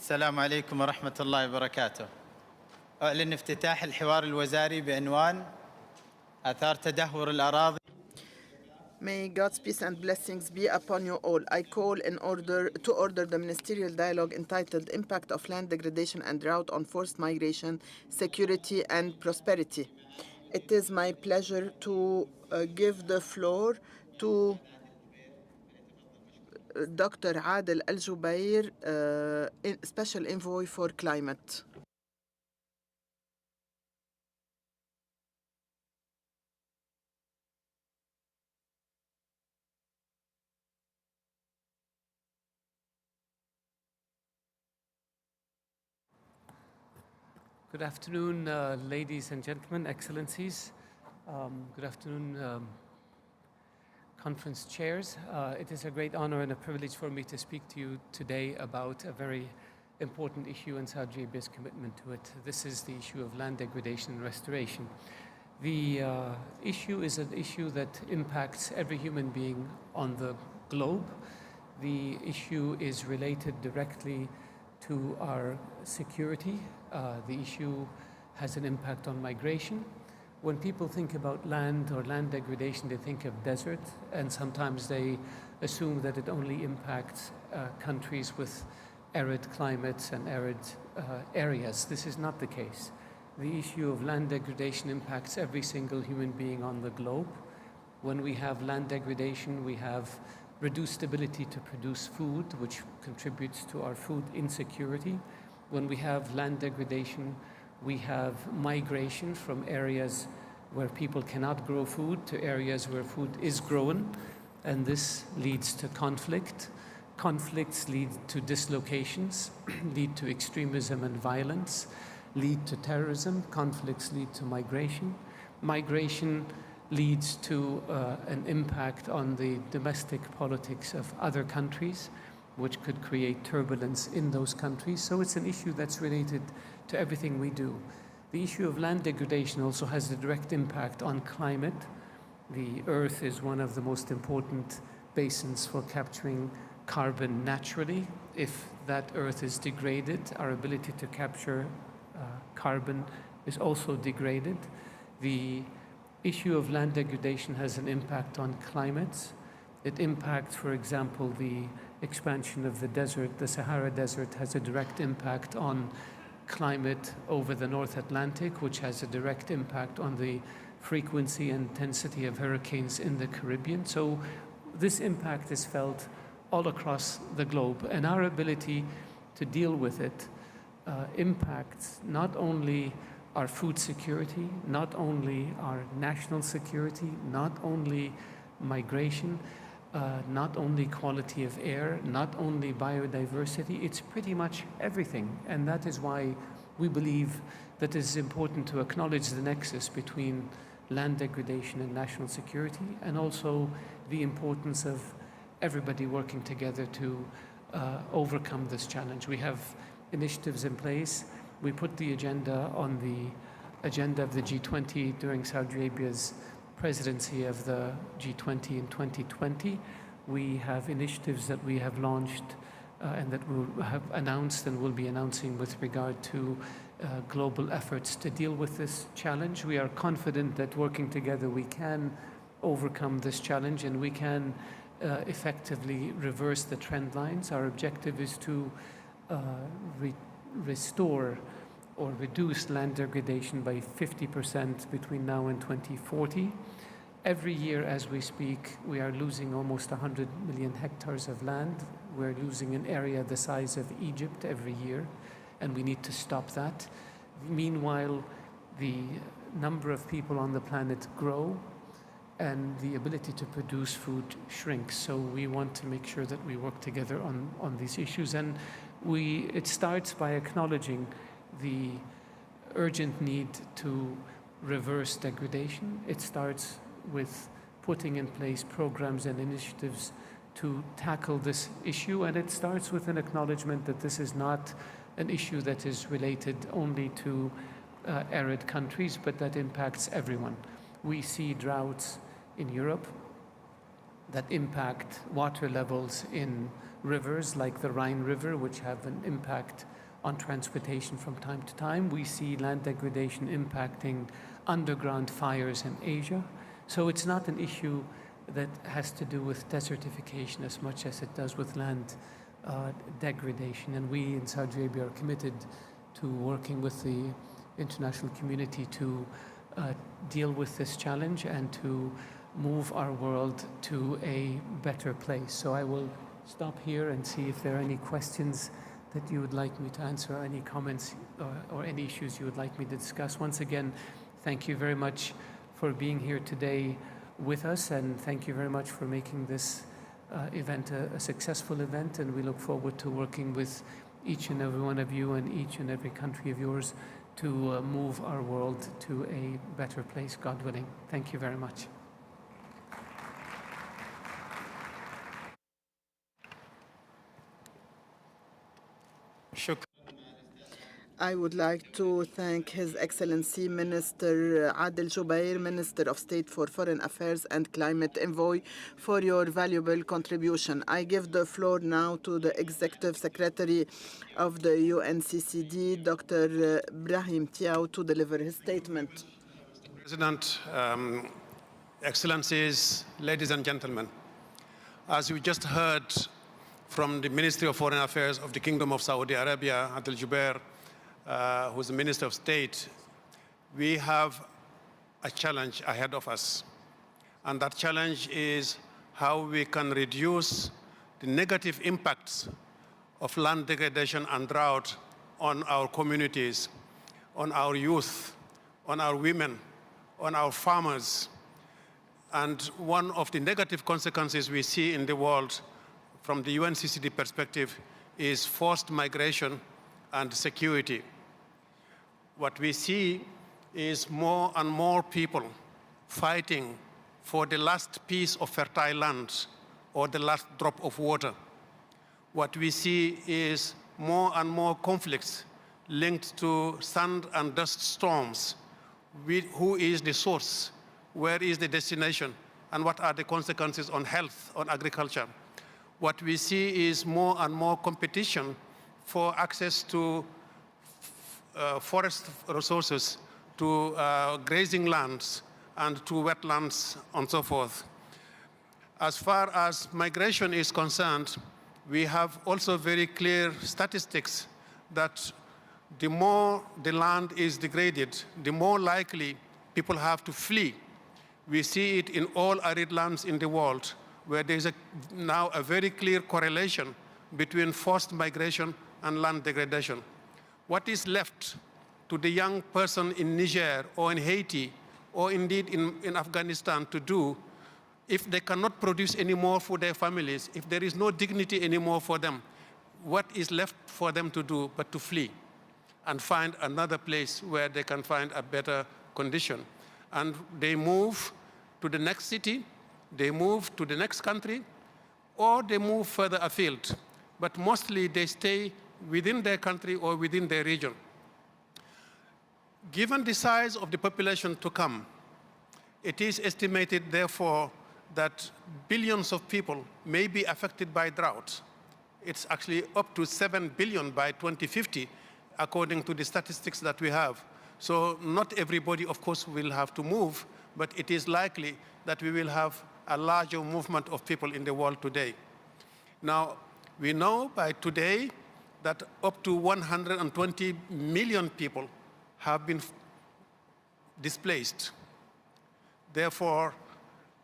السلام عليكم ورحمة الله وبركاته. أعلن افتتاح الحوار الوزاري بعنوان آثار تدهور الأراضي. May God's peace and blessings be upon you all. I call to order the ministerial dialogue entitled Impact of Land Degradation and Drought on Forced Migration, Security and Prosperity. It is my pleasure to give the floor to Dr. Adel Al-Jubair, Special Envoy for Climate. Good afternoon, ladies and gentlemen, excellencies. Good afternoon, conference chairs. It is a great honor and a privilege for me to speak to you today about a very important issue and Saudi Arabia's commitment to it. This is the issue of land degradation and restoration. The issue is an issue that impacts every human being on the globe. The issue is related directly to our security. The issue has an impact on migration. When people think about land or land degradation, they think of desert, and sometimes they assume that it only impacts countries with arid climates and arid areas. This is not the case. The issue of land degradation impacts every single human being on the globe. When we have land degradation, we have reduced ability to produce food, which contributes to our food insecurity. When we have land degradation, we have migration from areas where people cannot grow food to areas where food is grown, and this leads to conflict. Conflicts lead to dislocations, lead to extremism and violence, lead to terrorism. Conflicts lead to migration. Migration leads to an impact on the domestic politics of other countries, which could create turbulence in those countries. So it's an issue that's related to everything we do. The issue of land degradation also has a direct impact on climate. The Earth is one of the most important basins for capturing carbon naturally. If that Earth is degraded, our ability to capture carbon is also degraded. The issue of land degradation has an impact on climates. It impacts, for example, the expansion of the desert. The Sahara Desert has a direct impact on climate over the North Atlantic, which has a direct impact on the frequency and intensity of hurricanes in the Caribbean. So this impact is felt all across the globe, and our ability to deal with it impacts not only our food security, not only our national security, not only migration, not only quality of air, not only biodiversity, it's pretty much everything. And that is why we believe that it is important to acknowledge the nexus between land degradation and national security, and also the importance of everybody working together to overcome this challenge. We have initiatives in place. We put the agenda on the agenda of the G20 during Saudi Arabia's presidency of the G20 in 2020. We have initiatives that we have launched and that we'll have announced and will be announcing with regard to global efforts to deal with this challenge. We are confident that working together we can overcome this challenge and we can effectively reverse the trend lines. Our objective is to restore or reduce land degradation by 50% between now and 2040. Every year as we speak, we are losing almost 100 million hectares of land. We're losing an area the size of Egypt every year, and we need to stop that. Meanwhile, the number of people on the planet grow, and the ability to produce food shrinks. So we want to make sure that we work together on these issues. And it starts by acknowledging the urgent need to reverse degradation. It starts with putting in place programs and initiatives to tackle this issue, and it starts with an acknowledgement that this is not an issue that is related only to arid countries, but that impacts everyone. We see droughts in Europe that impact water levels in rivers like the Rhine River, which have an impact on transportation from time to time. We see land degradation impacting underground fires in Asia. So it's not an issue that has to do with desertification as much as it does with land degradation. And we in Saudi Arabia are committed to working with the international community to deal with this challenge and to move our world to a better place. So I will stop here and see if there are any questions that you would like me to answer, any comments or any issues you would like me to discuss. Once again, thank you very much for being here today with us, and thank you very much for making this event a successful event, and we look forward to working with each and every one of you and each and every country of yours to move our world to a better place, God willing. Thank you very much. I would like to thank His Excellency Minister Adel Jubair, Minister of State for Foreign Affairs and Climate Envoy, for your valuable contribution. I give the floor now to the Executive Secretary of the UNCCD, Dr. Brahim Tiao, to deliver his statement. President, Excellencies, ladies and gentlemen, as we just heard from the Ministry of Foreign Affairs of the Kingdom of Saudi Arabia, Adel Jubair, who's the Minister of State, we have a challenge ahead of us. And that challenge is how we can reduce the negative impacts of land degradation and drought on our communities, on our youth, on our women, on our farmers. And one of the negative consequences we see in the world from the UNCCD perspective is forced migration and security. What we see is more and more people fighting for the last piece of fertile land or the last drop of water. What we see is more and more conflicts linked to sand and dust storms. Who is the source? Where is the destination? And what are the consequences on health, on agriculture? What we see is more and more competition for access to forest resources, to grazing lands, and to wetlands, and so forth. As far as migration is concerned, we have also very clear statistics that the more the land is degraded, the more likely people have to flee. We see it in all arid lands in the world, where there is now a very clear correlation between forced migration and land degradation. What is left to the young person in Niger or in Haiti or indeed in Afghanistan to do if they cannot produce any more for their families, if there is no dignity anymore for them? What is left for them to do but to flee and find another place where they can find a better condition? And they move to the next city, they move to the next country, or they move further afield. But mostly they stay within their country or within their region. Given the size of the population to come, it is estimated, therefore, that billions of people may be affected by drought. It's actually up to 7 billion by 2050, according to the statistics that we have. So not everybody, of course, will have to move, but it is likely that we will have a larger movement of people in the world today. Now, we know by today that up to 120 million people have been displaced. Therefore,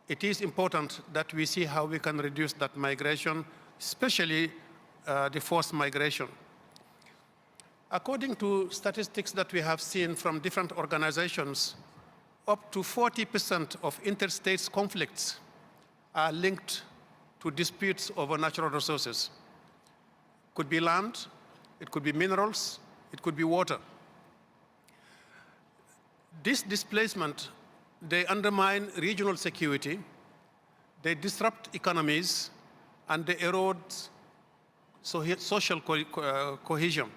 it is important that we see how we can reduce that migration, especially the forced migration. According to statistics that we have seen from different organizations, up to 40% of interstate conflicts are linked to disputes over natural resources. It could be land, it could be minerals, it could be water. This displacement, they undermine regional security, they disrupt economies, and they erode social cohesion.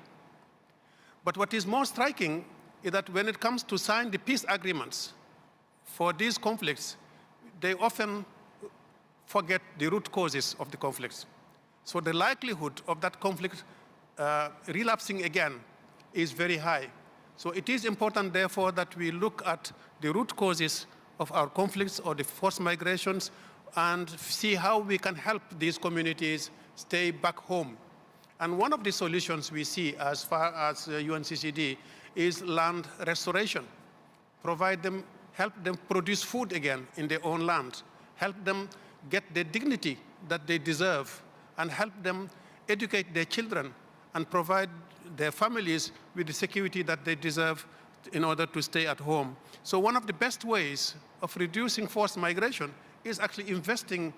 But what is more striking is that when it comes to sign the peace agreements for these conflicts, they often forget the root causes of the conflicts. So the likelihood of that conflict relapsing again is very high. So it is important, therefore, that we look at the root causes of our conflicts or the forced migrations and see how we can help these communities stay back home. And one of the solutions we see as far as UNCCD is land restoration. Provide them, help them produce food again in their own land, help them get the dignity that they deserve, and help them educate their children and provide their families with the security that they deserve in order to stay at home. So one of the best ways of reducing forced migration is actually investing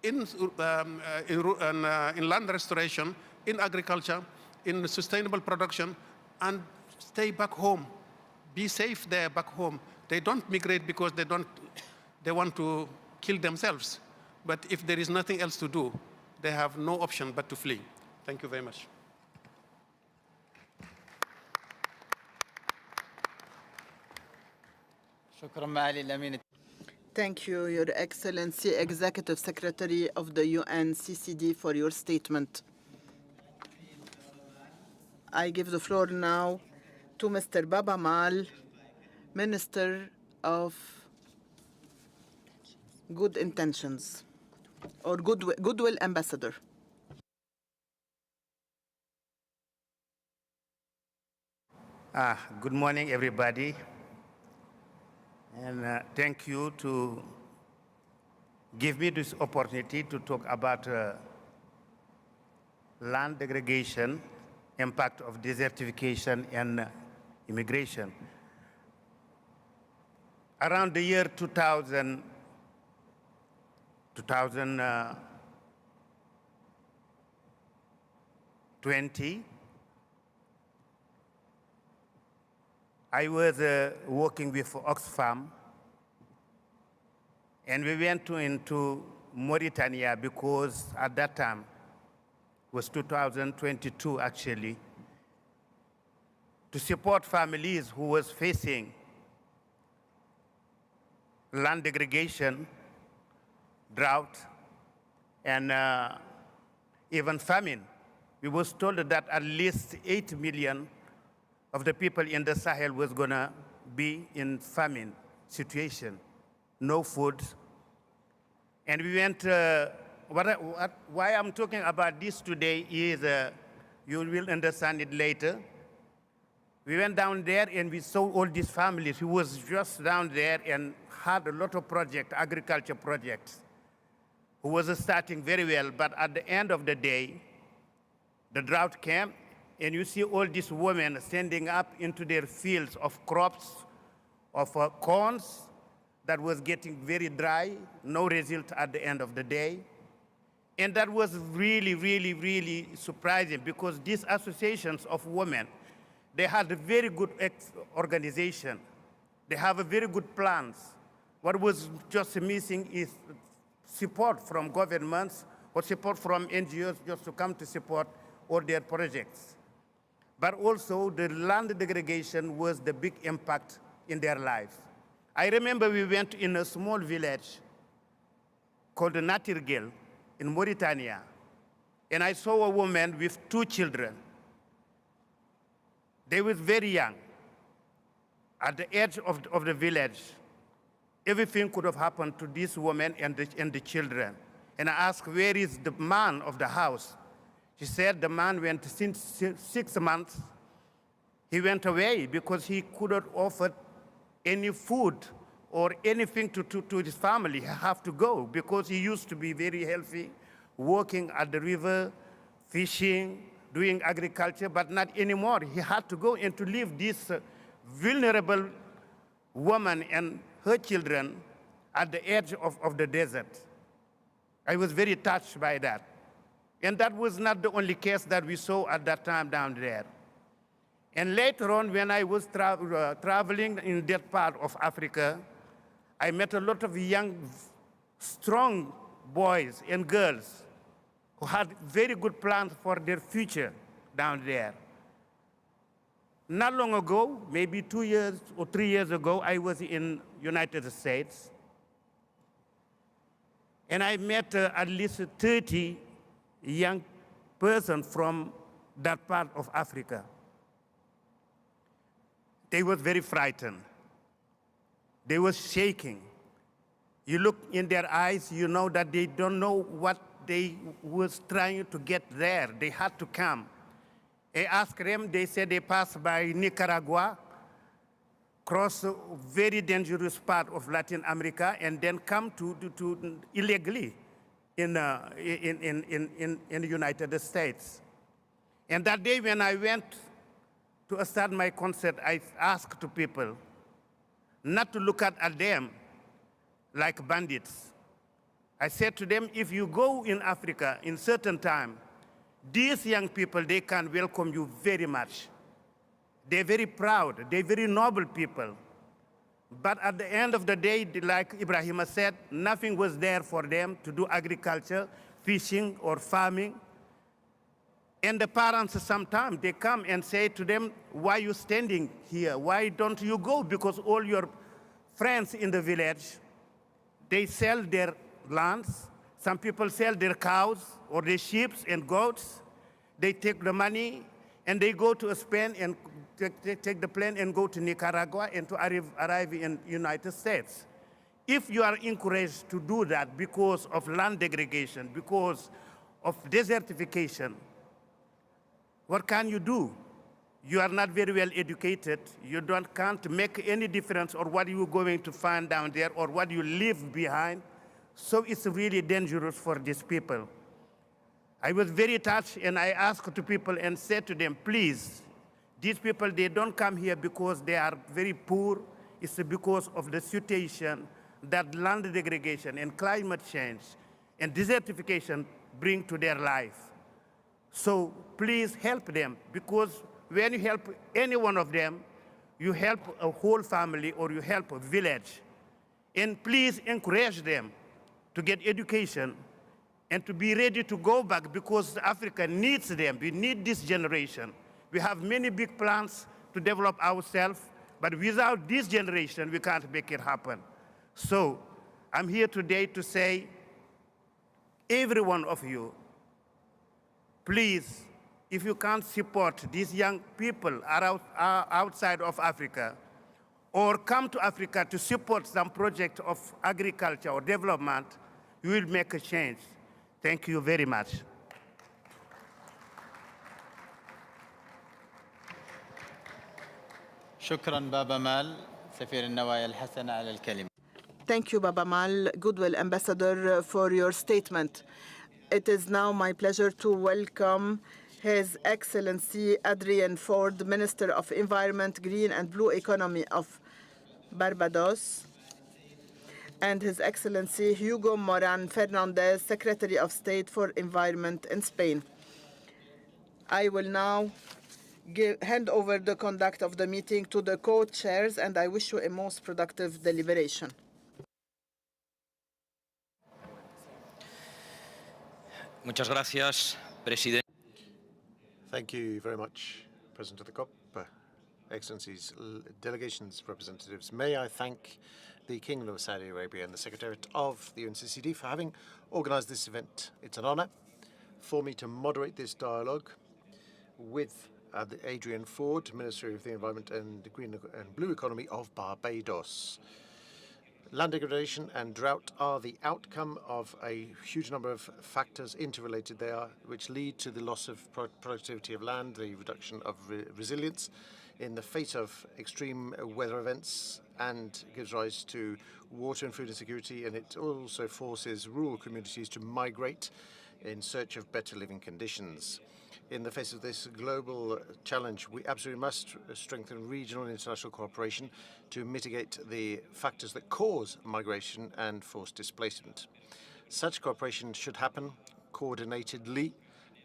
in land restoration, in agriculture, in sustainable production, and stay back home. Be safe there back home. They don't migrate because they want to kill themselves. But if there is nothing else to do, they have no option but to flee. Thank you very much. شكرا معالي الأمين. Thank you, Your Excellency, Executive Secretary of the UNCCD, for your statement. I give the floor now to Mr. Baba Mal, Minister of Good Intentions, or Goodwill Ambassador. Good morning, everybody. And thank you to give me this opportunity to talk about land degradation, impact of desertification and immigration. Around the year 2020, I was working with Oxfam, and we went into Mauritania because at that time, it was 2022 actually, to support families who was facing land degradation, drought, and even famine. We was told that at least 8 million of the people in the Sahel was gonna be in famine situation, no food. And we went, why I'm talking about this today is, you will understand it later. We went down there and we saw all these families who was just down there and had a lot of projects, agriculture projects, who was starting very well, but at the end of the day, the drought came, and you see all these women standing up into their fields of crops, of corns that was getting very dry, no result at the end of the day. And that was really, really, really surprising because these associations of women, they had a very good organization. They have a very good plans. What was just missing is support from governments or support from NGOs just to come to support all their projects. But also the land degradation was the big impact in their lives. I remember we went in a small village called Natirgel in Mauritania, and I saw a woman with 2 children. They were very young. At the edge of the village, everything could have happened to this woman and the children. And I asked, where is the man of the house? She said the man went since 6 months. He went away because he couldn't offer any food or anything to his family. He had to go because he used to be very healthy, working at the river, fishing, doing agriculture, but not anymore. He had to go and to leave this vulnerable woman and her children at the edge of the desert. I was very touched by that. And that was not the only case that we saw at that time down there. And later on, when I was traveling in that part of Africa, I met a lot of young, strong boys and girls who had very good plans for their future down there. Not long ago, maybe 2 years or 3 years ago, I was in United States. And I met at least 30 young persons from that part of Africa. They were very frightened. They were shaking. You look in their eyes, you know that they don't know what they was trying to get there. They had to come. I asked them, they said they passed by Nicaragua, cross a very dangerous part of Latin America, and then come to illegally in the United States. And that day when I went to start my concert, I asked to people not to look at them like bandits. I said to them, if you go in Africa in certain time, these young people, they can welcome you very much. They're very proud, they're very noble people. But at the end of the day, like Ibrahima said, nothing was there for them to do agriculture, fishing, or farming. And the parents sometimes, they come and say to them, why are you standing here? Why don't you go? Because all your friends in the village, they sell their lands. Some people sell their cows or their sheep and goats. They take the money and they go to Spain and take the plane and go to Nicaragua and to arrive in the United States. If you are encouraged to do that because of land degradation, because of desertification, what can you do? You are not very well educated. You can't make any difference or what you're going to find down there or what you leave behind. So it's really dangerous for these people. I was very touched and I asked to people and said to them, please, these people, they don't come here because they are very poor. It's because of the situation that land degradation and climate change and desertification bring to their life. So please help them, because when you help any one of them, you help a whole family or you help a village. And please encourage them to get education and to be ready to go back, because Africa needs them. We need this generation. We have many big plans to develop ourselves, but without this generation, we can't make it happen. So I'm here today to say, every one of you, please, if you can't support these young people outside of Africa, or come to Africa to support some project of agriculture or development, you will make a change. Thank you very much. شكرا بابا مال سفير النوايا الحسنة على الكلمة. Thank you, Baba Mal, Goodwill Ambassador, for your statement. It is now my pleasure to welcome His Excellency Adrian Ford, Minister of Environment, Green and Blue Economy of Barbados, and His Excellency Hugo Moran Fernandez, Secretary of State for Environment in Spain. I will now hand over the conduct of the meeting to the co-chairs, and I wish you a most productive deliberation. Muchas gracias, Presidente. Thank you very much, President of the COP, Excellencies, delegations, representatives. May I thank the Kingdom of Saudi Arabia and the Secretariat of the UNCCD for having organized this event. It's an honor for me to moderate this dialogue with Adrian Ford, Minister of the Environment and the Green and Blue Economy of Barbados. Land degradation and drought are the outcome of a huge number of factors, interrelated they are, which lead to the loss of productivity of land, the reduction of resilience in the face of extreme weather events, and gives rise to water and food insecurity, and it also forces rural communities to migrate in search of better living conditions. In the face of this global challenge, we absolutely must strengthen regional and international cooperation to mitigate the factors that cause migration and forced displacement. Such cooperation should happen coordinatedly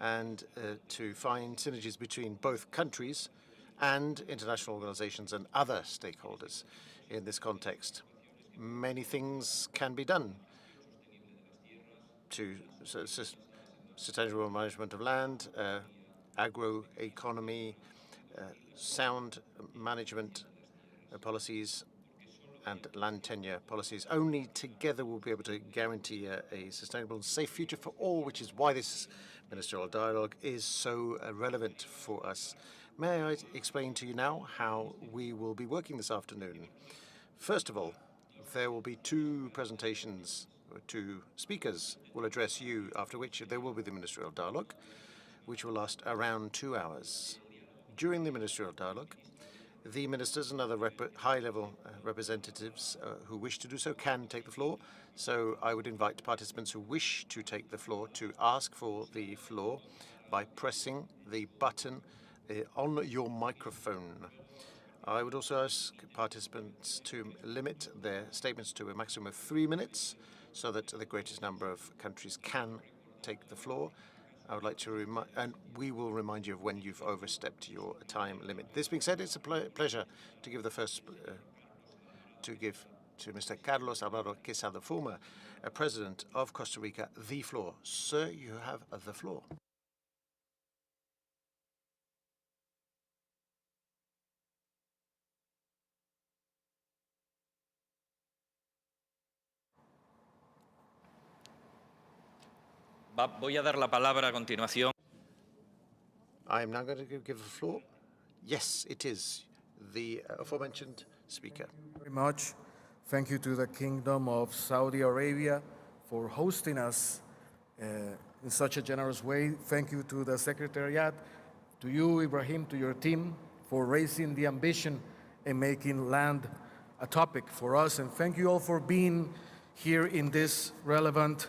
and to find synergies between both countries and international organizations and other stakeholders in this context. Many things can be done to sustainable management of land, agroeconomy, sound management policies, and land tenure policies. Only together we'll be able to guarantee a sustainable and safe future for all, which is why this ministerial dialogue is so relevant for us. May I explain to you now how we will be working this afternoon? First of all, there will be two presentations. Two speakers will address you, after which there will be the ministerial dialogue, which will last around 2 hours. During the ministerial dialogue, the ministers and other high-level representatives who wish to do so can take the floor. So I would invite participants who wish to take the floor to ask for the floor by pressing the button on your microphone. I would also ask participants to limit their statements to a maximum of 3 minutes so that the greatest number of countries can take the floor. I would like to remind, and we will remind you of when you've overstepped your time limit. This being said, it's a pleasure to give the first, to Mr. Carlos Alvaro Quesada, former President of Costa Rica, the floor. Sir, you have the floor. Voy a dar la palabra a continuación. I am now going to give the floor. Yes, it is the aforementioned speaker. Very much. Thank you to the Kingdom of Saudi Arabia for hosting us in such a generous way. Thank you to the Secretariat, to you, Ibrahim, to your team for raising the ambition and making land a topic for us. And thank you all for being here in this relevant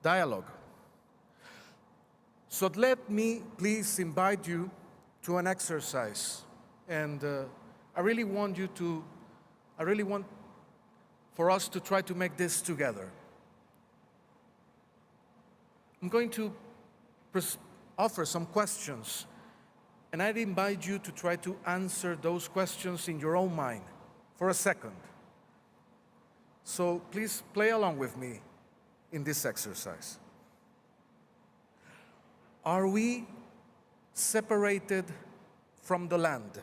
dialogue. So let me please invite you to an exercise. And I really want for us to try to make this together. I'm going to offer some questions, and I'd invite you to try to answer those questions in your own mind for a second. So please play along with me in this exercise. Are we separated from the land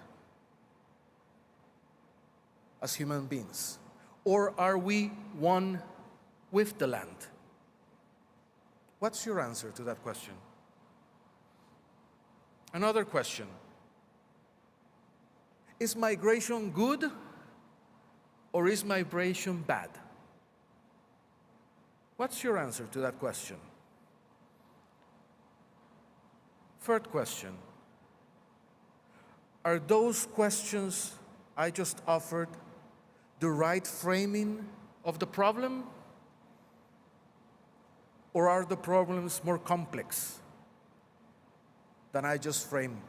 as human beings? Or are we one with the land? What's your answer to that question? Another question. Is migration good or is migration bad? What's your answer to that question? Third question. Are those questions I just offered the right framing of the problem? Or are the problems more complex than I just framed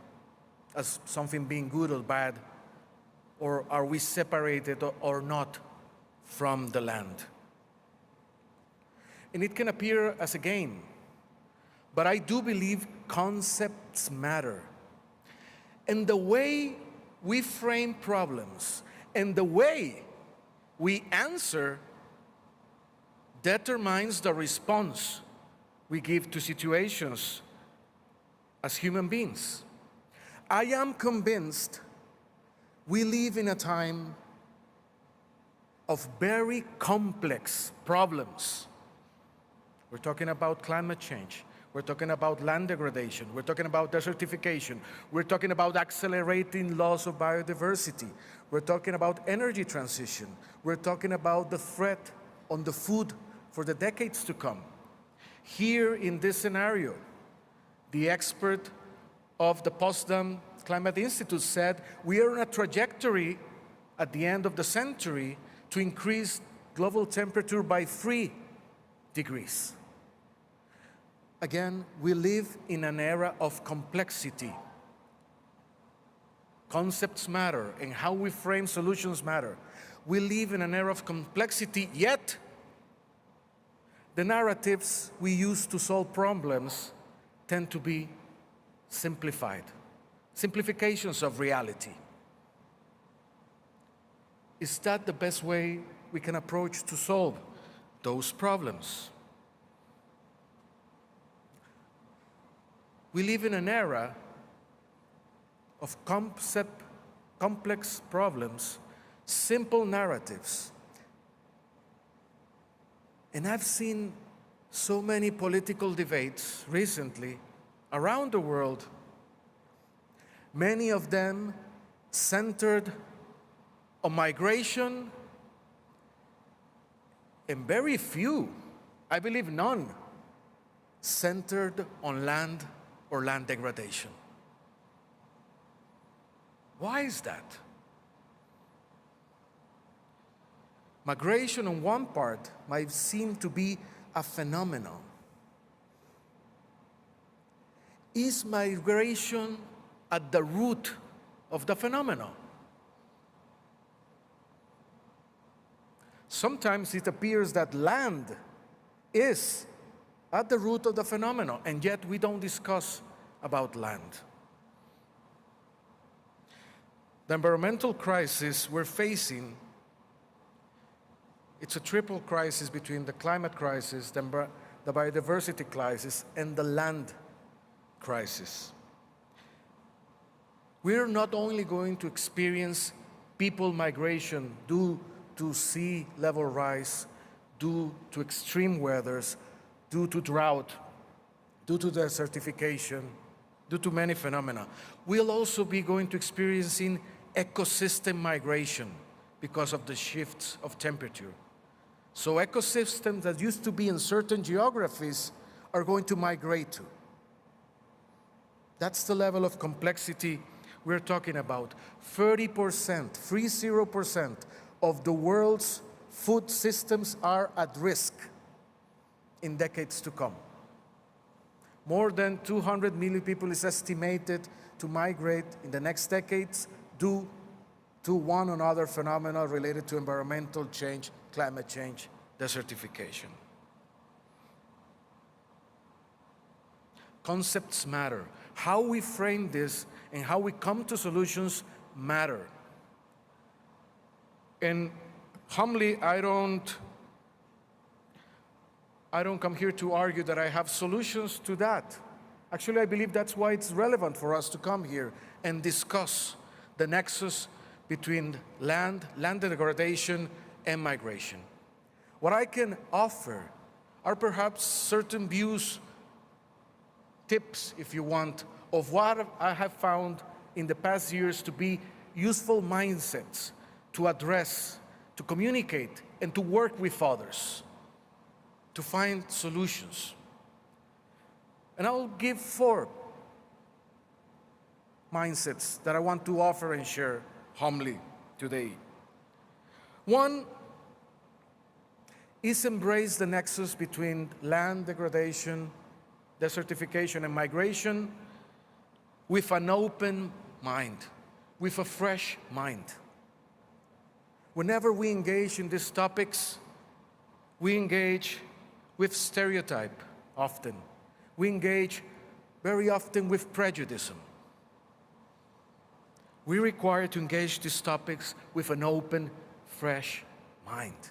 as something being good or bad? Or are we separated or not from the land? And it can appear as a game, but I do believe concepts matter. And the way we frame problems and the way we answer determines the response we give to situations as human beings. I am convinced we live in a time of very complex problems. We're talking about climate change. We're talking about land degradation. We're talking about desertification. We're talking about accelerating loss of biodiversity. We're talking about energy transition. We're talking about the threat on the food for the decades to come. Here in this scenario, the expert of the Potsdam Climate Institute said, we are on a trajectory at the end of the century to increase global temperature by 3 degrees. Again, we live in an era of complexity. Concepts matter, and how we frame solutions matter. We live in an era of complexity, yet the narratives we use to solve problems tend to be simplified, simplifications of reality. Is that the best way we can approach to solve those problems? We live in an era of complex problems, simple narratives. And I've seen so many political debates recently around the world, many of them centered on migration, and very few, I believe none, centered on land or land degradation. Why is that? Migration on one part might seem to be a phenomenon. Is migration at the root of the phenomenon? Sometimes it appears that land is at the root of the phenomenon, and yet we don't discuss about land. The environmental crisis we're facing, it's a triple crisis between the climate crisis, the biodiversity crisis, and the land crisis. We're not only going to experience people migration due to sea level rise, due to extreme weathers, due to drought, due to desertification, due to many phenomena. We'll also be going to experiencing ecosystem migration because of the shifts of temperature. So ecosystems that used to be in certain geographies are going to migrate to. That's the level of complexity we're talking about. 30% of the world's food systems are at risk in decades to come. More than 200 million people is estimated to migrate in the next decades due to one or other phenomena related to environmental change, climate change, desertification. Concepts matter. How we frame this and how we come to solutions matter. And humbly, I don't come here to argue that I have solutions to that. Actually, I believe that's why it's relevant for us to come here and discuss the nexus between land degradation, and migration. What I can offer are perhaps certain views, tips, if you want, of what I have found in the past years to be useful mindsets to address, to communicate, and to work with others, to find solutions. And I'll give 4 mindsets that I want to offer and share humbly today. One is embrace the nexus between land degradation, desertification, and migration with an open mind, with a fresh mind. Whenever we engage in these topics, we engage with stereotype often. We engage very often with prejudice. We require to engage these topics with an open, fresh mind.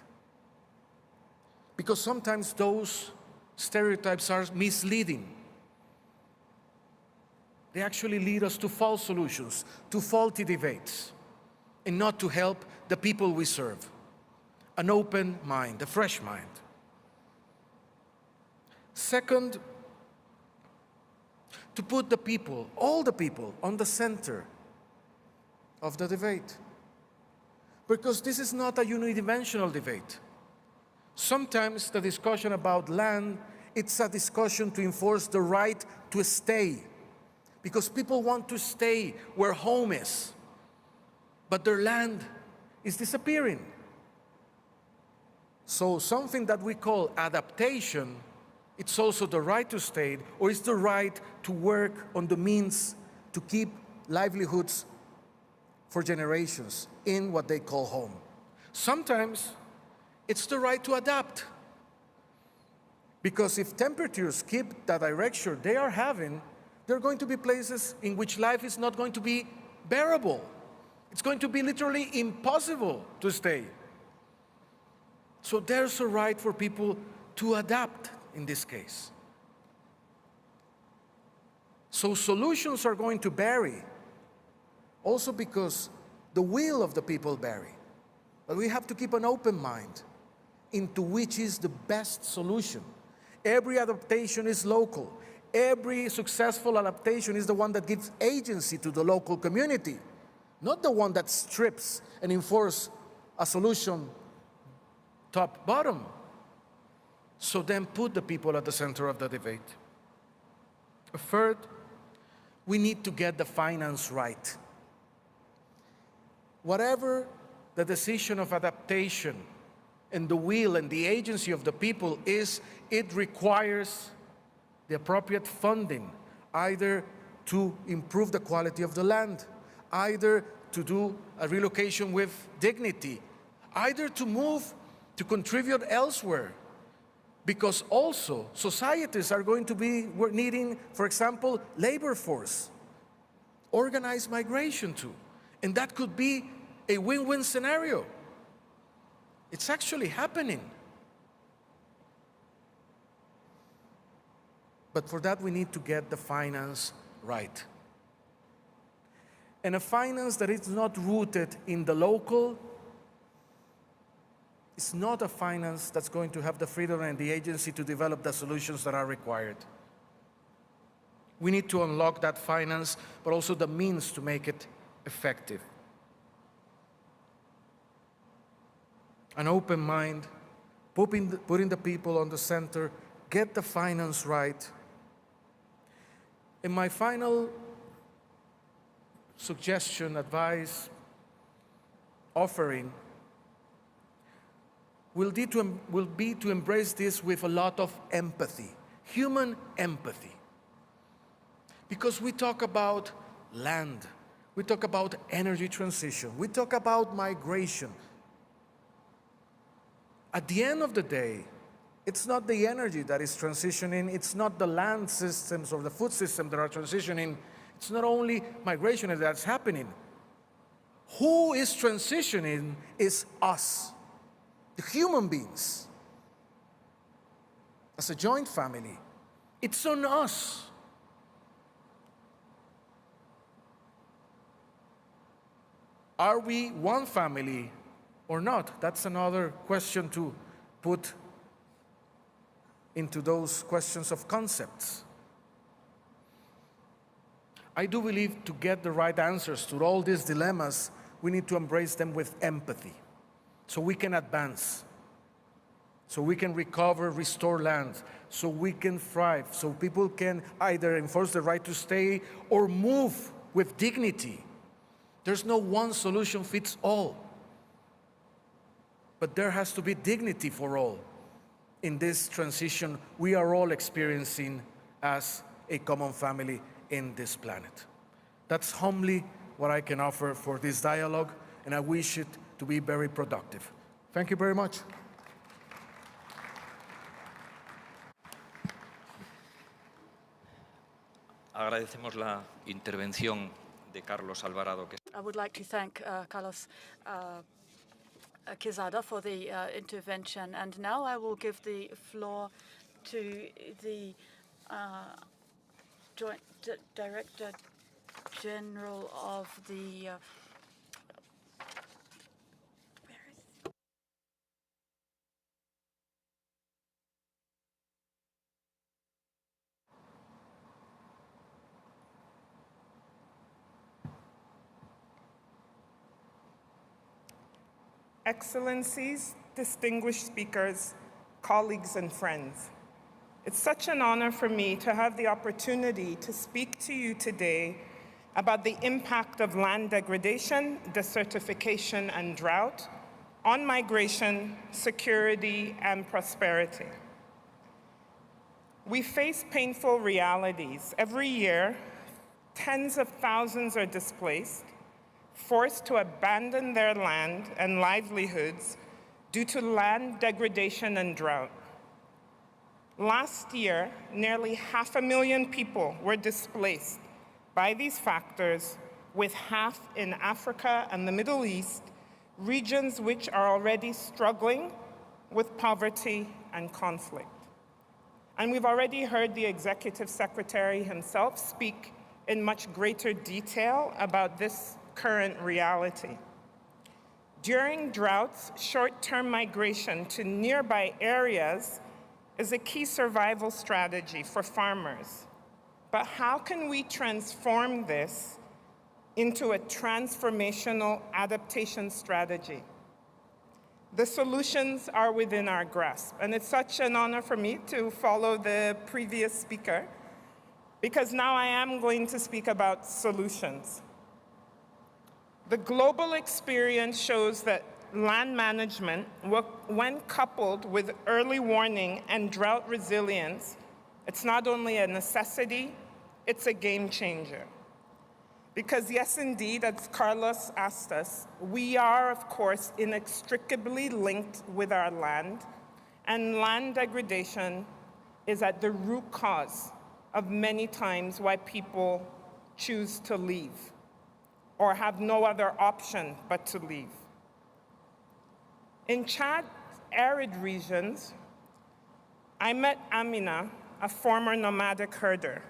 Because sometimes those stereotypes are misleading. They actually lead us to false solutions, to faulty debates, and not to help the people we serve. An open mind, a fresh mind. Second, to put the people, all the people, on the center of the debate. Because this is not a unidimensional debate. Sometimes the discussion about land, it's a discussion to enforce the right to stay. Because people want to stay where home is, but their land is disappearing. So something that we call adaptation, it's also the right to stay, or it's the right to work on the means to keep livelihoods for generations in what they call home. Sometimes it's the right to adapt. Because if temperatures keep the direction they are having, there are going to be places in which life is not going to be bearable. It's going to be literally impossible to stay. So there's a right for people to adapt in this case. So solutions are going to vary, also because the will of the people vary. But we have to keep an open mind into which is the best solution. Every adaptation is local. Every successful adaptation is the one that gives agency to the local community, not the one that strips and enforces a solution top-bottom. So then put the people at the center of the debate. Third, we need to get the finance right. Whatever the decision of adaptation and the will and the agency of the people is, it requires the appropriate funding, either to improve the quality of the land, either to do a relocation with dignity, either to move, to contribute elsewhere. Because also societies are going to be needing, for example, labor force, organized migration too. And that could be a win-win scenario. It's actually happening. But for that, we need to get the finance right. And a finance that is not rooted in the local, it's not a finance that's going to have the freedom and the agency to develop the solutions that are required. We need to unlock that finance, but also the means to make it effective. An open mind, putting the people on the center, get the finance right. And my final suggestion, advice, offering will be to embrace this with a lot of empathy, human empathy. Because we talk about land, we talk about energy transition, we talk about migration. At the end of the day, it's not the energy that is transitioning, it's not the land systems or the food system that are transitioning, it's not only migration that's happening. Who is transitioning is us, the human beings. As a joint family, it's on us. Are we one family or not? That's another question to put into those questions of concepts. I do believe to get the right answers to all these dilemmas, we need to embrace them with empathy, so we can advance, so we can recover, restore land, so we can thrive, so people can either enforce the right to stay or move with dignity. There's no one solution fits all, but there has to be dignity for all in this transition we are all experiencing as a common family in this planet. That's humbly what I can offer for this dialogue, and I wish it to be very productive. Thank you very much. Agradecemos la intervención de Carlos Alvarado. I would like to thank Carlos Quezada for the intervention. And now I will give the floor to the Joint Director General of the Excellencies, distinguished speakers, colleagues and friends. It's such an honor for me to have the opportunity to speak to you today about the impact of land degradation, desertification, and drought on migration, security, and prosperity. We face painful realities. Every year, tens of thousands are displaced, forced to abandon their land and livelihoods due to land degradation and drought. Last year, nearly 500,000 people were displaced by these factors, with half in Africa and the Middle East, regions which are already struggling with poverty and conflict. And we've already heard the Executive Secretary himself speak in much greater detail about this current reality. During droughts, short-term migration to nearby areas is a key survival strategy for farmers. But how can we transform this into a transformational adaptation strategy? The solutions are within our grasp, and it's such an honor for me to follow the previous speaker, because now I am going to speak about solutions. The global experience shows that land management, when coupled with early warning and drought resilience, it's not only a necessity, it's a game changer. Because yes, indeed, as Carlos asked us, we are, of course, inextricably linked with our land, and land degradation is at the root cause of many times why people choose to leave or have no other option but to leave. In Chad's arid regions, I met Amina, a former nomadic herder.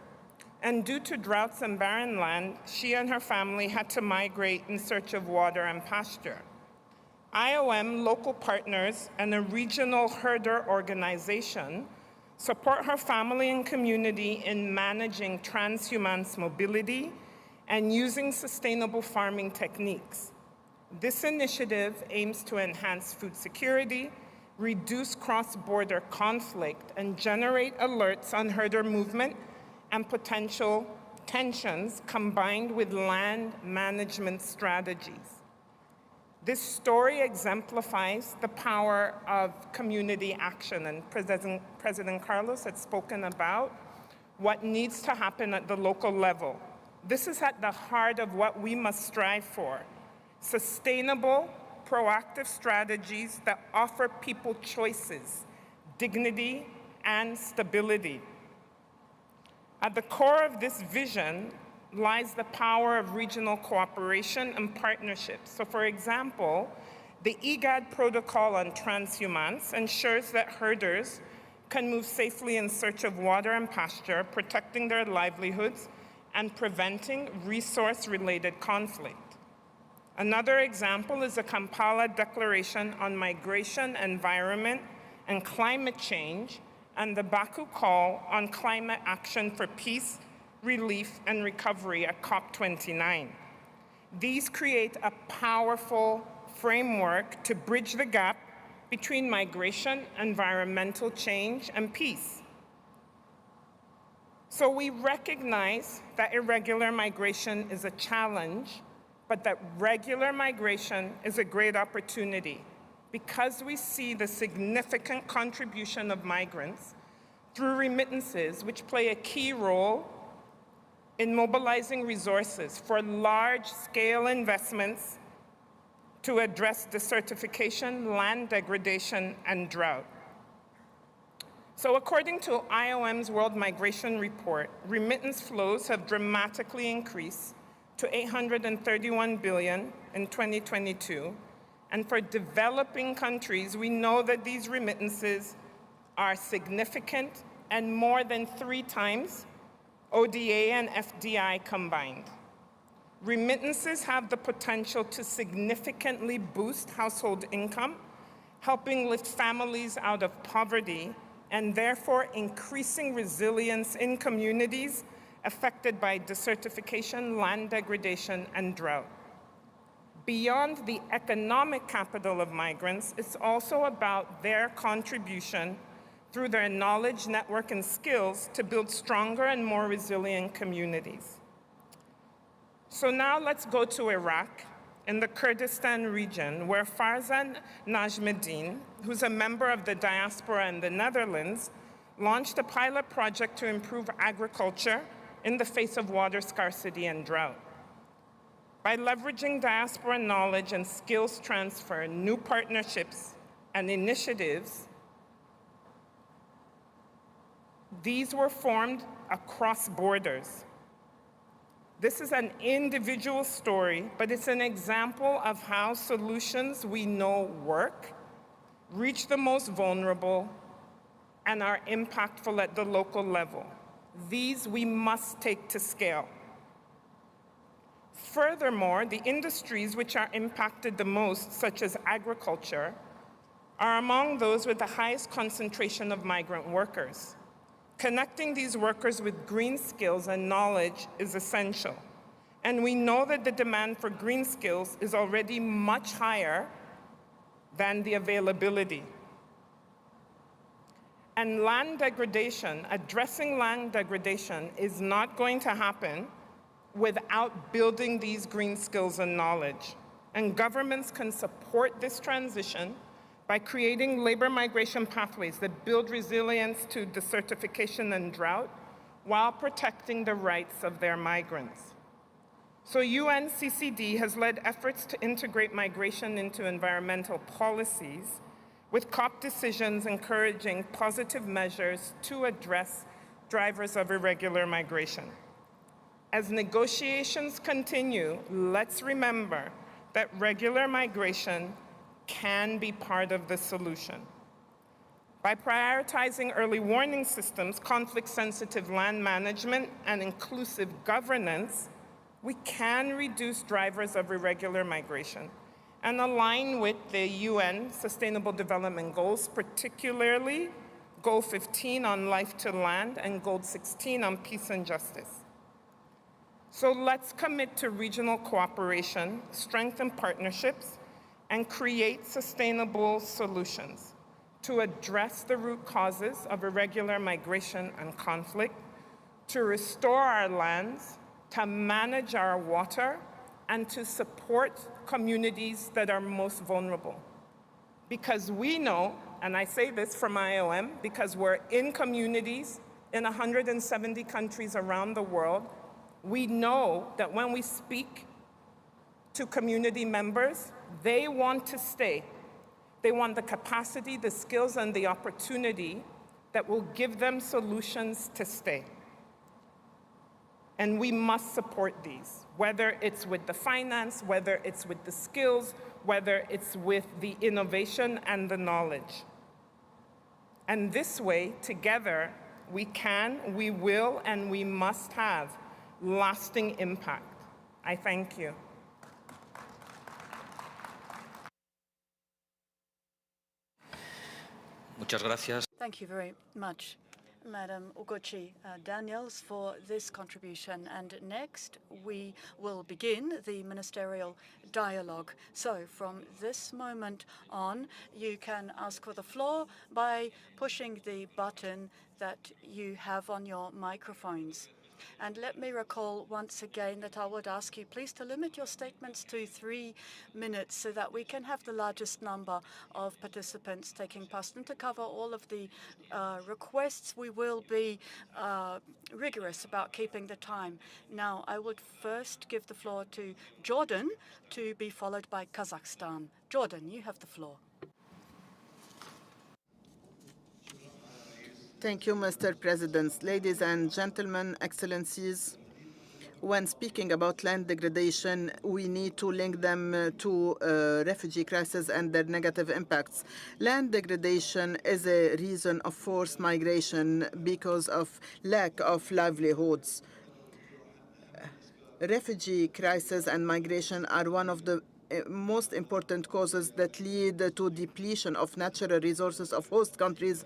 And due to droughts and barren land, she and her family had to migrate in search of water and pasture. IOM, local partners, and a regional herder organization support her family and community in managing transhumance mobility and using sustainable farming techniques. This initiative aims to enhance food security, reduce cross-border conflict, and generate alerts on herder movement and potential tensions combined with land management strategies. This story exemplifies the power of community action, and President Carlos had spoken about what needs to happen at the local level. This is at the heart of what we must strive for: sustainable, proactive strategies that offer people choices, dignity, and stability. At the core of this vision lies the power of regional cooperation and partnerships. So for example, the IGAD protocol on transhumance ensures that herders can move safely in search of water and pasture, protecting their livelihoods and preventing resource-related conflict. Another example is the Kampala Declaration on Migration, Environment, and Climate Change, and the Baku Call on Climate Action for Peace, Relief, and Recovery at COP29. These create a powerful framework to bridge the gap between migration, environmental change, and peace. So we recognize that irregular migration is a challenge, but that regular migration is a great opportunity, because we see the significant contribution of migrants through remittances, which play a key role in mobilizing resources for large-scale investments to address desertification, land degradation, and drought. So according to IOM's World Migration Report, remittance flows have dramatically increased to $831 billion in 2022. And for developing countries, we know that these remittances are significant and more than 3 times ODA and FDI combined. Remittances have the potential to significantly boost household income, helping lift families out of poverty, and therefore increasing resilience in communities affected by desertification, land degradation, and drought. Beyond the economic capital of migrants, it's also about their contribution through their knowledge, network, and skills to build stronger and more resilient communities. So now let's go to Iraq, in the Kurdistan region, where Farzan Najmuddin, who's a member of the diaspora in the Netherlands, launched a pilot project to improve agriculture in the face of water scarcity and drought. By leveraging diaspora knowledge and skills transfer, new partnerships and initiatives, these were formed across borders. This is an individual story, but it's an example of how solutions we know work, reach the most vulnerable, and are impactful at the local level. These we must take to scale. Furthermore, the industries which are impacted the most, such as agriculture, are among those with the highest concentration of migrant workers. Connecting these workers with green skills and knowledge is essential. And we know that the demand for green skills is already much higher than the availability. And land degradation, addressing land degradation, is not going to happen without building these green skills and knowledge. And governments can support this transition by creating labor migration pathways that build resilience to desertification and drought while protecting the rights of their migrants. So UNCCD has led efforts to integrate migration into environmental policies, with COP decisions encouraging positive measures to address drivers of irregular migration. As negotiations continue, let's remember that regular migration can be part of the solution. By prioritizing early warning systems, conflict-sensitive land management, and inclusive governance, we can reduce drivers of irregular migration and align with the UN Sustainable Development Goals, particularly Goal 15 on life to land and Goal 16 on peace and justice. So let's commit to regional cooperation, strengthen partnerships, and create sustainable solutions to address the root causes of irregular migration and conflict, to restore our lands, to manage our water, and to support communities that are most vulnerable. Because we know, and I say this from IOM, because we're in communities in 170 countries around the world, we know that when we speak to community members, they want to stay. They want the capacity, the skills, and the opportunity that will give them solutions to stay. And we must support these, whether it's with the finance, whether it's with the skills, whether it's with the innovation and the knowledge. And this way, together, we can, we will, and we must have lasting impact. I thank you. Muchas gracias. Thank you very much, Madam Ugochi Daniels, for this contribution. And next, we will begin the ministerial dialogue. So from this moment on, you can ask for the floor by pushing the button that you have on your microphones. And let me recall once again that I would ask you please to limit your statements to 3 minutes so that we can have the largest number of participants taking part. And to cover all of the requests, we will be rigorous about keeping the time. Now, I would first give the floor to Jordan, to be followed by Kazakhstan. Jordan, you have the floor. Thank you, Mr. President. Ladies and gentlemen, excellencies, when speaking about land degradation, we need to link them to refugee crisis and their negative impacts. Land degradation is a reason of forced migration because of lack of livelihoods. Refugee crisis and migration are one of the most important causes that lead to depletion of natural resources of host countries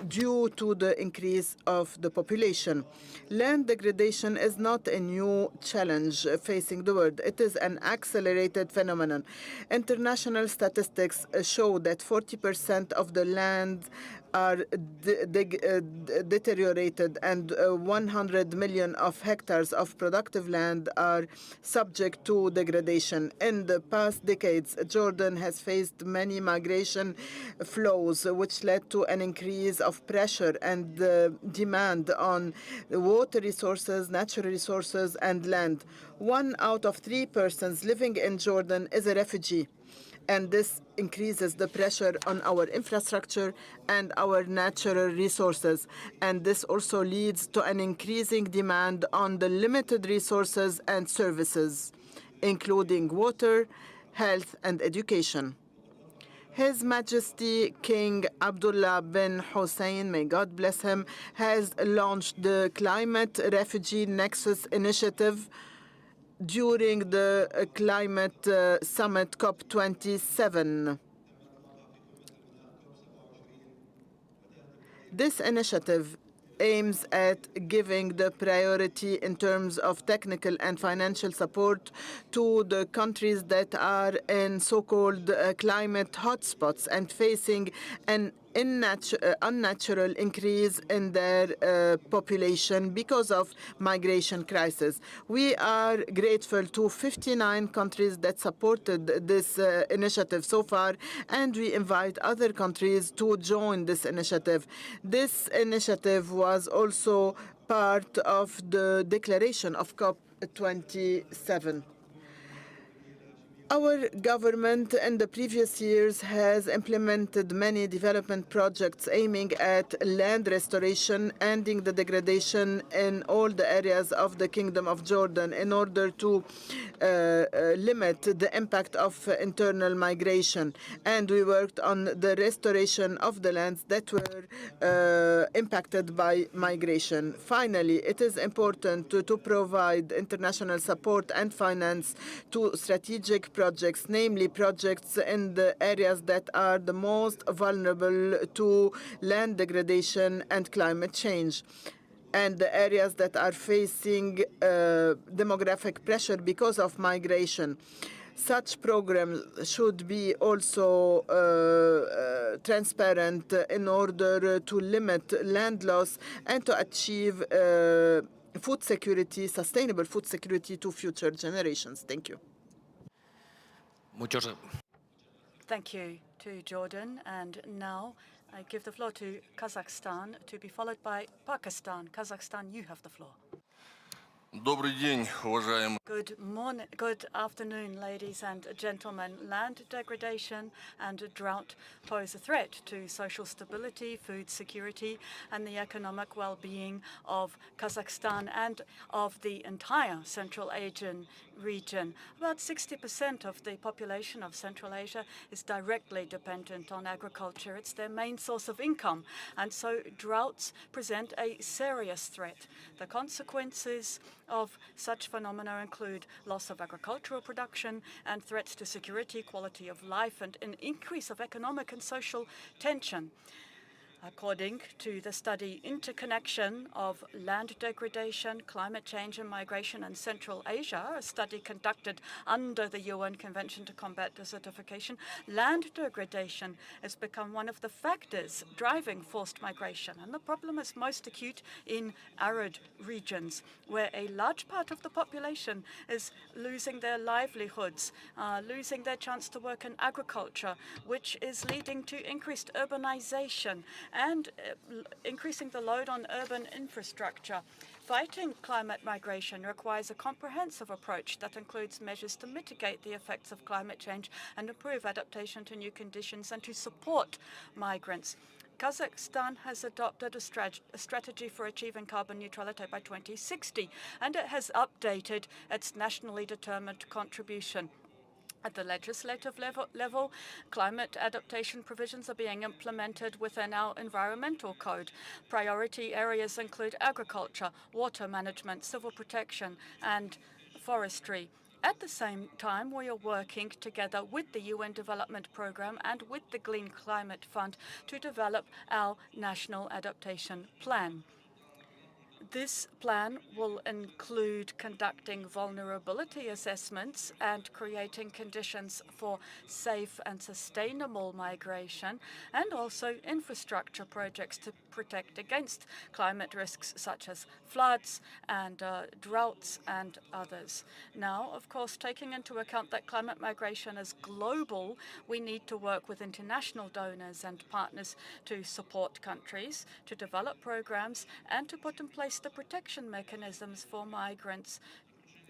due to the increase of the population. Land degradation is not a new challenge facing the world. It is an accelerated phenomenon. International statistics show that 40% of the land are deteriorated, and 100 million of hectares of productive land are subject to degradation. In the past decades, Jordan has faced many migration flows, which led to an increase of pressure and demand on water resources, natural resources, and land. 1 out of 3 persons living in Jordan is a refugee. And this increases the pressure on our infrastructure and our natural resources. And this also leads to an increasing demand on the limited resources and services, including water, health, and education. His Majesty King Abdullah bin Hussein, may God bless him, has launched the Climate Refugee Nexus Initiative during the climate summit COP27. This initiative aims at giving the priority in terms of technical and financial support to the countries that are in so-called climate hotspots and facing an unnatural increase in their population because of migration crisis. We are grateful to 59 countries that supported this initiative so far, and we invite other countries to join this initiative. This initiative was also part of the declaration of COP27. Our government in the previous years has implemented many development projects aiming at land restoration, ending the degradation in all the areas of the Kingdom of Jordan in order to limit the impact of internal migration. And we worked on the restoration of the lands that were impacted by migration. Finally, it is important to provide international support and finance to strategic projects, namely projects in the areas that are the most vulnerable to land degradation and climate change, and the areas that are facing demographic pressure because of migration. Such programs should be also transparent in order to limit land loss and to achieve food security, sustainable food security to future generations. Thank you. Thank you to Jordan. And now I give the floor to Kazakhstan, to be followed by Pakistan. Kazakhstan, you have the floor. Good morning, good afternoon, ladies and gentlemen. Land degradation and drought pose a threat to social stability, food security, and the economic well-being of Kazakhstan and of the entire Central Asian region. About 60% of the population of Central Asia is directly dependent on agriculture. It's their main source of income, and so droughts present a serious threat. The consequences of such phenomena include loss of agricultural production and threats to security, quality of life, and an increase of economic and social tension. According to the study Interconnection of Land Degradation, Climate Change and Migration in Central Asia, a study conducted under the UN Convention to Combat Desertification, land degradation has become one of the factors driving forced migration. And the problem is most acute in arid regions, where a large part of the population is losing their livelihoods, losing their chance to work in agriculture, which is leading to increased urbanization and increasing the load on urban infrastructure. Fighting climate migration requires a comprehensive approach that includes measures to mitigate the effects of climate change and improve adaptation to new conditions and to support migrants. Kazakhstan has adopted a strategy for achieving carbon neutrality by 2060, and it has updated its nationally determined contribution. At the legislative level, climate adaptation provisions are being implemented within our environmental code. Priority areas include agriculture, water management, civil protection, and forestry. At the same time, we are working together with the UN Development Programme and with the Clean Climate Fund to develop our national adaptation plan. This plan will include conducting vulnerability assessments and creating conditions for safe and sustainable migration, and also infrastructure projects to protect against climate risks such as floods and droughts and others. Now, of course, taking into account that climate migration is global, we need to work with international donors and partners to support countries, to develop programs, and to put in place the protection mechanisms for migrants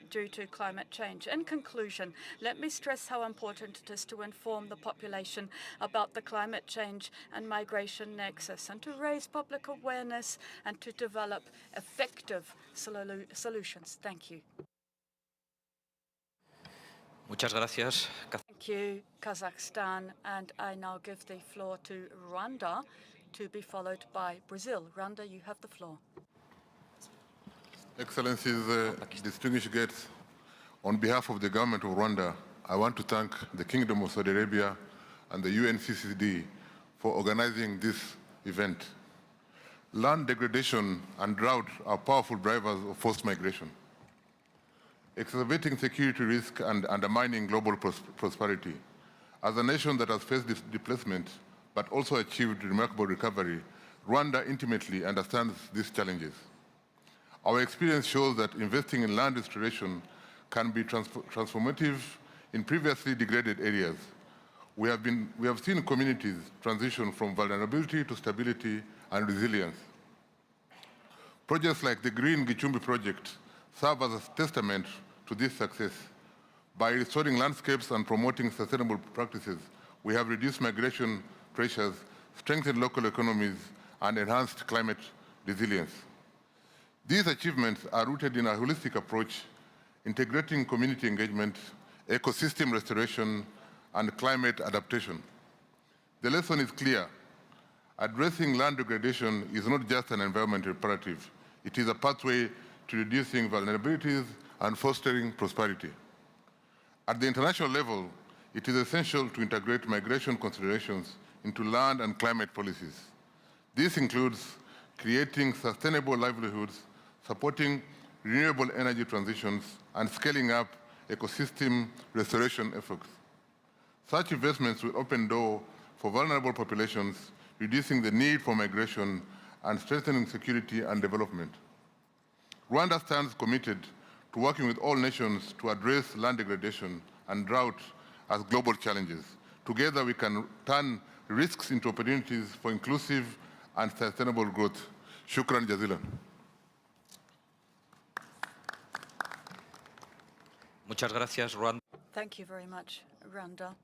due to climate change. In conclusion, let me stress how important it is to inform the population about the climate change and migration nexus, and to raise public awareness and to develop effective solutions. Thank you. Muchas gracias. Thank you, Kazakhstan. And I now give the floor to Rwanda, to be followed by Brazil. Rwanda, you have the floor. Excellencies, distinguished guests, on behalf of the government of Rwanda, I want to thank the Kingdom of Saudi Arabia and the UNCCD for organizing this event. Land degradation and drought are powerful drivers of forced migration, exacerbating security risk and undermining global prosperity. As a nation that has faced this displacement but also achieved remarkable recovery, Rwanda intimately understands these challenges. Our experience shows that investing in land restoration can be transformative in previously degraded areas. We have seen communities transition from vulnerability to stability and resilience. Projects like the Green Gichumbi project serve as a testament to this success. By restoring landscapes and promoting sustainable practices, we have reduced migration pressures, strengthened local economies, and enhanced climate resilience. These achievements are rooted in a holistic approach, integrating community engagement, ecosystem restoration, and climate adaptation. The lesson is clear. Addressing land degradation is not just an environmental imperative. It is a pathway to reducing vulnerabilities and fostering prosperity. At the international level, it is essential to integrate migration considerations into land and climate policies. This includes creating sustainable livelihoods, supporting renewable energy transitions, and scaling up ecosystem restoration efforts. Such investments will open doors for vulnerable populations, reducing the need for migration and strengthening security and development. Rwanda stands committed to working with all nations to address land degradation and drought as global challenges. Together, we can turn risks into opportunities for inclusive and sustainable growth. Shukran jazilan. Muchas gracias, Rwanda. Thank you very much, Rwanda.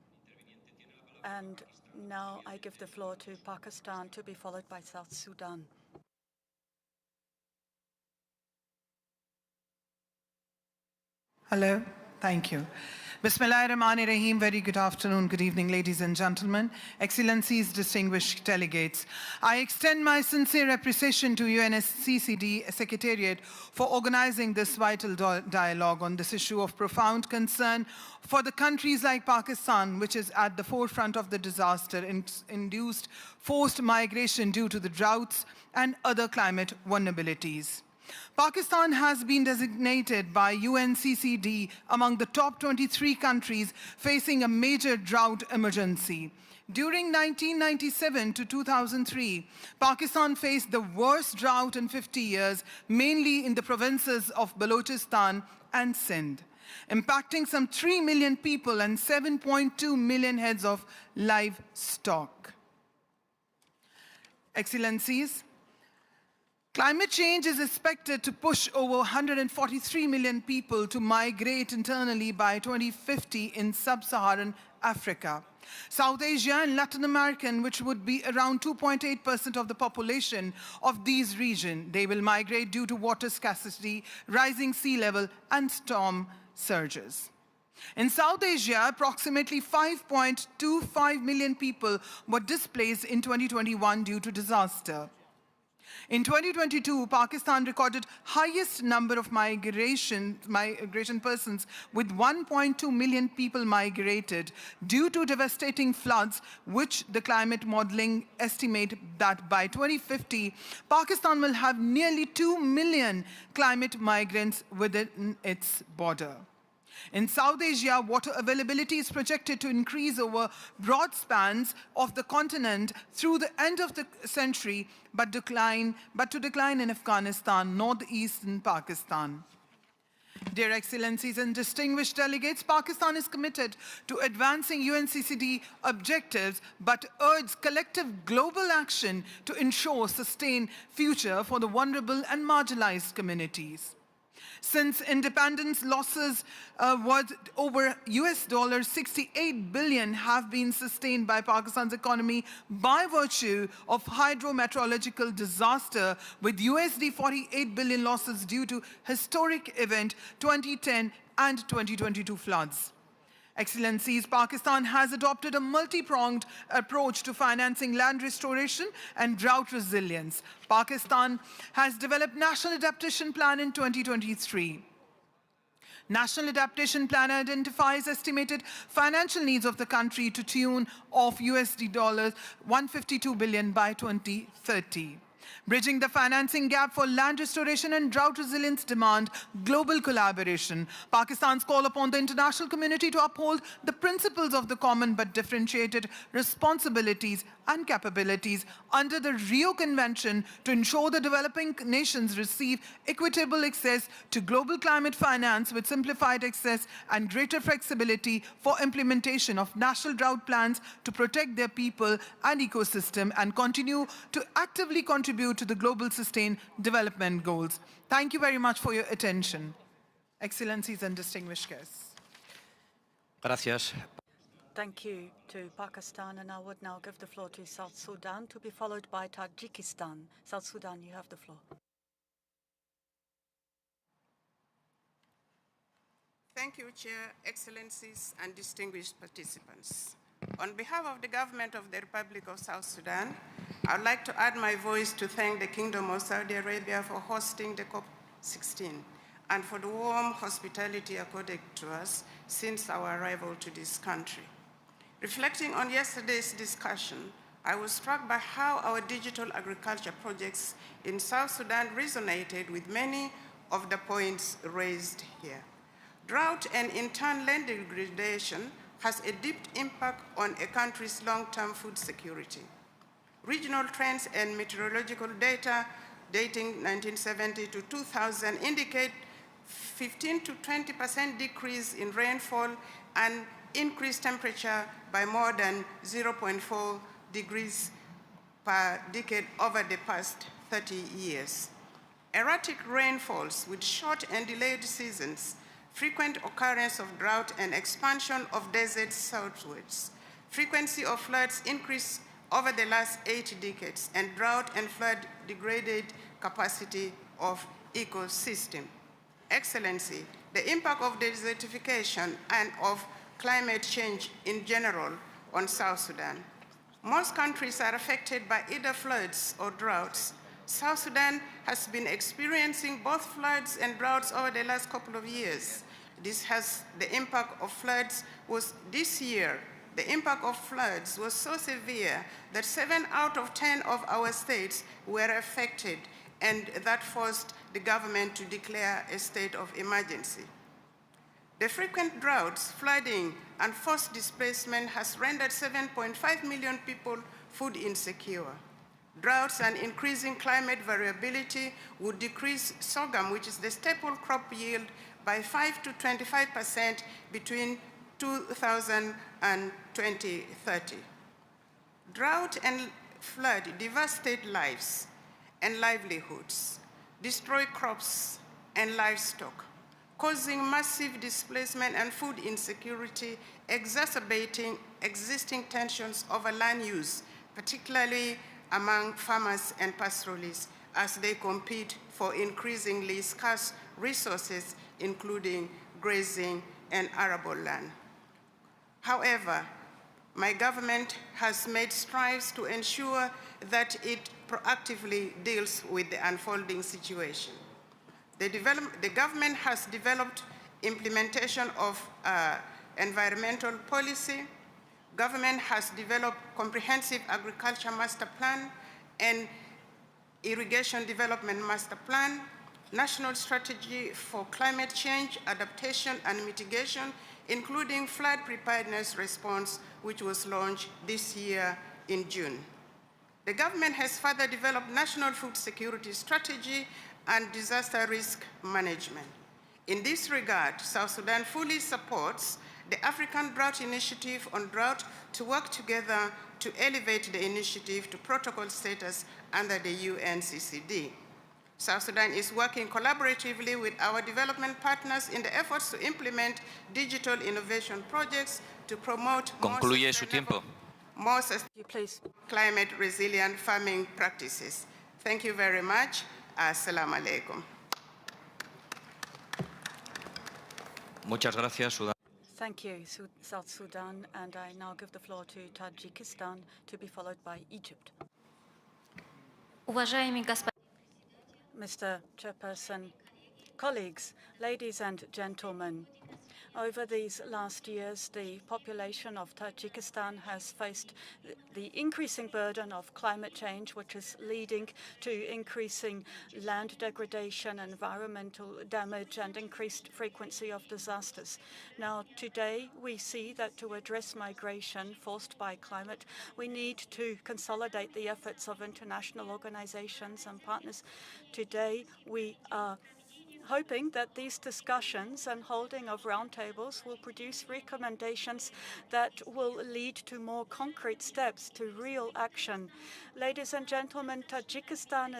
And now I give the floor to Pakistan, to be followed by South Sudan. Hello, thank you. Bismillahirrahmanirrahim. Very good afternoon, good evening, ladies and gentlemen, excellencies, distinguished delegates. I extend my sincere appreciation to UNCCD Secretariat for organizing this vital dialogue on this issue of profound concern for the countries like Pakistan, which is at the forefront of the disaster-induced forced migration due to the droughts and other climate vulnerabilities. Pakistan has been designated by UNCCD among the top 23 countries facing a major drought emergency. During 1997 to 2003, Pakistan faced the worst drought in 50 years, mainly in the provinces of Balochistan and Sindh, impacting some 3 million people and 7.2 million heads of livestock. Excellencies, climate change is expected to push over 143 million people to migrate internally by 2050 in sub-Saharan Africa. South Asia and Latin America, which would be around 2.8% of the population of these regions, they will migrate due to water scarcity, rising sea level, and storm surges. In South Asia, approximately 5.25 million people were displaced in 2021 due to disaster. In 2022, Pakistan recorded highest number of migration persons with 1.2 million people migrated due to devastating floods, which the climate modeling estimate that by 2050, Pakistan will have nearly 2 million climate migrants within its border. In South Asia, water availability is projected to increase over broad spans of the continent through the end of the century, but to decline in Afghanistan, northeastern Pakistan. Dear Excellencies and distinguished delegates, Pakistan is committed to advancing UNCCD objectives, but urges collective global action to ensure sustained future for the vulnerable and marginalized communities. Since independence, losses worth over $68 billion have been sustained by Pakistan's economy by virtue of hydrometeorological disaster, with $48 billion losses due to historic event 2010 and 2022 floods. Excellencies, Pakistan has adopted a multi-pronged approach to financing land restoration and drought resilience. Pakistan has developed National Adaptation Plan in 2023. National Adaptation Plan identifies estimated financial needs of the country to tune of $152 billion by 2030. Bridging the financing gap for land restoration and drought resilience demand global collaboration. Pakistan's call upon the international community to uphold the principles of the common but differentiated responsibilities and capabilities under the Rio Convention to ensure the developing nations receive equitable access to global climate finance with simplified access and greater flexibility for implementation of national drought plans to protect their people and ecosystem and continue to actively contribute to the global sustained development goals. Thank you very much for your attention. Excellencies and distinguished guests. Gracias. Thank you to Pakistan, and I would now give the floor to South Sudan, to be followed by Tajikistan. South Sudan, you have the floor. Thank you, Chair, Excellencies, and distinguished participants. On behalf of the government of the Republic of South Sudan, I would like to add my voice to thank the Kingdom of Saudi Arabia for hosting the COP16 and for the warm hospitality accorded to us since our arrival to this country. Reflecting on yesterday's discussion, I was struck by how our digital agriculture projects in South Sudan resonated with many of the points raised here. Drought and in turn land degradation has a deep impact on a country's long-term food security. Regional trends and meteorological data dating 1970 to 2000 indicate 15 to 20% decrease in rainfall and increased temperature by more than 0.4 degrees per decade over the past 30 years. Erratic rainfalls with short and delayed seasons, frequent occurrence of drought and expansion of deserts southwards, frequency of floods increased over the last 8 decades, and drought and flood degraded capacity of ecosystem. Excellency, the impact of desertification and of climate change in general on South Sudan. Most countries are affected by either floods or droughts. South Sudan has been experiencing both floods and droughts over the last couple of years. The impact of floods was this year. The impact of floods was so severe that 7 out of 10 of our states were affected, and that forced the government to declare a state of emergency. The frequent droughts, flooding, and forced displacement has rendered 7.5 million people food insecure. Droughts and increasing climate variability would decrease sorghum, which is the staple crop yield, by 5 to 25% between 2000 and 2030. Drought and flood devastate lives and livelihoods, destroy crops and livestock, causing massive displacement and food insecurity, exacerbating existing tensions over land use, particularly among farmers and pastoralists as they compete for increasingly scarce resources, including grazing and arable land. However, my government has made strides to ensure that it proactively deals with the unfolding situation. The government has developed implementation of environmental policy. Government has developed comprehensive agriculture master plan and irrigation development master plan, national strategy for climate change, adaptation and mitigation, including flood preparedness response, which was launched this year in June. The government has further developed national food security strategy and disaster risk management. In this regard, South Sudan fully supports the African Drought Initiative on Drought to work together to elevate the initiative to protocol status under the UNCCD. South Sudan is working collaboratively with our development partners in the efforts to implement digital innovation projects to promote more sustainable climate resilient farming practices. Thank you very much. Assalamu alaikum. Muchas gracias, Sudán. Thank you, South Sudan, and I now give the floor to Tajikistan, to be followed by Egypt. Mr. Chairperson, colleagues, ladies and gentlemen, Over these last years, the population of Tajikistan has faced the increasing burden of climate change, which is leading to increasing land degradation, environmental damage, and increased frequency of disasters. Now, today, we see that to address migration forced by climate, we need to consolidate the efforts of international organizations and partners. Today, we are hoping that these discussions and holding of roundtables will produce recommendations that will lead to more concrete steps to real action. Ladies and gentlemen, Tajikistan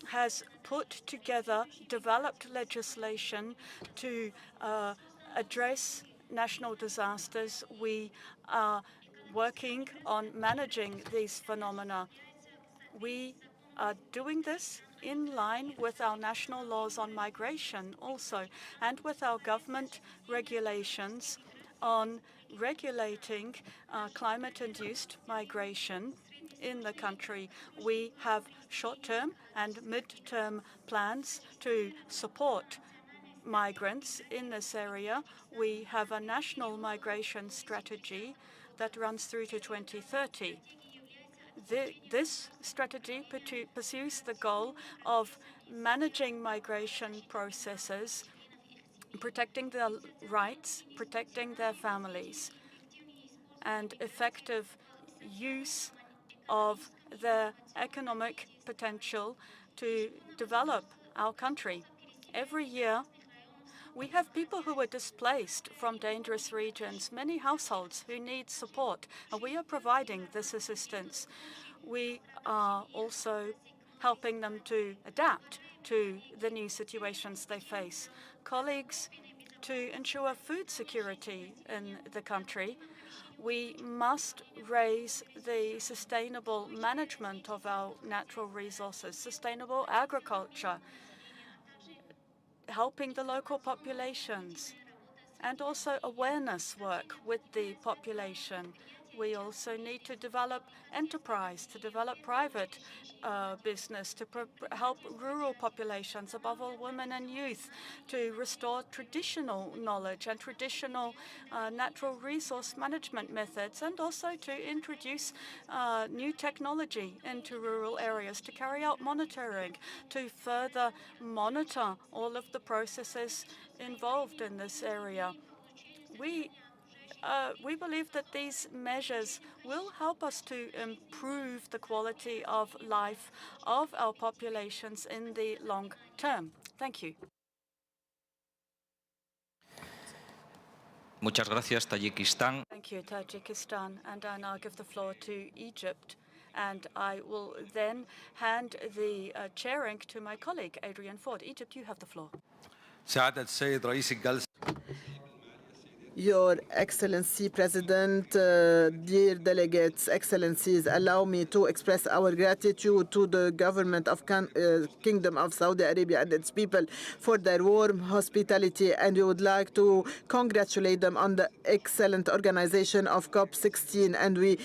has put together developed legislation to address national disasters. We are working on managing these phenomena. We are doing this in line with our national laws on migration also, and with our government regulations on regulating climate-induced migration in the country. We have short-term and mid-term plans to support migrants in this area. We have a national migration strategy that runs through to 2030. This strategy pursues the goal of managing migration processes, protecting their rights, protecting their families, and effective use of their economic potential to develop our country. Every year, we have people who are displaced from dangerous regions, many households who need support, and we are providing this assistance. We are also helping them to adapt to the new situations they face. Colleagues, to ensure food security in the country, we must raise the sustainable management of our natural resources, sustainable agriculture, helping the local populations, and also awareness work with the population. We also need to develop enterprise, to develop private business, to help rural populations, above all women and youth, to restore traditional knowledge and traditional natural resource management methods, and also to introduce new technology into rural areas, to carry out monitoring, to further monitor all of the processes involved in this area. We believe that these measures will help us to improve the quality of life of our populations in the long term. Thank you. Muchas gracias, Tayikistán. Thank you, Tajikistan. And I now give the floor to Egypt. And I will then hand the chairing to my colleague, Adrian Ford. Egypt, you have the floor. سعادة السيد رئيس الجلسة. Your Excellency President, dear delegates, Excellencies, allow me to express our gratitude to the government of Kingdom of Saudi Arabia and its people for their warm hospitality, and we would like to congratulate them on the excellent organization of COP16, and we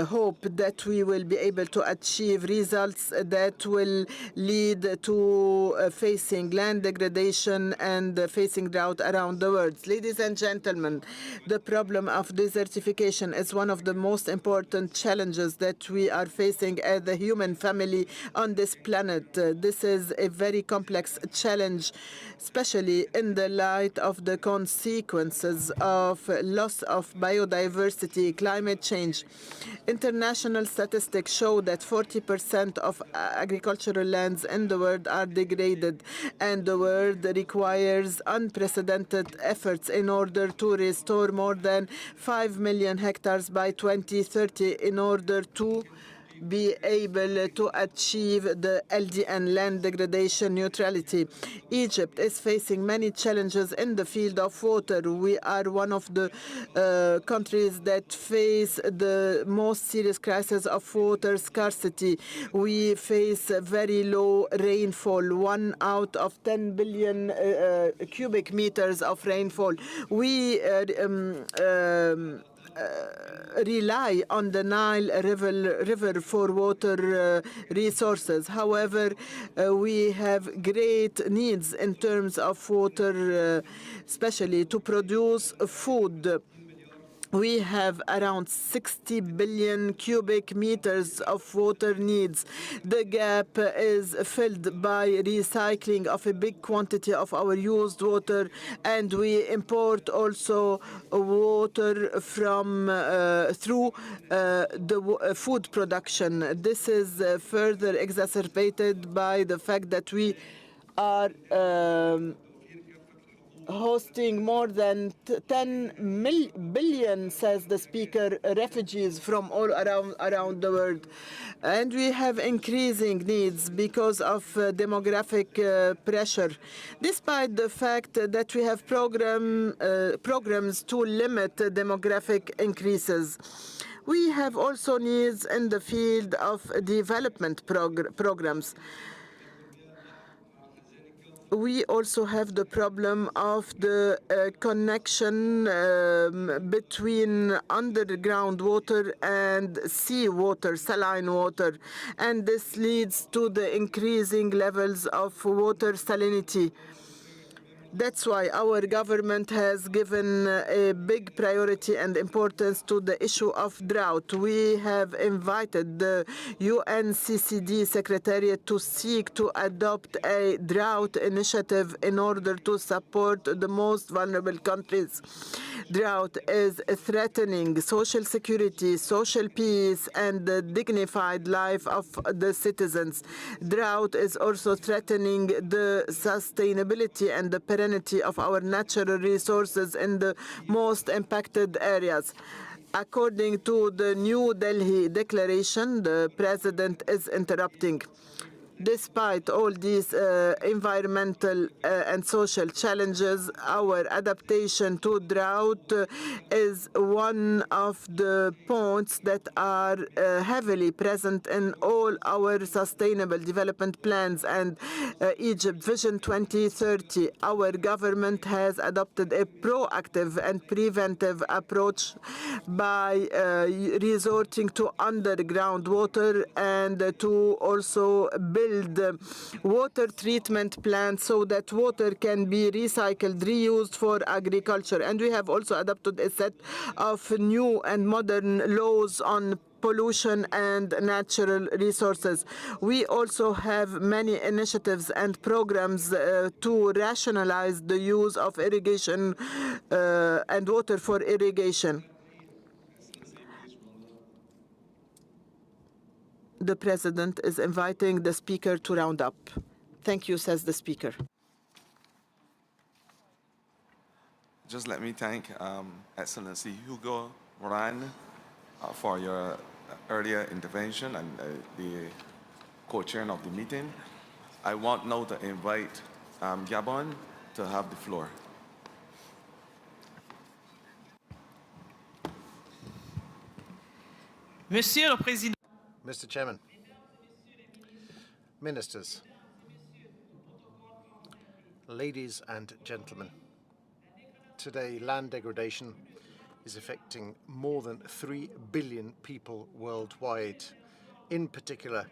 hope that we will be able to achieve results that will lead to facing land degradation and facing drought around the world. Ladies and gentlemen, the problem of desertification is one of the most important challenges that we are facing as the human family on this planet. This is a very complex challenge, especially in the light of the consequences of loss of biodiversity, climate change. International statistics show that 40% of agricultural lands in the world are degraded, and the world requires unprecedented efforts in order to restore more than 5 million hectares by 2030 in order to be able to achieve the LDN, land degradation neutrality. Egypt is facing many challenges in the field of water. We are one of the countries that face the most serious crisis of water scarcity. We face very low rainfall, 1 out of 10 billion cubic meters of rainfall. We rely on the Nile River for water resources. However, we have great needs in terms of water, especially to produce food. We have around 60 billion cubic meters of water needs. The gap is filled by recycling of a big quantity of our used water, and we import also water from through the food production. This is further exacerbated by the fact that we are hosting more than 10 billion, says the speaker, refugees from all around the world. And we have increasing needs because of demographic pressure. Despite the fact that we have programs to limit demographic increases, we have also needs in the field of development programs. We also have the problem of the connection between underground water and seawater, saline water, and this leads to the increasing levels of water salinity. That's why our government has given a big priority and importance to the issue of drought. We have invited the UNCCD Secretariat to seek to adopt a drought initiative in order to support the most vulnerable countries. Drought is threatening social security, social peace, and the dignified life of the citizens. Drought is also threatening the sustainability and the serenity of our natural resources in the most impacted areas. According to the New Delhi Declaration, the President is interrupting. Despite all these environmental and social challenges, our adaptation to drought is one of the points that are heavily present in all our sustainable development plans and Egypt Vision 2030. Our government has adopted a proactive and preventive approach by resorting to underground water and to also build water treatment plants so that water can be recycled, reused for agriculture. And we have also adopted a set of new and modern laws on pollution and natural resources. We also have many initiatives and programs to rationalize the use of irrigation and water for irrigation. The President is inviting the speaker to round up. Thank you, says the speaker. Just let me thank Excellency Hugo Moran for your earlier intervention and the co-chairing of the meeting. I want now to invite Gabon to have the floor. Monsieur le Président. Mr. Chairman, Ministers, ladies and gentlemen, today land degradation is affecting more than 3 billion people worldwide, in particular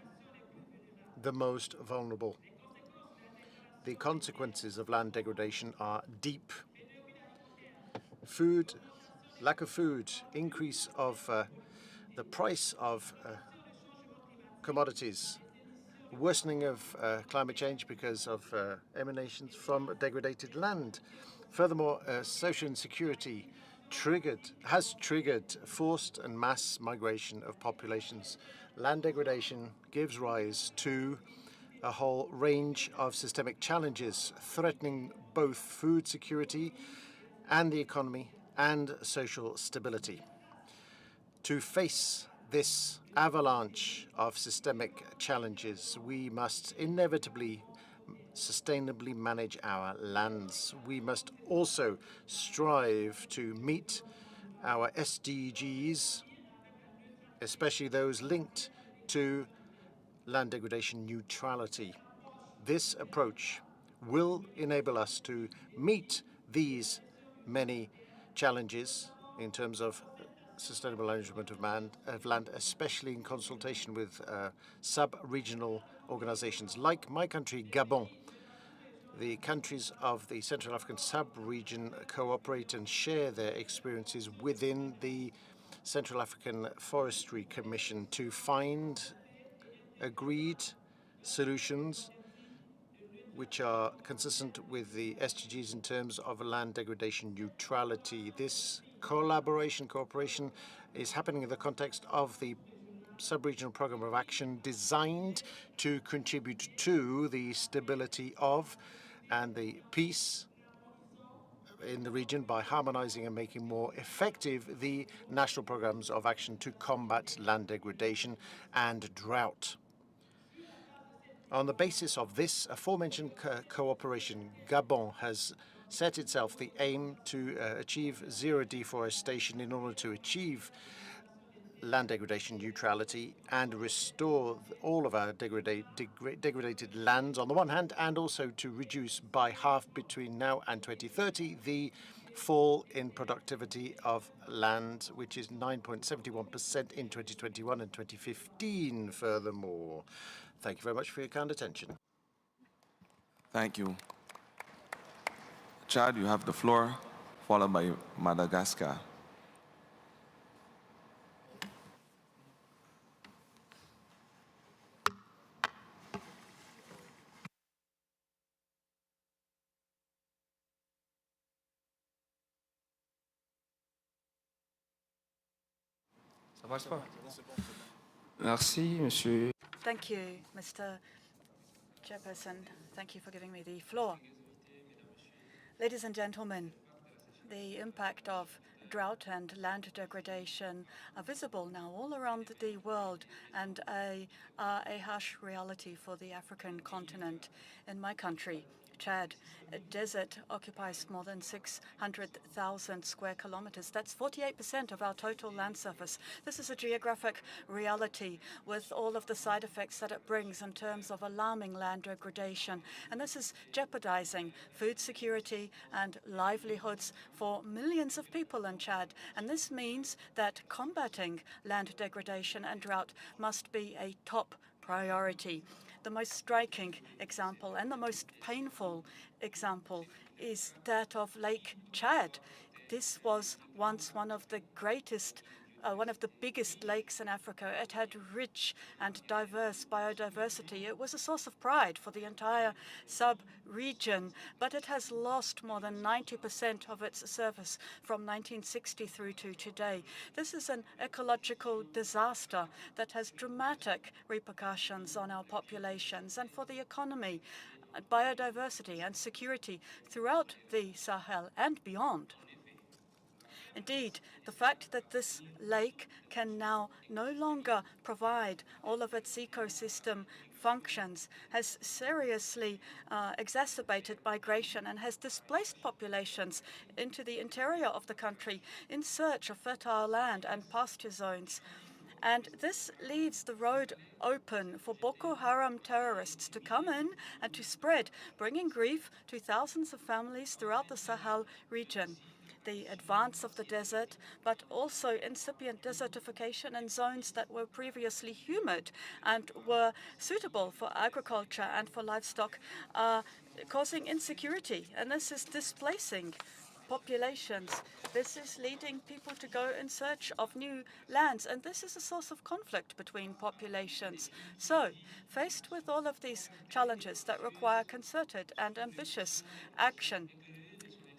the most vulnerable. The consequences of land degradation are deep. Food, lack of food, increase of the price of commodities, worsening of climate change because of emanations from degraded land. Furthermore, social insecurity has triggered forced and mass migration of populations. Land degradation gives rise to a whole range of systemic challenges threatening both food security and the economy and social stability. To face this avalanche of systemic challenges, we must inevitably sustainably manage our lands. We must also strive to meet our SDGs, especially those linked to land degradation neutrality. This approach will enable us to meet these many challenges in terms of sustainable management of land, especially in consultation with sub-regional organizations like my country, Gabon. The countries of the Central African sub-region cooperate and share their experiences within the Central African Forestry Commission to find agreed solutions which are consistent with the SDGs in terms of land degradation neutrality. This cooperation is happening in the context of the sub-regional program of action designed to contribute to the stability of and the peace in the region by harmonizing and making more effective the national programs of action to combat land degradation and drought. On the basis of this aforementioned cooperation, Gabon has set itself the aim to achieve zero deforestation in order to achieve land degradation neutrality and restore all of our degraded lands on the one hand, and also to reduce by half between now and 2030 the fall in productivity of land, which is 9.71% in 2021 and 2015 furthermore. Thank you very much for your kind attention. Thank you. Chad, you have the floor, followed by Madagascar. Merci, Monsieur. Thank you, Mr. Chairperson. Thank you for giving me the floor. Ladies and gentlemen, the impact of drought and land degradation are visible now all around the world and are a harsh reality for the African continent. In my country, Chad, a desert occupies more than 600,000 square kilometers. That's 48% of our total land surface. This is a geographic reality with all of the side effects that it brings in terms of alarming land degradation. And this is jeopardizing food security and livelihoods for millions of people in Chad. And this means that combating land degradation and drought must be a top priority. The most striking example and the most painful example is that of Lake Chad. This was once one of the biggest lakes in Africa. It had rich and diverse biodiversity. It was a source of pride for the entire sub-region, but it has lost more than 90% of its surface from 1960 through to today. This is an ecological disaster that has dramatic repercussions on our populations and for the economy, biodiversity and security throughout the Sahel and beyond. Indeed, the fact that this lake can now no longer provide all of its ecosystem functions has seriously exacerbated migration and has displaced populations into the interior of the country in search of fertile land and pasture zones. And this leaves the road open for Boko Haram terrorists to come in and to spread, bringing grief to thousands of families throughout the Sahel region. The advance of the desert, but also incipient desertification in zones that were previously humid and were suitable for agriculture and for livestock, are causing insecurity, and this is displacing populations. This is leading people to go in search of new lands, and this is a source of conflict between populations. So, faced with all of these challenges that require concerted and ambitious action,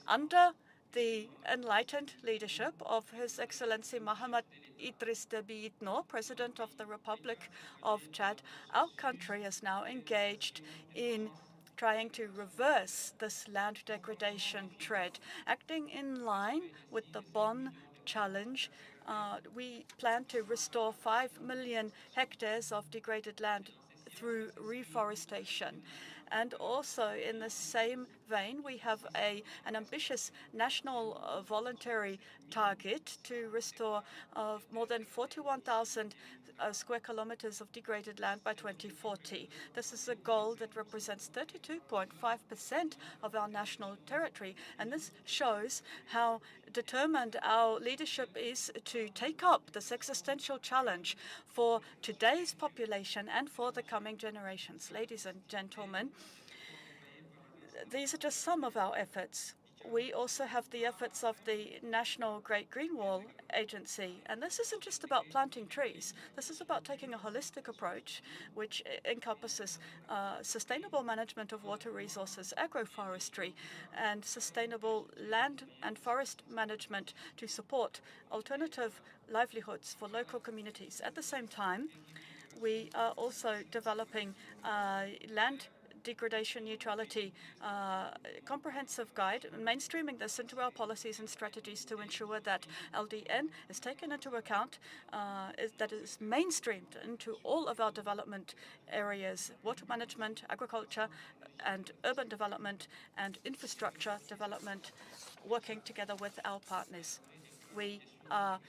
under the enlightened leadership of His Excellency Mohamed Idriss Déby Itno, President of the Republic of Chad, our country is now engaged in trying to reverse this land degradation trend. Acting in line with the Bonn Challenge, we plan to restore 5 million hectares of degraded land through reforestation. And also in the same vein, we have an ambitious national voluntary target to restore more than 41,000 square kilometers of degraded land by 2040. This is a goal that represents 32.5% of our national territory, and this shows how determined our leadership is to take up this existential challenge for today's population and for the coming generations. Ladies and gentlemen, these are just some of our efforts. We also have the efforts of the National Great Green Wall Agency. And this isn't just about planting trees. This is about taking a holistic approach, which encompasses sustainable management of water resources, agroforestry, and sustainable land and forest management to support alternative livelihoods for local communities. At the same time, we are also developing land degradation neutrality comprehensive guide, mainstreaming this into our policies and strategies to ensure that LDN is taken into account, that is mainstreamed into all of our development areas, water management, agriculture, and urban development, and infrastructure development, working together with our partners. We are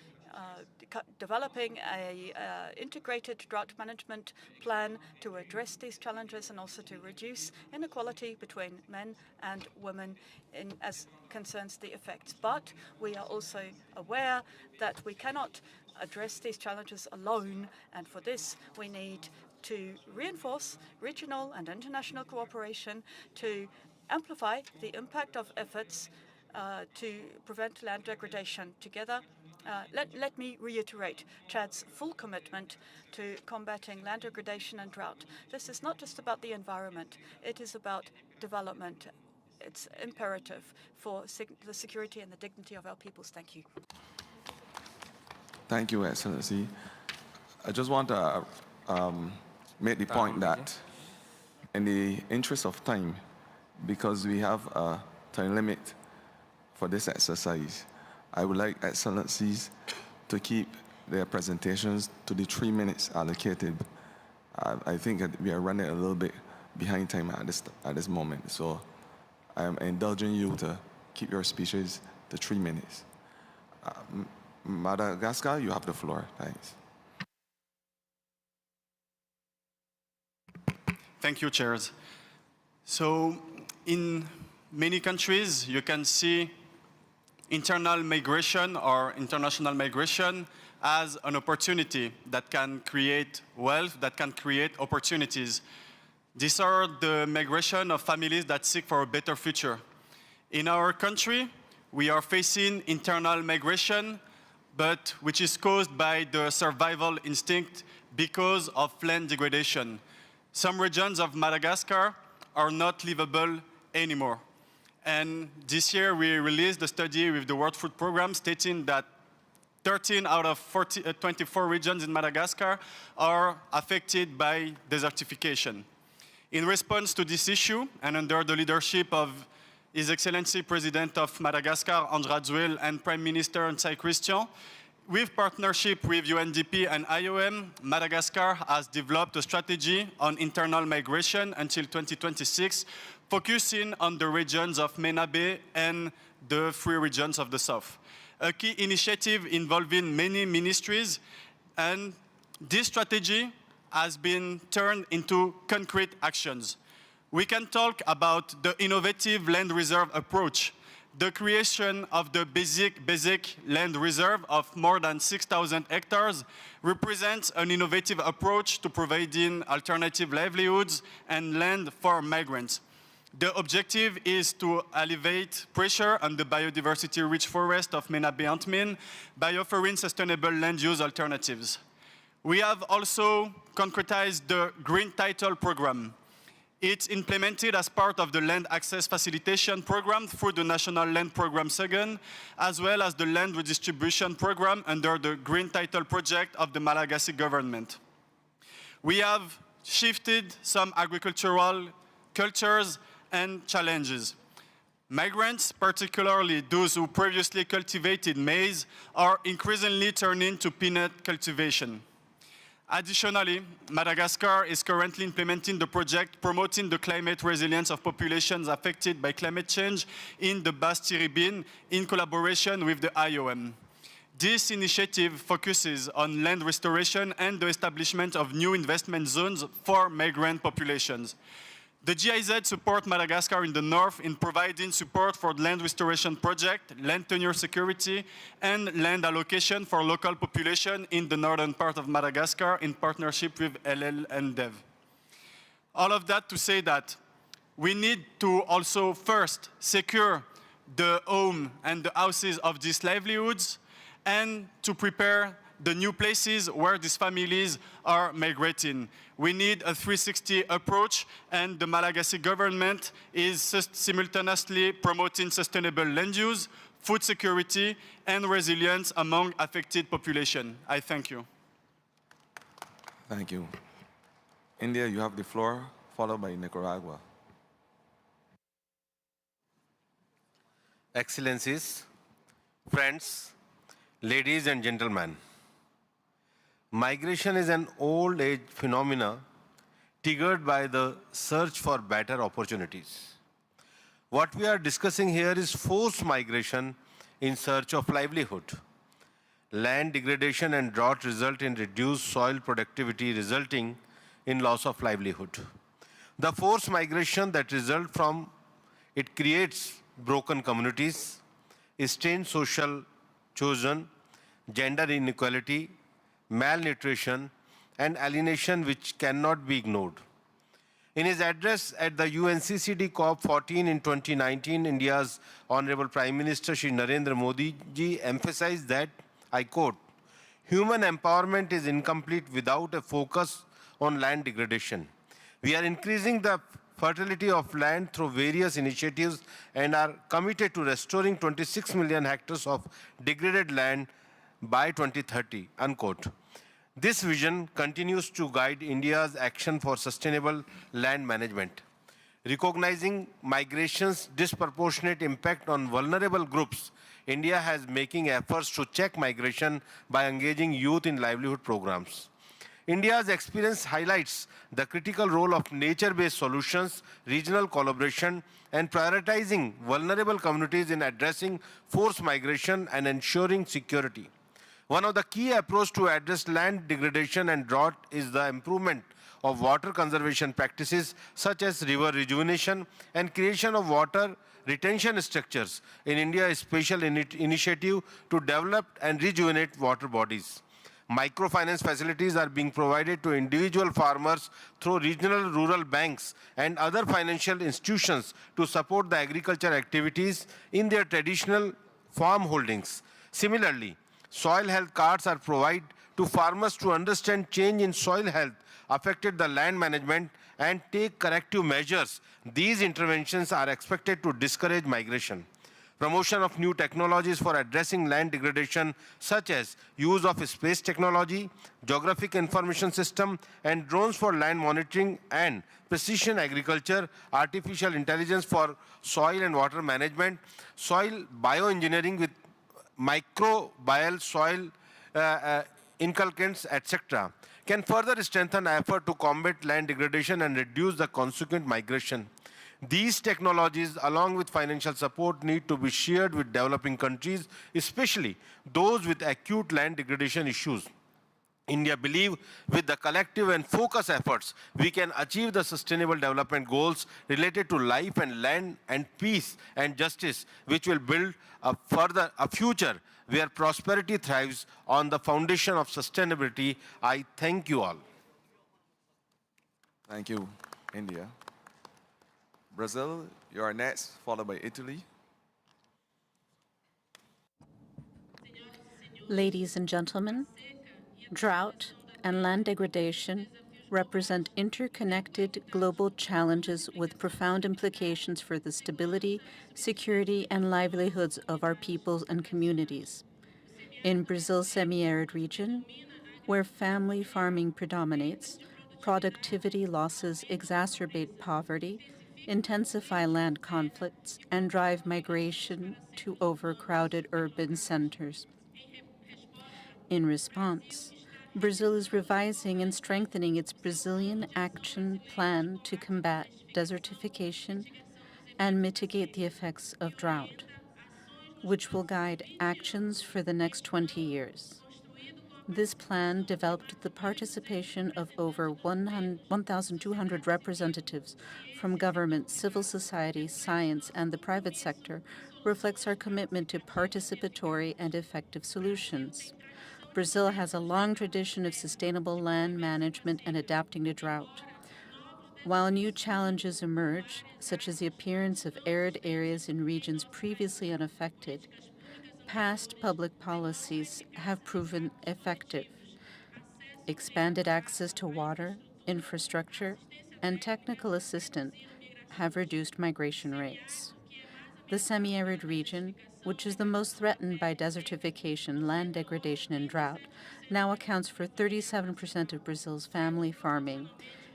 developing a integrated drought management plan to address these challenges and also to reduce inequality between men and women as concerns the effects. But we are also aware that we cannot address these challenges alone, and for this we need to reinforce regional and international cooperation to amplify the impact of efforts to prevent land degradation. Together, let me reiterate Chad's full commitment to combating land degradation and drought. This is not just about the environment, it is about development. It's imperative for the security and the dignity of our peoples. Thank you. Thank you, Excellency. I just want to make the point that in the interest of time, because we have a time limit for this exercise, I would like Excellencies to keep their presentations to the 3 minutes allocated. I think that we are running a little bit behind time at this moment, so I'm indulging you to keep your speeches to 3 minutes. Madagascar, you have the floor. Thanks. Thank you, Chairs. So in many countries, you can see internal migration or international migration as an opportunity that can create wealth, that can create opportunities. These are the migration of families that seek for a better future. In our country, we are facing internal migration, but which is caused by the survival instinct because of land degradation. Some regions of Madagascar are not livable anymore. And this year we released a study with the World Food Programme stating that 13 out of 24 regions in Madagascar are affected by desertification. In response to this issue, and under the leadership of His Excellency President of Madagascar, André Rajoelina, and Prime Minister Nsai Christian, with partnership with UNDP and IOM, Madagascar has developed a strategy on internal migration until 2026, focusing on the regions of MENA Bay and the 3 regions of the south. A key initiative involving many ministries, and this strategy has been turned into concrete actions. We can talk about the innovative land reserve approach. The creation of the basic land reserve of more than 6,000 hectares represents an innovative approach to providing alternative livelihoods and land for migrants. The objective is to alleviate pressure on the biodiversity-rich forest of MENA Bay Antmin by offering sustainable land use alternatives. We have also concretized the Green Title Program. It's implemented as part of the Land Access Facilitation Program through the National Land Program Second, as well as the Land Redistribution Program under the Green Title Project of the Malagasy government. We have shifted some agricultural cultures and challenges. Migrants, particularly those who previously cultivated maize, are increasingly turning to peanut cultivation. Additionally, Madagascar is currently implementing the project promoting the climate resilience of populations affected by climate change in the Bas-Tiribin in collaboration with the IOM. This initiative focuses on land restoration and the establishment of new investment zones for migrant populations. The GIZ supports Madagascar in the north in providing support for land restoration project, land tenure security, and land allocation for local population in the northern part of Madagascar in partnership with LL and DEV. All of that to say that we need to also first secure the home and the houses of these livelihoods and to prepare the new places where these families are migrating. We need a 360 approach, and the Malagasy government is simultaneously promoting sustainable land use, food security, and resilience among affected population. I thank you. Thank you. India, you have the floor, followed by Nicaragua. Excellencies, friends, ladies and gentlemen, migration is an old-age phenomena triggered by the search for better opportunities. What we are discussing here is forced migration in search of livelihood. Land degradation and drought result in reduced soil productivity, resulting in loss of livelihood. The forced migration that results from it creates broken communities, strained social cohesion, gender inequality, malnutrition, and alienation which cannot be ignored. In his address at the UNCCD COP16 in 2019, India's Honorable Prime Minister Shri Narendra Modi ji emphasized that, I quote, "Human empowerment is incomplete without a focus on land degradation. We are increasing the fertility of land through various initiatives and are committed to restoring 26 million hectares of degraded land by 2030, unquote. This vision continues to guide India's action for sustainable land management. Recognizing migration's disproportionate impact on vulnerable groups, India has making efforts to check migration by engaging youth in livelihood programs. India's experience highlights the critical role of nature-based solutions, regional collaboration, and prioritizing vulnerable communities in addressing forced migration and ensuring security. One of the key approaches to address land degradation and drought is the improvement of water conservation practices such as river rejuvenation and creation of water retention structures. In India, a special initiative to develop and rejuvenate water bodies. Microfinance facilities are being provided to individual farmers through regional rural banks and other financial institutions to support the agriculture activities in their traditional farm holdings. Similarly, soil health cards are provided to farmers to understand change in soil health affected the land management and take corrective measures. These interventions are expected to discourage migration. Promotion of new technologies for addressing land degradation, such as use of space technology, geographic information system, and drones for land monitoring and precision agriculture, artificial intelligence for soil and water management, soil bioengineering with microbial soil inculcants, etc., can further strengthen effort to combat land degradation and reduce the consequent migration. These technologies, along with financial support, need to be shared with developing countries, especially those with acute land degradation issues. India believes with the collective and focused efforts, we can achieve the sustainable development goals related to life and land and peace and justice, which will build a future where prosperity thrives on the foundation of sustainability. I thank you all. Thank you, India. Brazil, you are next, followed by Italy. Ladies and gentlemen, drought and land degradation represent interconnected global challenges with profound implications for the stability, security, and livelihoods of our peoples and communities. In Brazil's semi-arid region, where family farming predominates, productivity losses exacerbate poverty, intensify land conflicts, and drive migration to overcrowded urban centers. In response, Brazil is revising and strengthening its Brazilian Action Plan to combat desertification and mitigate the effects of drought. which will guide actions for the next 20 years. This plan, developed with the participation of over 1,200 representatives from government, civil society, science, and the private sector, reflects our commitment to participatory and effective solutions. Brazil has a long tradition of sustainable land management and adapting to drought. While new challenges emerge, such as the appearance of arid areas in regions previously unaffected, past public policies have proven effective. Expanded access to water, infrastructure, and technical assistance have reduced migration rates. The semi-arid region, which is the most threatened by desertification, land degradation, and drought, now accounts for 37% of Brazil's family farming,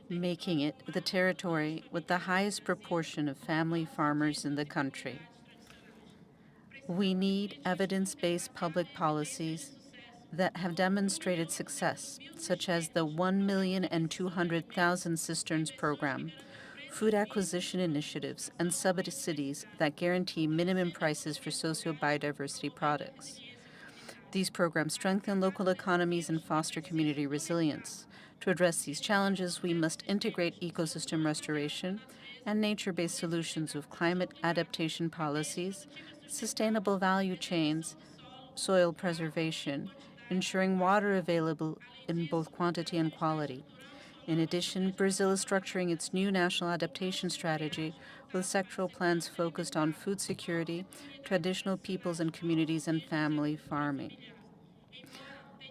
making it the territory with the highest proportion of family farmers in the country. We need evidence-based public policies that have demonstrated success, such as the 1,200,000 cisterns program, food acquisition initiatives, and subsidies that guarantee minimum prices for socio-biodiversity products. These programs strengthen local economies and foster community resilience. To address these challenges, we must integrate ecosystem restoration and nature-based solutions with climate adaptation policies, sustainable value chains, soil preservation, ensuring water available in both quantity and quality. In addition, Brazil is structuring its new national adaptation strategy with sectoral plans focused on food security, traditional peoples and communities, and family farming.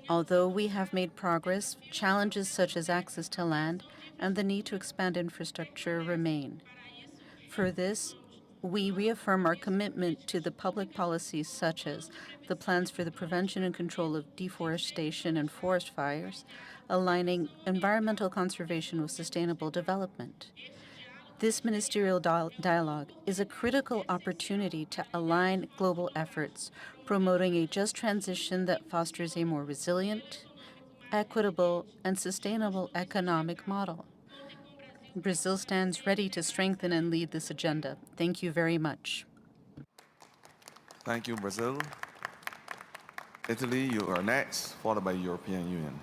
Although we have made progress, challenges such as access to land and the need to expand infrastructure remain. For this, we reaffirm our commitment to the public policies such as the plans for the prevention and control of deforestation and forest fires, aligning environmental conservation with sustainable development. This ministerial dialogue is a critical opportunity to align global efforts, promoting a just transition that fosters a more resilient, equitable, and sustainable economic model. Brazil stands ready to strengthen and lead this agenda. Thank you very much. Thank you, Brazil. Italy, you are next, followed by European Union.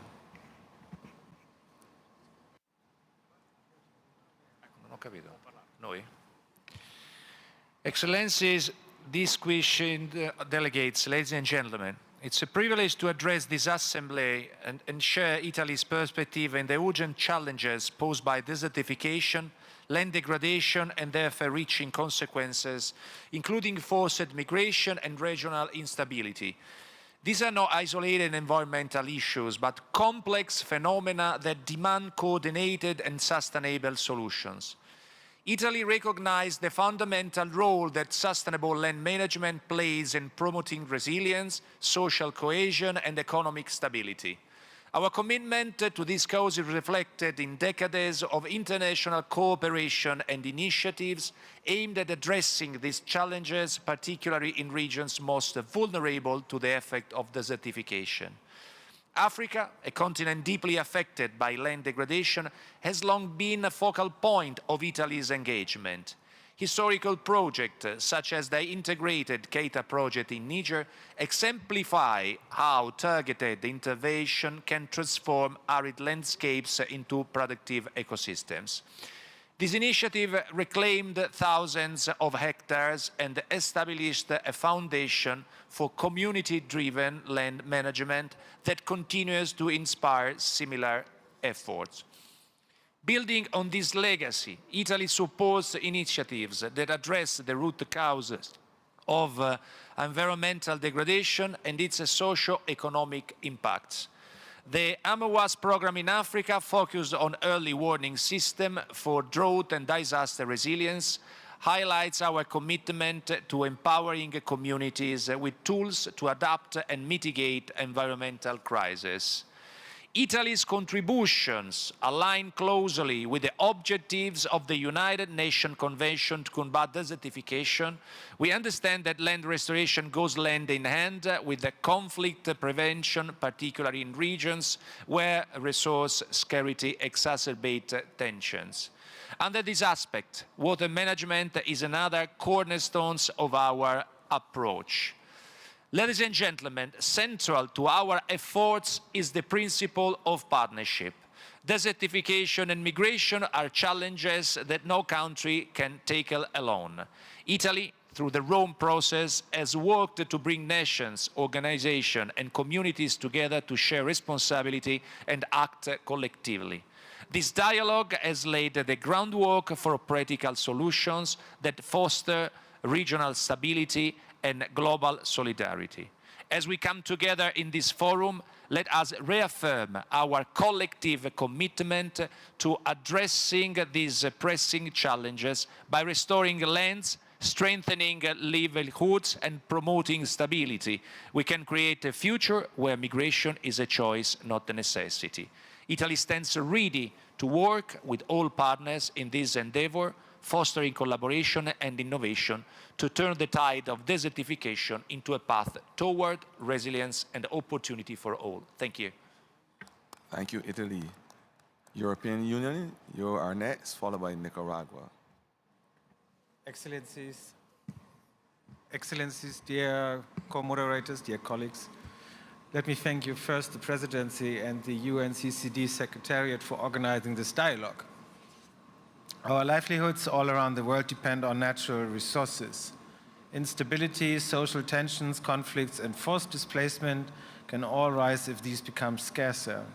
Non ho capito. Noi? Excellencies, distinguished delegates, ladies and gentlemen, it's a privilege to address this assembly and share Italy's perspective in the urgent challenges posed by desertification, land degradation, and their far-reaching consequences, including forced migration and regional instability. These are not isolated environmental issues, but complex phenomena that demand coordinated and sustainable solutions. Italy recognized the fundamental role that sustainable land management plays in promoting resilience, social cohesion, and economic stability. Our commitment to this cause is reflected in decades of international cooperation and initiatives aimed at addressing these challenges, particularly in regions most vulnerable to the effect of desertification. Africa, a continent deeply affected by land degradation, has long been a focal point of Italy's engagement. Historical projects, such as the integrated Keita project in Niger, exemplify how targeted intervention can transform arid landscapes into productive ecosystems. This initiative reclaimed thousands of hectares and established a foundation for community-driven land management that continues to inspire similar efforts. Building on this legacy, Italy supports initiatives that address the root causes of environmental degradation and its socio-economic impacts. The AMOAS program in Africa focused on early warning system for drought and disaster resilience, highlights our commitment to empowering communities with tools to adapt and mitigate environmental crises. Italy's contributions align closely with the objectives of the United Nations Convention to Combat Desertification. We understand that land restoration goes hand in hand with the conflict prevention, particularly in regions where resource scarcity exacerbates tensions. Under this aspect, water management is another cornerstone of our approach. Ladies and gentlemen, central to our efforts is the principle of partnership. Desertification and migration are challenges that no country can tackle alone. Italy, through the Rome process, has worked to bring nations, organizations, and communities together to share responsibility and act collectively. This dialogue has laid the groundwork for practical solutions that foster regional stability and global solidarity. As we come together in this forum, let us reaffirm our collective commitment to addressing these pressing challenges by restoring lands, strengthening livelihoods, and promoting stability. We can create a future where migration is a choice, not a necessity. Italy stands ready to work with all partners in this endeavor, fostering collaboration and innovation to turn the tide of desertification into a path toward resilience and opportunity for all. Thank you. Thank you, Italy. European Union, you are next, followed by Nicaragua. Excellencies, dear co-moderators, dear colleagues, let me thank you first, the Presidency and the UNCCD Secretariat for organizing this dialogue. Our livelihoods all around the world depend on natural resources. Instability, social tensions, conflicts, and forced displacement can all rise if these become scarcer.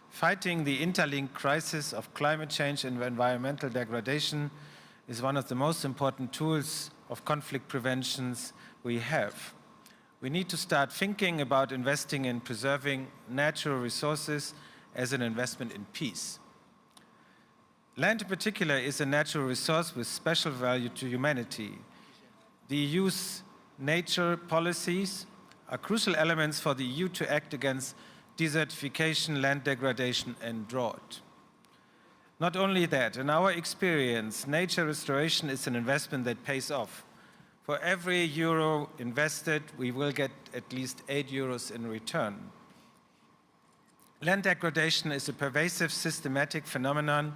Fighting the interlinked crisis of climate change and environmental degradation is one of the most important tools of conflict preventions we have. We need to start thinking about investing in preserving natural resources as an investment in peace. Land in particular is a natural resource with special value to humanity. The EU's nature policies are crucial elements for the EU to act against desertification, land degradation, and drought. Not only that, in our experience, nature restoration is an investment that pays off. For every euro invested, we will get at least 8 euros in return. Land degradation is a pervasive, systematic phenomenon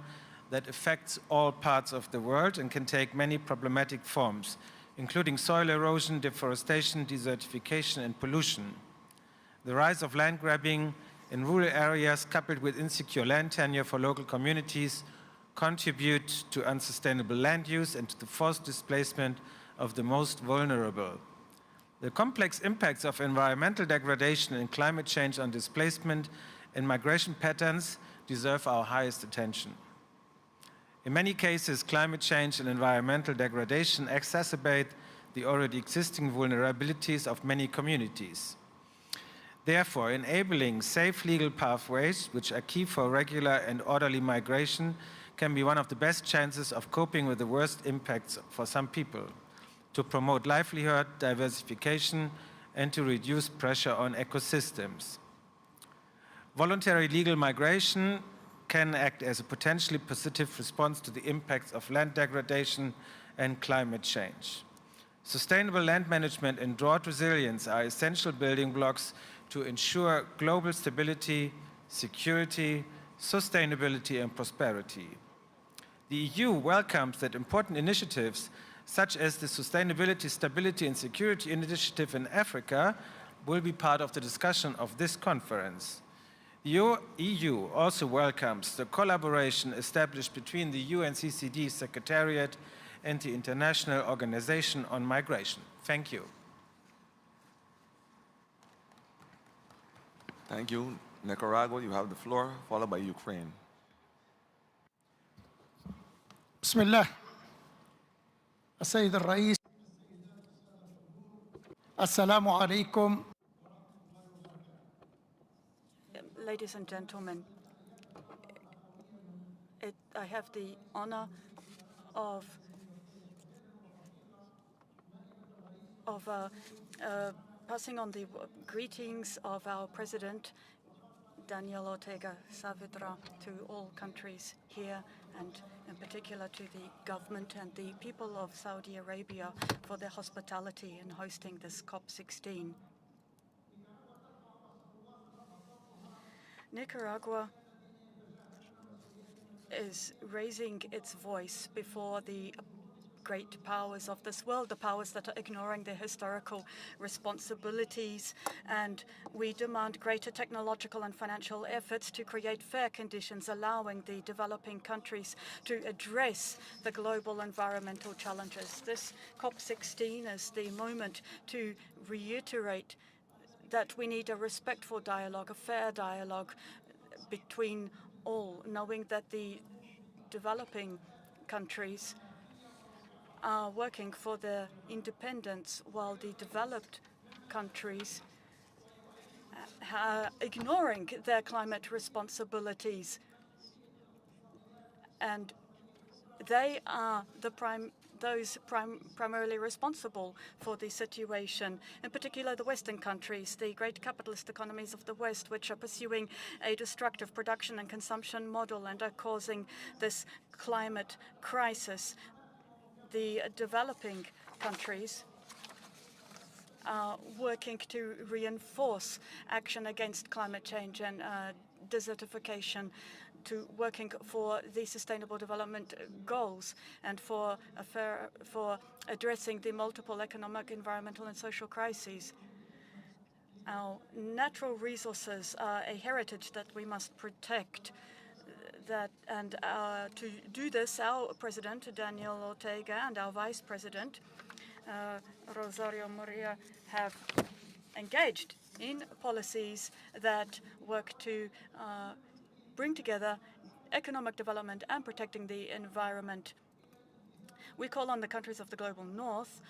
that affects all parts of the world and can take many problematic forms, including soil erosion, deforestation, desertification, and pollution. The rise of land grabbing in rural areas, coupled with insecure land tenure for local communities, contribute to unsustainable land use and to the forced displacement of the most vulnerable. The complex impacts of environmental degradation and climate change on displacement and migration patterns deserve our highest attention. In many cases, climate change and environmental degradation exacerbate the already existing vulnerabilities of many communities. Therefore, enabling safe legal pathways, which are key for regular and orderly migration, can be one of the best chances of coping with the worst impacts for some people, to promote livelihood, diversification, and to reduce pressure on ecosystems. Voluntary legal migration can act as a potentially positive response to the impacts of land degradation and climate change. Sustainable land management and drought resilience are essential building blocks to ensure global stability, security, sustainability, and prosperity. The EU welcomes that important initiatives such as the Sustainability, Stability, and Security Initiative in Africa will be part of the discussion of this conference. The EU also welcomes the collaboration established between the UNCCD Secretariat and the International Organization on Migration. Thank you. Thank you. Nicaragua, you have the floor, followed by Ukraine. بسم الله السيد الرئيس السلام عليكم. Ladies and gentlemen, I have the honor of passing on the greetings of our President, Daniel Ortega Saavedra, to all countries here, and in particular to the government and the people of Saudi Arabia for their hospitality in hosting this COP16. Nicaragua is raising its voice before the great powers of this world, the powers that are ignoring their historical responsibilities. And we demand greater technological and financial efforts to create fair conditions, allowing the developing countries to address the global environmental challenges. This COP16 is the moment to reiterate that we need a respectful dialogue, a fair dialogue between all, knowing that the developing countries are working for their independence while the developed countries are ignoring their climate responsibilities. And they are primarily responsible for the situation, in particular the Western countries, the great capitalist economies of the West, which are pursuing a destructive production and consumption model and are causing this climate crisis. The developing countries are working to reinforce action against climate change and desertification, to working for the Sustainable Development Goals and for addressing the multiple economic, environmental and social crises. Our natural resources are a heritage that we must protect. To do this, our President, Daniel Ortega, and our Vice President, Rosario Murillo, have engaged in policies that work to bring together economic development and protecting the environment. We call on the countries of the global north,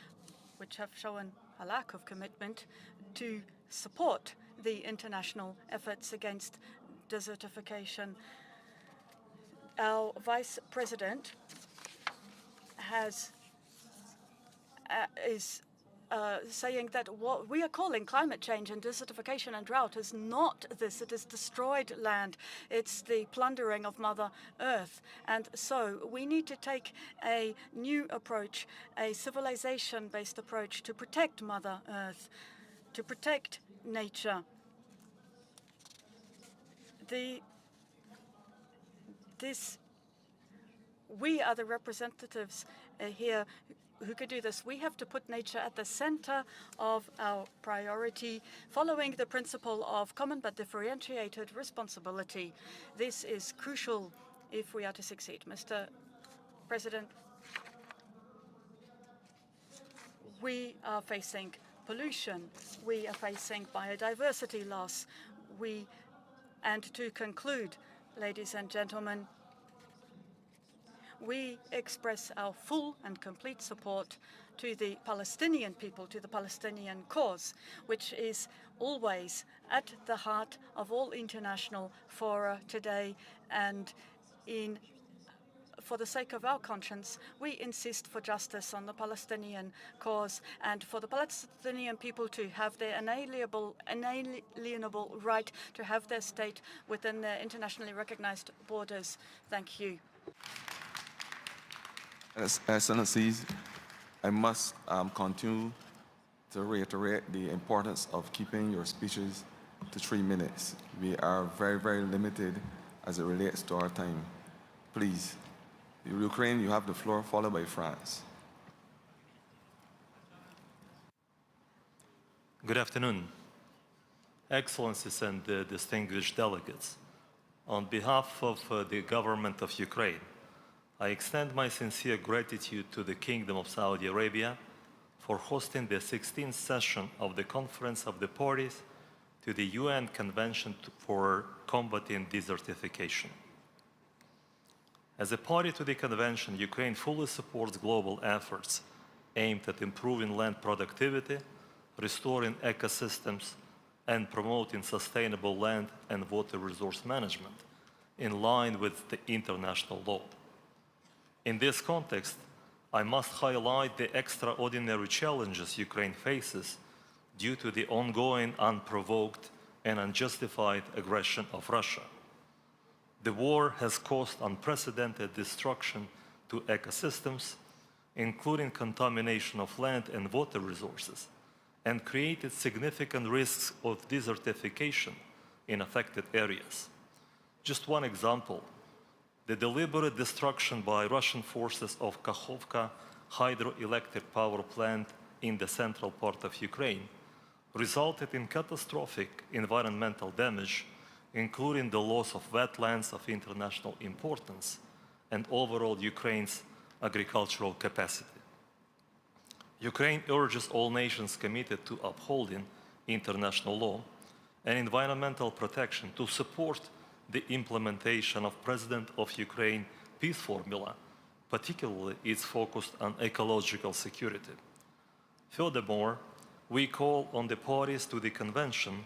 which have shown a lack of commitment, to support the international efforts against desertification. Our Vice President is saying that what we are calling climate change and desertification and drought is not this. It is destroyed land. It's the plundering of Mother Earth. And so we need to take a new approach, a civilization-based approach to protect Mother Earth, to protect nature. We are the representatives here who could do this. We have to put nature at the center of our priority, following the principle of common but differentiated responsibility. This is crucial if we are to succeed. Mr. President, we are facing pollution. We are facing biodiversity loss. And to conclude, ladies and gentlemen, we express our full and complete support to the Palestinian people, to the Palestinian cause, which is always at the heart of all international fora today. And for the sake of our conscience, we insist for justice on the Palestinian cause and for the Palestinian people to have their inalienable right to have their state within their internationally recognized borders. Thank you. Excellencies, I must continue to reiterate the importance of keeping your speeches to 3 minutes. We are very, very limited as it relates to our time. Please, Ukraine, you have the floor, followed by France. Good afternoon, Excellencies and distinguished delegates. On behalf of the government of Ukraine, I extend my sincere gratitude to the Kingdom of Saudi Arabia for hosting the 16th session of the Conference of the Parties to the UN Convention for Combating Desertification. As a party to the convention, Ukraine fully supports global efforts aimed at improving land productivity, restoring ecosystems, and promoting sustainable land and water resource management in line with the international law. In this context, I must highlight the extraordinary challenges Ukraine faces due to the ongoing unprovoked and unjustified aggression of Russia. The war has caused unprecedented destruction to ecosystems, including contamination of land and water resources, and created significant risks of desertification in affected areas. Just one example, the deliberate destruction by Russian forces of Kakhovka hydroelectric power plant in the central part of Ukraine resulted in catastrophic environmental damage, including the loss of wetlands of international importance and overall Ukraine's agricultural capacity. Ukraine urges all nations committed to upholding international law and environmental protection to support the implementation of President of Ukraine peace formula, particularly its focus on ecological security. Furthermore, we call on the parties to the convention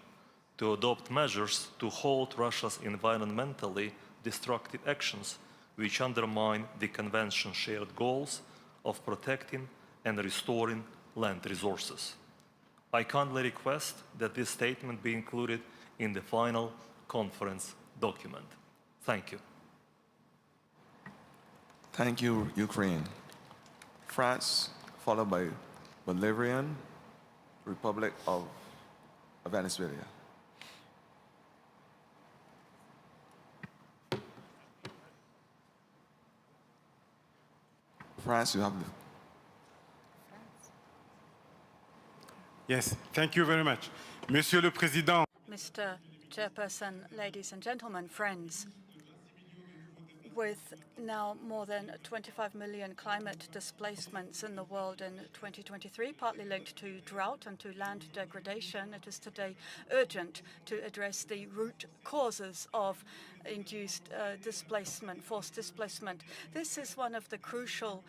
to adopt measures to halt Russia's environmentally destructive actions which undermine the convention's shared goals of protecting and restoring land resources. I kindly request that this statement be included in the final conference document. Thank you. Thank you, Ukraine. France, followed by Bolivarian Republic of Venezuela. France, you have the... Yes, thank you very much. Monsieur le Président. Mr. Chairperson, ladies and gentlemen, friends, with now more than 25 million climate displacements in the world in 2023, partly linked to drought and to land degradation, it is today urgent to address the root causes of induced displacement, forced displacement. This is one of the crucial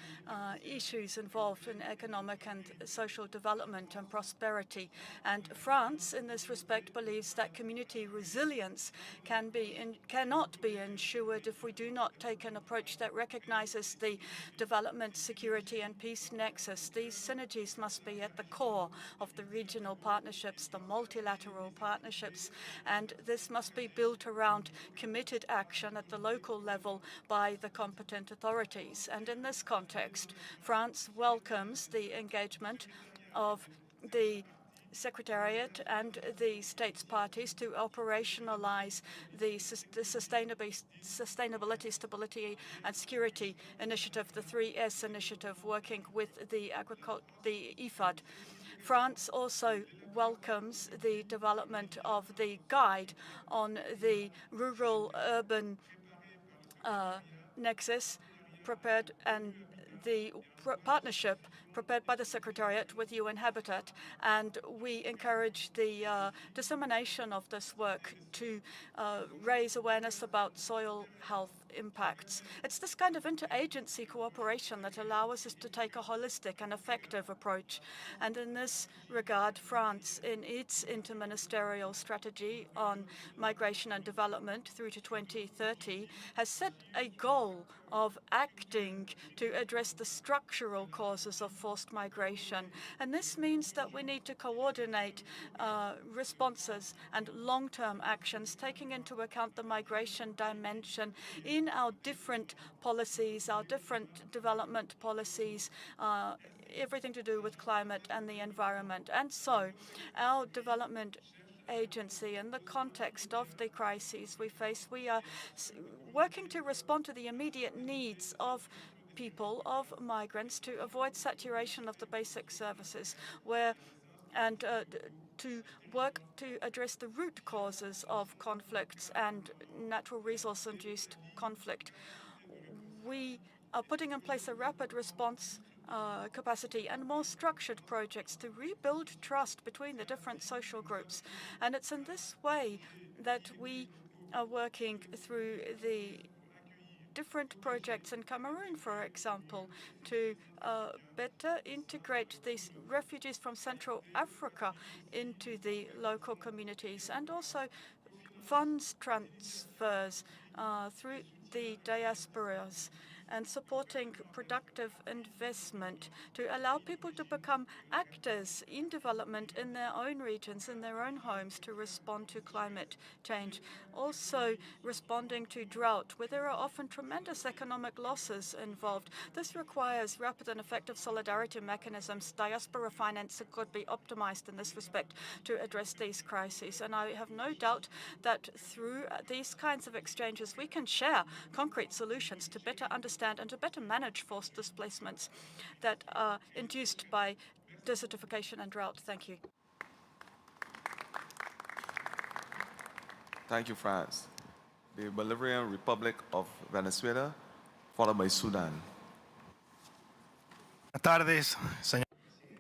issues involved in economic and social development and prosperity. And France, in this respect, believes that community resilience cannot be ensured if we do not take an approach that recognizes the development, security, and peace nexus. These synergies must be at the core of the regional partnerships, the multilateral partnerships, and this must be built around committed action at the local level by the competent authorities. And in this context, France welcomes the engagement of the Secretariat and the states parties to operationalize the Sustainability, Stability and Security Initiative, the 3S initiative, working with the IFAD. France also welcomes the development of the guide on the rural-urban nexus prepared and the partnership prepared by the Secretariat with UN Habitat, and we encourage the dissemination of this work to raise awareness about soil health impacts. It's this kind of interagency cooperation that allows us to take a holistic and effective approach. And in this regard, France, in its interministerial strategy on migration and development through to 2030, has set a goal of acting to address the structural causes of forced migration. And this means that we need to coordinate responses and long-term actions, taking into account the migration dimension in our different policies, our different development policies, everything to do with climate and the environment. And so our development agency, in the context of the crises we face, we are working to respond to the immediate needs of people, of migrants, to avoid saturation of the basic services, and to work to address the root causes of conflicts and natural resource-induced conflict. We are putting in place a rapid response capacity and more structured projects to rebuild trust between the different social groups. And it's in this way that we are working through the different projects in Cameroon, for example, to better integrate these refugees from Central Africa into the local communities, and also funds transfers through the diasporas, and supporting productive investment to allow people to become actors in development in their own regions, in their own homes, to respond to climate change. Also responding to drought, where there are often tremendous economic losses involved. This requires rapid and effective solidarity mechanisms. Diaspora finance could be optimized in this respect to address these crises. And I have no doubt that through these kinds of exchanges, we can share concrete solutions to better understand understand and to better manage forced displacements that are induced by desertification and drought. Thank you. Thank you, France. The Bolivarian Republic of Venezuela, followed by Sudan.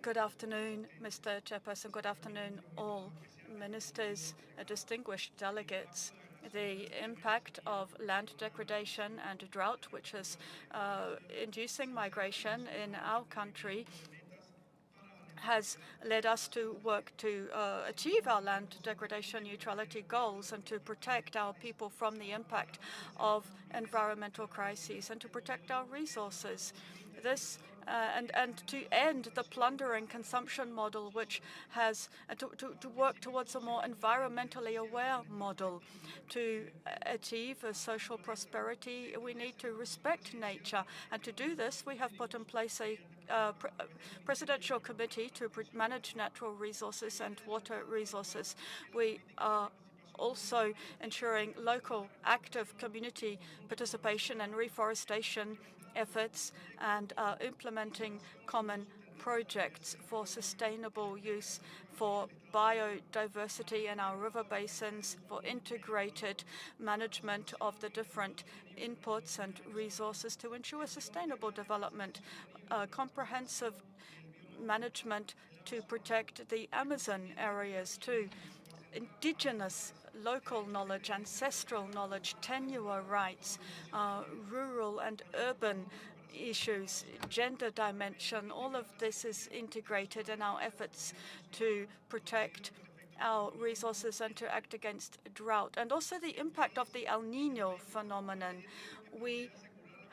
Good afternoon, Mr. Chairperson. Good afternoon, all ministers, distinguished delegates. The impact of land degradation and drought, which is inducing migration in our country, has led us to work to achieve our land degradation neutrality goals and to protect our people from the impact of environmental crises and to protect our resources. This and to end the plundering consumption model, which has to work towards a more environmentally aware model. To achieve a social prosperity, we need to respect nature, and to do this, we have put in place a presidential committee to manage natural resources and water resources. We are also ensuring local active community participation and reforestation efforts and implementing common projects for sustainable use, for biodiversity in our river basins, for integrated management of the different inputs and resources to ensure sustainable development, comprehensive management to protect the Amazon areas too, indigenous local knowledge, ancestral knowledge, tenure rights, rural and urban issues, gender dimension, all of this is integrated in our efforts to protect our resources and to act against drought. And also the impact of the El Niño phenomenon. We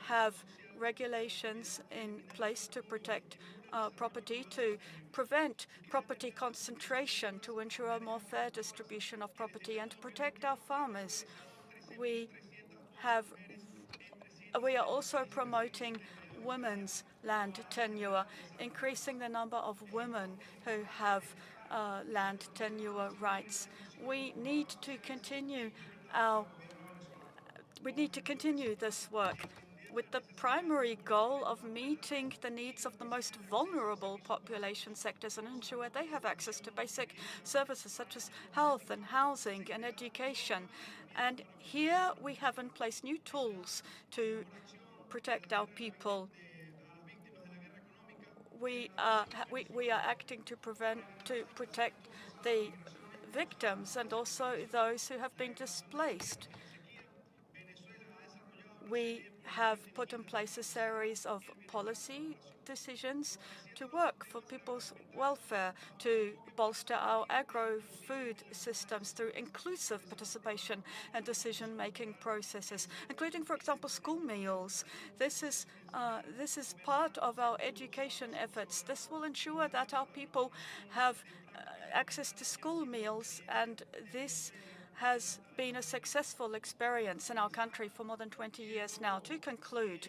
have regulations in place to protect property, to prevent property concentration, to ensure a more fair distribution of property, and to protect our farmers. We are also promoting women's land tenure, increasing the number of women who have land tenure rights. We need to continue this work with the primary goal of meeting the needs of the most vulnerable population sectors and ensure they have access to basic services such as health and housing and education. And here we have in place new tools to protect our people. We are acting to protect the victims and also those who have been displaced. We have put in place a series of policy decisions to work for people's welfare, to bolster our agro-food systems through inclusive participation and decision-making processes, including, for example, school meals. This is part of our education efforts. This will ensure that our people have access to school meals, and this has been a successful experience in our country for more than 20 years now. To conclude,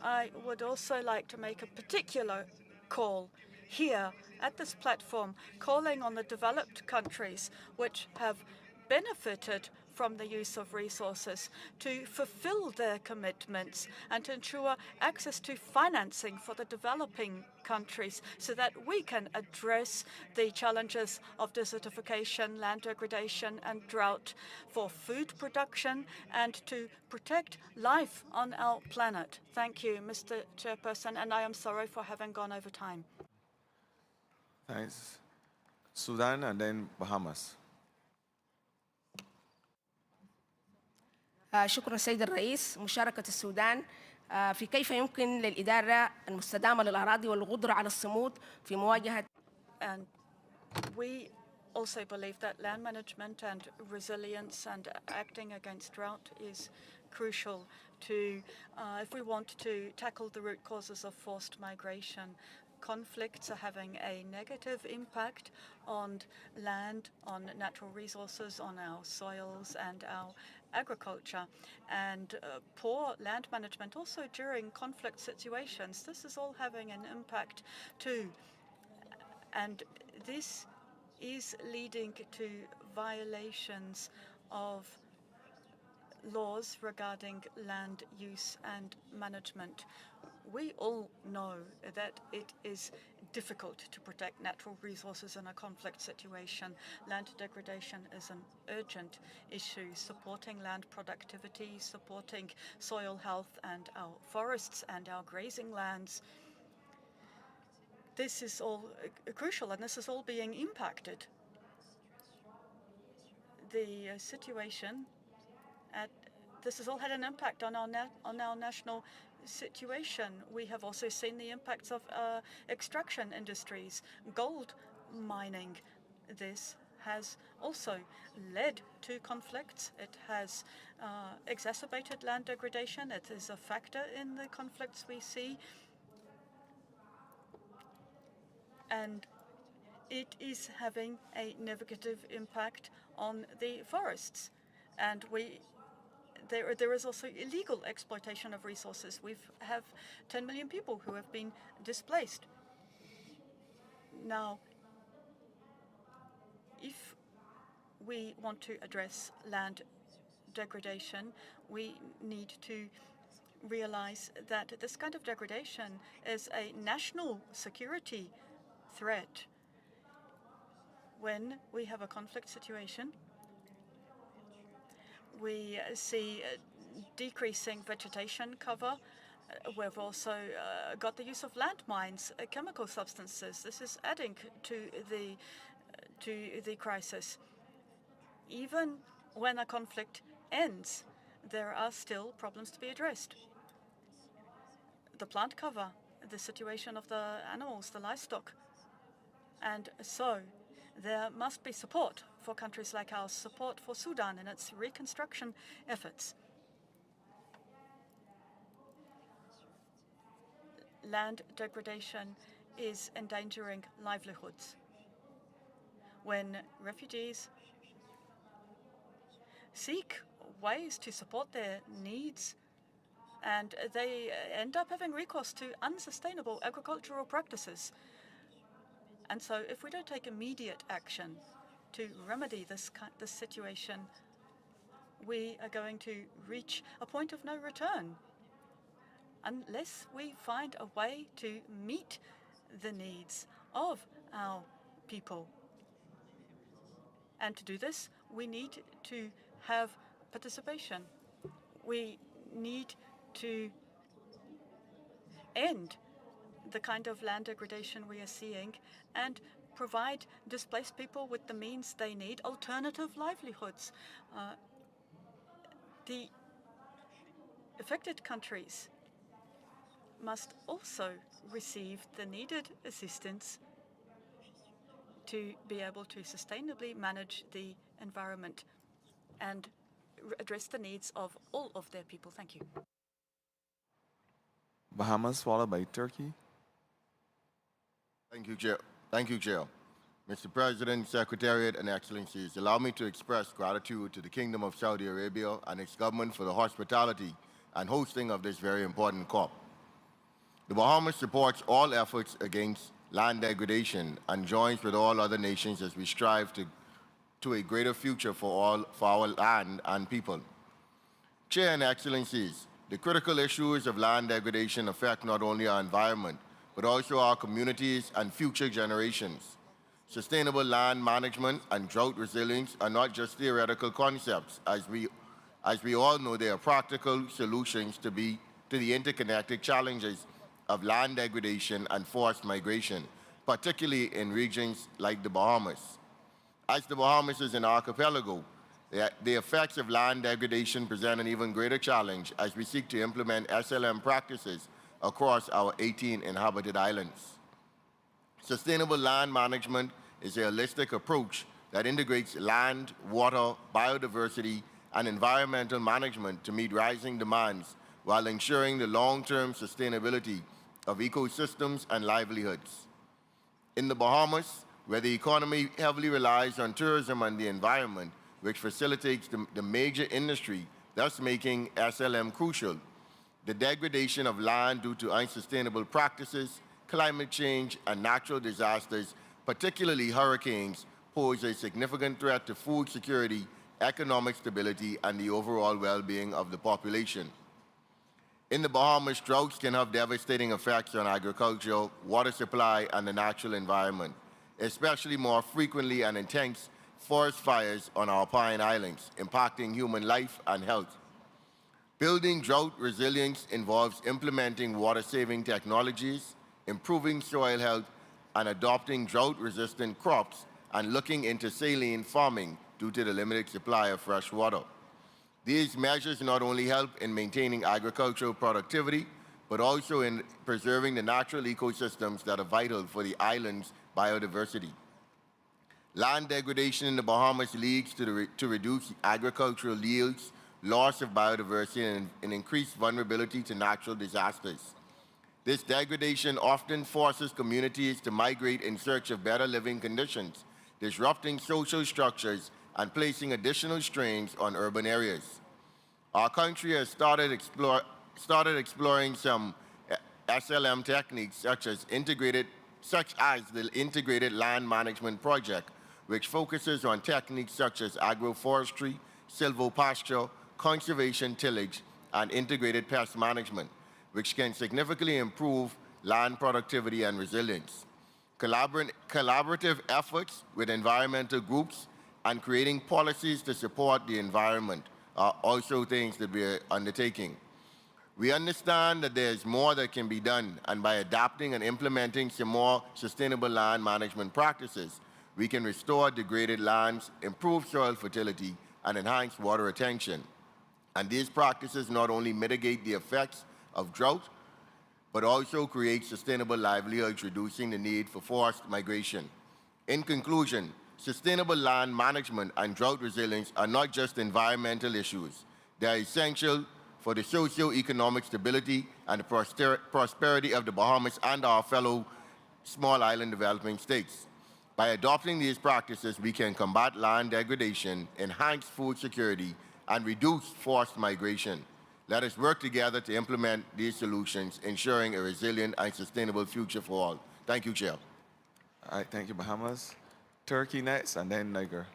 I would also like to make a particular call here at this platform, calling on the developed countries which have benefited from the use of resources to fulfill their commitments and to ensure access to financing for the developing countries so that we can address the challenges of desertification, land degradation, and drought for food production and to protect life on our planet. Thank you, Mr. Chairperson, and I am sorry for having gone over time. Thanks. Sudan and then Bahamas. شكرا سيد الرئيس. مشاركة السودان في كيف يمكن للإدارة المستدامة للأراضي والقدرة على الصمود في مواجهة. And we also believe that land management and resilience and acting against drought is crucial to, if we want to tackle the root causes of forced migration. Conflicts are having a negative impact on land, on natural resources, on our soils and our agriculture, and poor land management also during conflict situations. This is all having an impact too. And this is leading to violations of laws regarding land use and management. We all know that it is difficult to protect natural resources in a conflict situation. Land degradation is an urgent issue. Supporting land productivity, supporting soil health and our forests and our grazing lands. This is all crucial, and this is all being impacted. The situation this has all had an impact on our national situation. We have also seen the impacts of extraction industries, gold mining. This has also led to conflicts. It has exacerbated land degradation. It is a factor in the conflicts we see. And it is having a negative impact on the forests. And there is also illegal exploitation of resources. We have 10 million people who have been displaced. Now, if we want to address land degradation, we need to realize that this kind of degradation is a national security threat. When we have a conflict situation, we see decreasing vegetation cover. We've also got the use of landmines, chemical substances. This is adding to the crisis. Even when a conflict ends, there are still problems to be addressed. The plant cover, the situation of the animals, the livestock. And so there must be support for countries like ours, support for Sudan and its reconstruction efforts. Land degradation is endangering livelihoods. When refugees seek ways to support their needs, and they end up having recourse to unsustainable agricultural practices. And so if we don't take immediate action to remedy this situation, we are going to reach a point of no return unless we find a way to meet the needs of our people. And to do this, we need to have participation. We need to end the kind of land degradation we are seeing and provide displaced people with the means they need, alternative livelihoods. The affected countries must also receive the needed assistance to be able to sustainably manage the environment and address the needs of all of their people. Thank you. Bahamas, followed by Turkey. Thank you, Chair. Thank you, Chair. Mr. President, Secretariat, and Excellencies, allow me to express gratitude to the Kingdom of Saudi Arabia and its government for the hospitality and hosting of this very important COP. The Bahamas supports all efforts against land degradation and joins with all other nations as we strive to a greater future for our land and people. Chair and Excellencies, the critical issues of land degradation affect not only our environment, but also our communities and future generations. Sustainable land management and drought resilience are not just theoretical concepts. As we all know, they are practical solutions to the interconnected challenges of land degradation and forced migration, particularly in regions like the Bahamas. As the Bahamas is an archipelago, the effects of land degradation present an even greater challenge as we seek to implement SLM practices across our 18 inhabited islands. Sustainable land management is a holistic approach that integrates land, water, biodiversity, and environmental management to meet rising demands while ensuring the long-term sustainability of ecosystems and livelihoods. In the Bahamas, where the economy heavily relies on tourism and the environment, which facilitates the major industry, thus making SLM crucial, the degradation of land due to unsustainable practices, climate change, and natural disasters, particularly hurricanes, pose a significant threat to food security economic stability, and the overall well-being of the population. In the Bahamas, droughts can have devastating effects on agriculture, water supply, and the natural environment, especially more frequently and intense forest fires on our Pine Islands, impacting human life and health. Building drought resilience involves implementing water-saving technologies, improving soil health, and adopting drought-resistant crops, and looking into saline farming due to the limited supply of fresh water. These measures not only help in maintaining agricultural productivity, but also in preserving the natural ecosystems that are vital for the island's biodiversity. Land degradation in the Bahamas leads to reduced agricultural yields, loss of biodiversity, and increased vulnerability to natural disasters. This degradation often forces communities to migrate in search of better living conditions, disrupting social structures and placing additional strains on urban areas. Our country has started exploring some SLM techniques such as the Integrated Land Management Project, which focuses on techniques such as agroforestry, silvopasture, conservation tillage, and integrated pest management, which can significantly improve land productivity and resilience. Collaborative efforts with environmental groups and creating policies to support the environment are also things that we are undertaking. We understand that there is more that can be done, and by adapting and implementing some more sustainable land management practices, we can restore degraded lands, improve soil fertility, and enhance water retention. And these practices not only mitigate the effects of drought, but also create sustainable livelihoods, reducing the need for forced migration. In conclusion, sustainable land management and drought resilience are not just environmental issues. They are essential for the socio-economic stability and the prosperity of the Bahamas and our fellow small island developing states. By adopting these practices, we can combat land degradation, enhance food security, and reduce forced migration. Let us work together to implement these solutions, ensuring a resilient and sustainable future for all. Thank you, Chair. All right, thank you, Bahamas. Turkey next, and then Niger.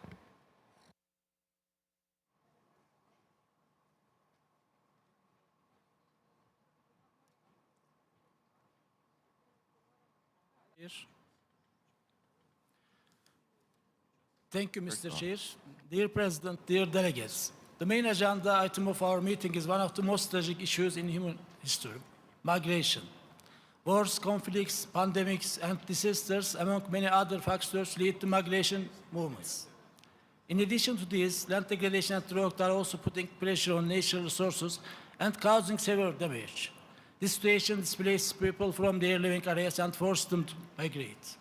Thank you, Mr. Chair. Dear President, dear delegates, the main agenda item of our meeting is one of the most tragic issues in human history: migration. Wars, conflicts, pandemics, and disasters, among many other factors, lead to migration movements. In addition to this, land degradation and drought are also putting pressure on natural resources and causing severe damage. This situation displaces people from their living areas and forces them to migrate.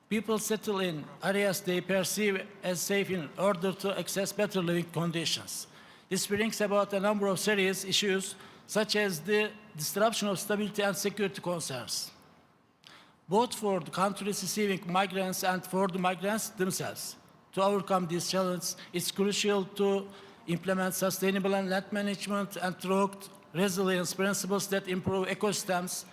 People settle in areas they perceive as safe in order to access better living conditions. This brings about a number of serious issues, such as the disruption of stability and security concerns, both for the countries receiving migrants and for the migrants themselves. To overcome these challenges, it's crucial to implement sustainable land management and drought resilience principles that improve ecosystems,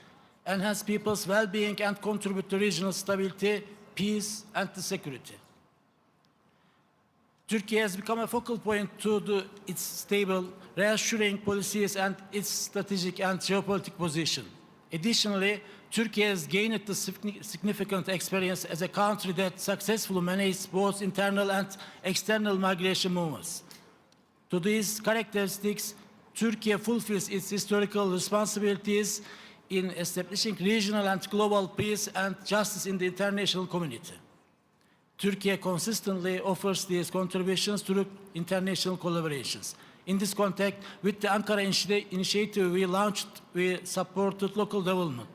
enhance people's well-being, and contribute to regional stability, peace, and security. Turkey has become a focal point to its stable, reassuring policies and its strategic and geopolitical position. Additionally, Turkey has gained the significant experience as a country that successfully managed both internal and external migration movements. To these characteristics, Turkey fulfills its historical responsibilities in establishing regional and global peace and justice in the international community. Turkey consistently offers these contributions through international collaborations. In this context, with the Ankara initiative we launched, we supported local development.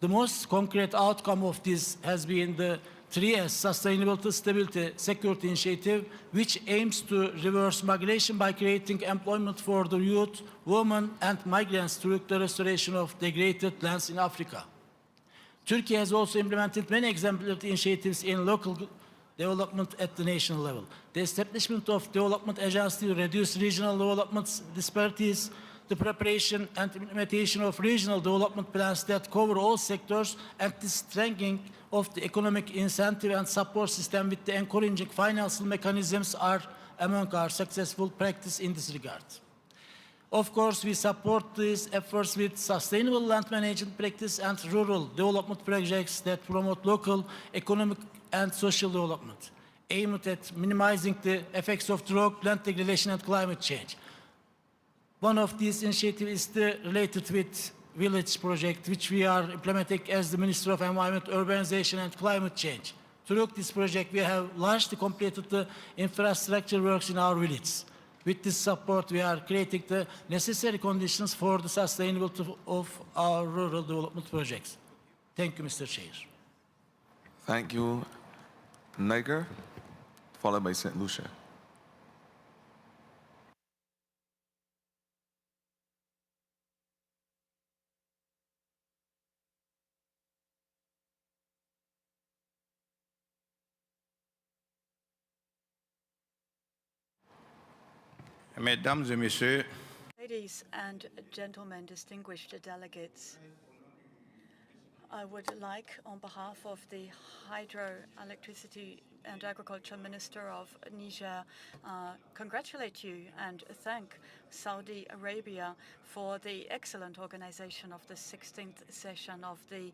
The most concrete outcome of this has been the 3S Sustainability, Stability, Security Initiative, which aims to reverse migration by creating employment for the youth, women, and migrants through the restoration of degraded lands in Africa. Turkey has also implemented many exemplary initiatives in local development at the national level. The establishment of development agencies to reduce regional development disparities, the preparation and implementation of regional development plans that cover all sectors, and the strengthening of the economic incentive and support system with the encouraging financial mechanisms are among our successful practice in this regard. Of course, we support these efforts with sustainable land management practice and rural development projects that promote local economic and social development, aimed at minimizing the effects of drought, land degradation, and climate change. One of these initiatives is related with village project, which we are implementing as the Ministry of Environment, Urbanization, and Climate Change. Through this project, we have largely completed the infrastructure works in our villages. With this support, we are creating the necessary conditions for the sustainability of our rural development projects. Thank you, Mr. Chair. Thank you, Niger, followed by St. Lucia. Mesdames et Messieurs, Ladies and gentlemen, distinguished delegates, I would like, on behalf of the Hydroelectricity and Agriculture Minister of Niger, congratulate you and thank Saudi Arabia for the excellent organization of the 16th session of the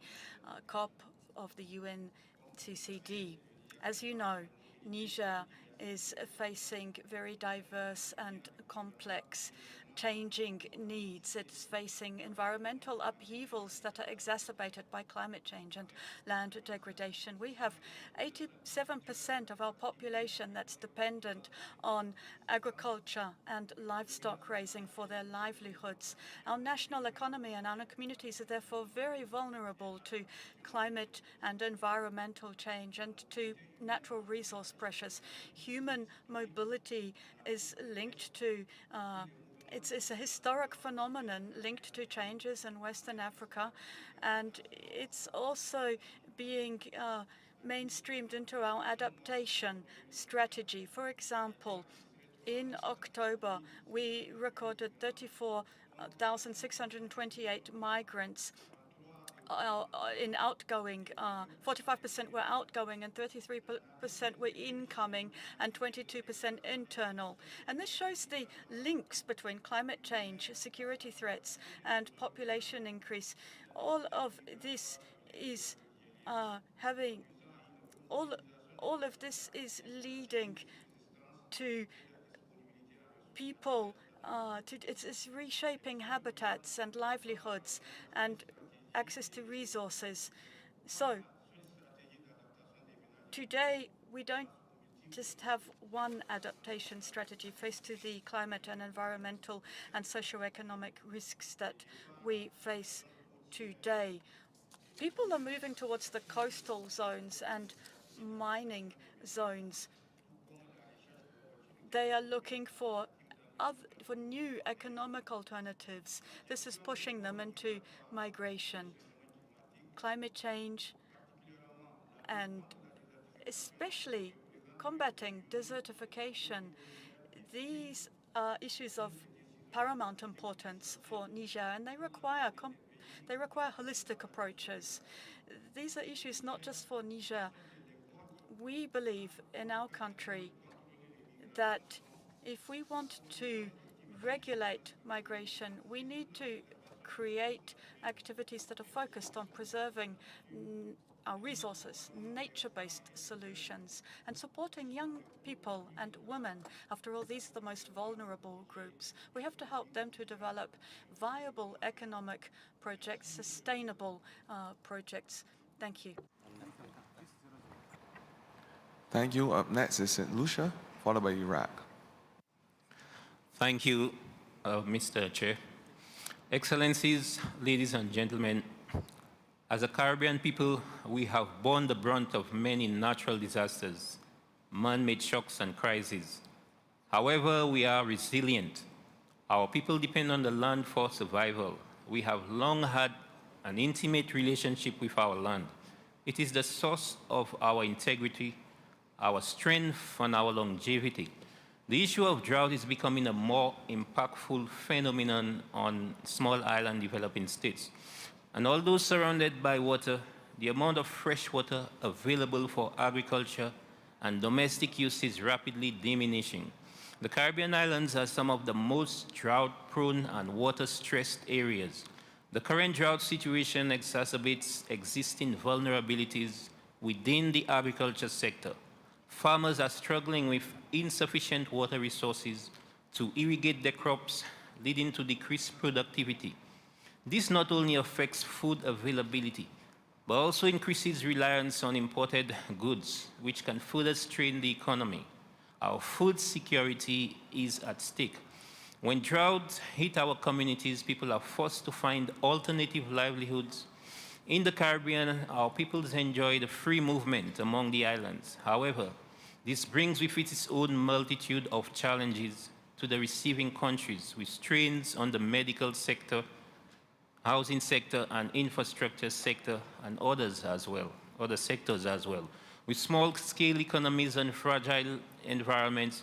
COP of the UNCCD. As you know, Niger is facing very diverse and complex changing needs. It's facing environmental upheavals that are exacerbated by climate change and land degradation. We have 87% of our population that's dependent on agriculture and livestock raising for their livelihoods. Our national economy and our communities are therefore very vulnerable to climate and environmental change and to natural resource pressures. Human mobility is linked to it's a historic phenomenon linked to changes in Western Africa, and it's also being mainstreamed into our adaptation strategy. For example, in October, we recorded 34,628 migrants in outgoing. 45% were outgoing and 33% were incoming and 22% internal. And this shows the links between climate change, security threats, and population increase. All of this is all of this is leading to people. It's reshaping habitats and livelihoods and access to resources. So today, we don't just have one adaptation strategy faced to the climate and environmental and socioeconomic risks that we face today. People are moving towards the coastal zones and mining zones. They are looking for new economic alternatives. This is pushing them into migration. Climate change and especially combating desertification, these are issues of paramount importance for Niger, and they require holistic approaches. These are issues not just for Niger. We believe in our country that if we want to regulate migration, we need to create activities that are focused on preserving our resources, nature-based solutions, and supporting young people and women. After all, these are the most vulnerable groups. We have to help them to develop viable economic projects, sustainable projects. Thank you. Thank you. Up next is St. Lucia, followed by Iraq. Thank you, Mr. Chair. Excellencies, ladies and gentlemen, as a Caribbean people, we have borne the brunt of many natural disasters, man-made shocks and crises. However, we are resilient. Our people depend on the land for survival. We have long had an intimate relationship with our land. It is the source of our integrity, our strength, and our longevity. The issue of drought is becoming a more impactful phenomenon on small island developing states. And although surrounded by water, the amount of fresh water available for agriculture and domestic use is rapidly diminishing. The Caribbean islands are some of the most drought-prone and water-stressed areas. The current drought situation exacerbates existing vulnerabilities within the agriculture sector. Farmers are struggling with insufficient water resources to irrigate their crops, leading to decreased productivity. This not only affects food availability, but also increases reliance on imported goods, which can further strain the economy. Our food security is at stake. When droughts hit our communities, people are forced to find alternative livelihoods. In the Caribbean, our peoples enjoy the free movement among the islands. However, this brings with it its own multitude of challenges to the receiving countries, with strains on the medical sector, housing sector, and infrastructure sector, and other sectors as well. With small-scale economies and fragile environments,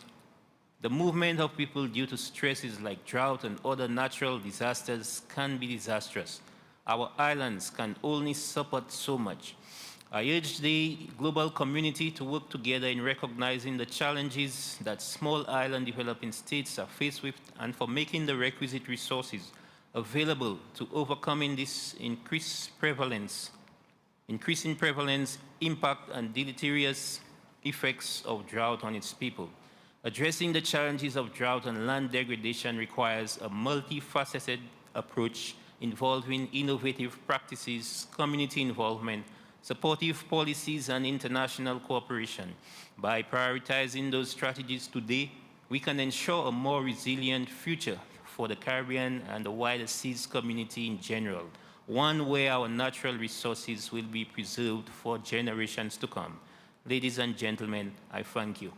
the movement of people due to stresses like drought and other natural disasters can be disastrous. Our islands can only support so much. I urge the global community to work together in recognizing the challenges that small island developing states are faced with, and for making the requisite resources available to overcoming this increasing prevalence, impact, and deleterious effects of drought on its people. Addressing the challenges of drought and land degradation requires a multifaceted approach involving innovative practices, community involvement, supportive policies, and international cooperation. By prioritizing those strategies today, we can ensure a more resilient future for the Caribbean and the wider seas community in general, one where our natural resources will be preserved for generations to come. Ladies and gentlemen, I thank you.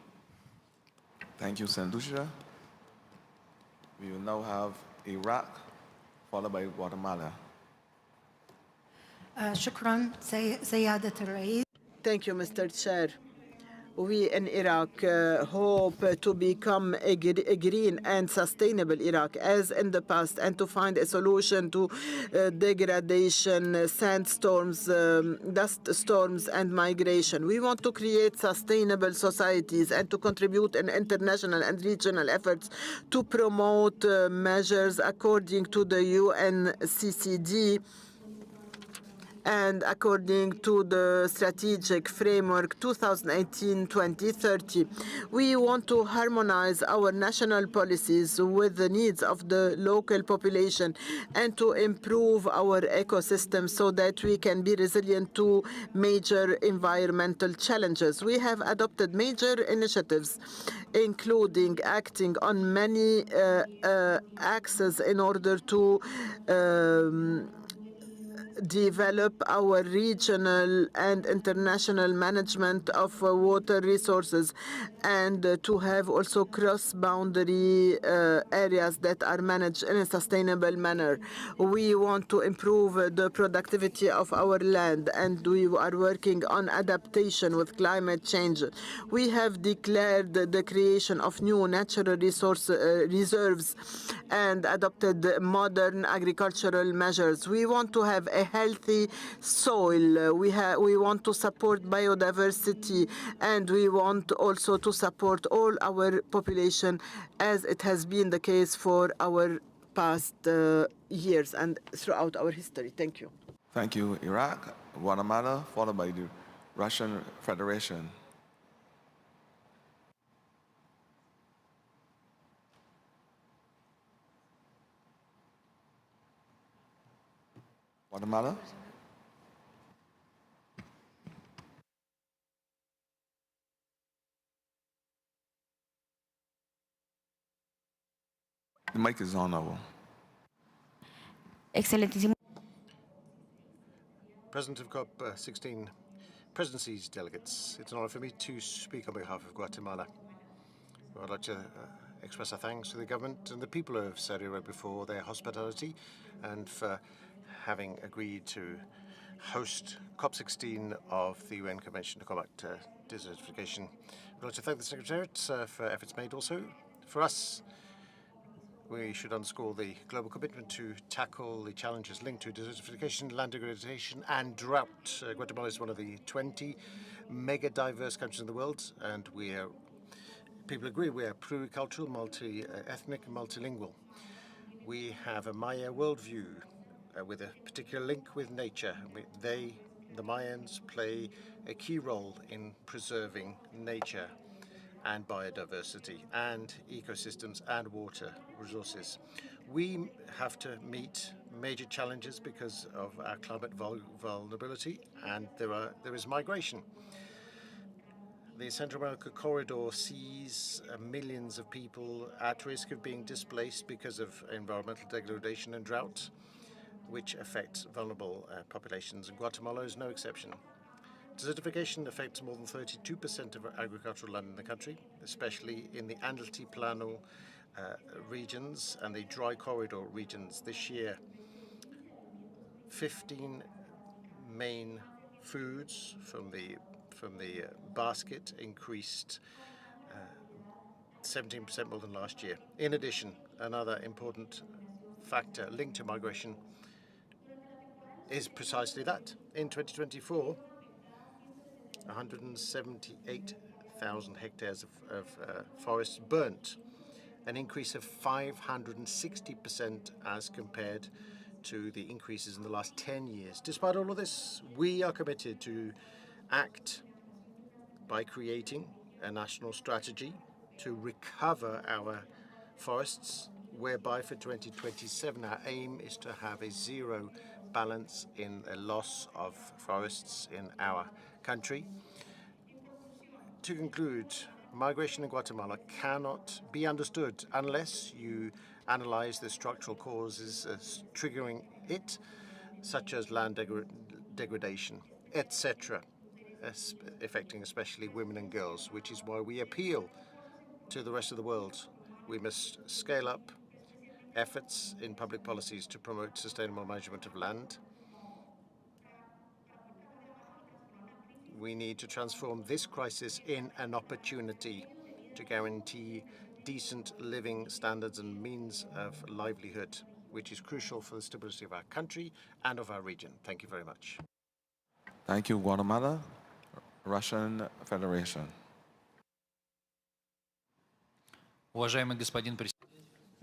Thank you, St. Lucia. We will now have Iraq, followed by Guatemala. شكرا سيادة الرئيس. Thank you, Mr. Chair. We in Iraq hope to become a green and sustainable Iraq as in the past, and to find a solution to degradation, sandstorms, dust storms, and migration. We want to create sustainable societies and to contribute in international and regional efforts to promote measures according to the UNCCD and according to the strategic framework 2018-2030. We want to harmonize our national policies with the needs of the local population and to improve our ecosystem so that we can be resilient to major environmental challenges. We have adopted major initiatives, including acting on many axes in order to develop our regional and international management of water resources, and to have also cross-boundary areas that are managed in a sustainable manner. We want to improve the productivity of our land, and we are working on adaptation with climate change. We have declared the creation of new natural resource reserves and adopted modern agricultural measures. We want to have a healthy soil. We want to support biodiversity, and we want also to support all our population, as it has been the case for our past years and throughout our history. Thank you. Thank you, Iraq. Guatemala, followed by the Russian Federation. Guatemala. The mic is on now. Excelentísimo. President of COP16 presidency's delegates, it's an honor for me to speak on behalf of Guatemala. I'd like to express our thanks to the government and the people of Saudi Arabia for their hospitality and for having agreed to host COP16 of the UN Convention to Combat Desertification. I'd like to thank the Secretariat for efforts made also. For us, we should underscore the global commitment to tackle the challenges linked to desertification, land degradation, and drought. Guatemala is one of the 20 mega diverse countries in the world, and we are people agree we are pluricultural, multi-ethnic, and multilingual. We have a Maya worldview with a particular link with nature. The Mayans, play a key role in preserving nature and biodiversity and ecosystems and water resources. We have to meet major challenges because of our climate vulnerability, and there is migration. The Central America corridor sees millions of people at risk of being displaced because of environmental degradation and drought, which affects vulnerable populations, and Guatemala is no exception. Desertification affects more than 32% of agricultural land in the country, especially in the Altiplano regions and the dry corridor regions. This year, 15 main foods from the basket increased 17% more than last year. In addition, another important factor linked to migration is precisely that. In 2024, 178,000 hectares of forests burnt, an increase of 560% as compared to the increases in the last 10 years. Despite all of this, we are committed to act by creating a national strategy to recover our forests, whereby for 2027 our aim is to have a zero balance in a loss of forests in our country. To conclude, migration in Guatemala cannot be understood unless you analyze the structural causes triggering it, such as land degradation, etc., affecting especially women and girls, which is why we appeal to the rest of the world. We must scale up efforts in public policies to promote sustainable management of land. We need to transform this crisis in an opportunity to guarantee decent living standards and means of livelihood, which is crucial for the stability of our country and of our region. Thank you very much. Thank you, Guatemala. Russian Federation.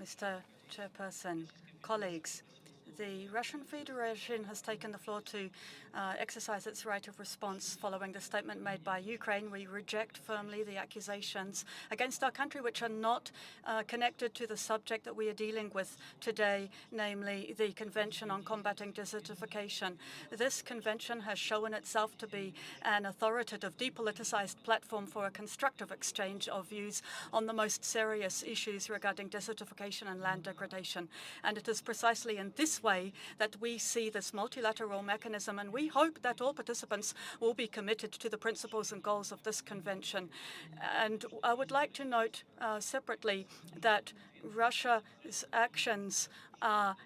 Mr. Chairperson, colleagues, the Russian Federation has taken the floor to exercise its right of response following the statement made by Ukraine. We reject firmly the accusations against our country which are not connected to the subject that we are dealing with today, namely the Convention on Combating Desertification. This convention has shown itself to be an authoritative, depoliticized platform for a constructive exchange of views on the most serious issues regarding desertification and land degradation. And it is precisely in this way that we see this multilateral mechanism, and we hope that all participants will be committed to the principles and goals of this convention. And I would like to note separately that Russia's actions are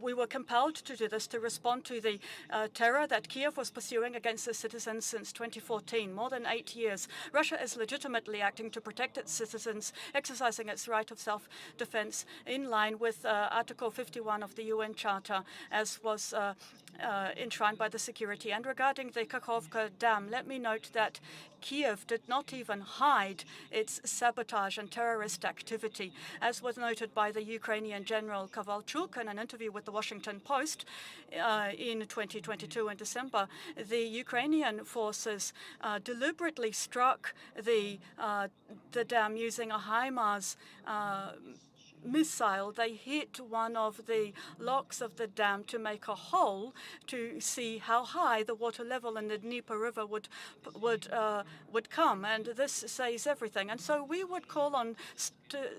we were compelled to do this to respond to the terror that Kiev was pursuing against its citizens since 2014, more than 8 years. Russia is legitimately acting to protect its citizens, exercising its right of self-defense in line with Article 51 of the UN Charter, as was enshrined by the security. And regarding the Kakhovka Dam, let me note that Kiev did not even hide its sabotage and terrorist activity. As was noted by the Ukrainian General Kovalchuk in an interview with the Washington Post in 2022 in December, the Ukrainian forces deliberately struck the dam using a HIMARS missile. They hit one of the locks of the dam to make a hole to see how high the water level in the Dnieper River would come, and this says everything. And so we would call on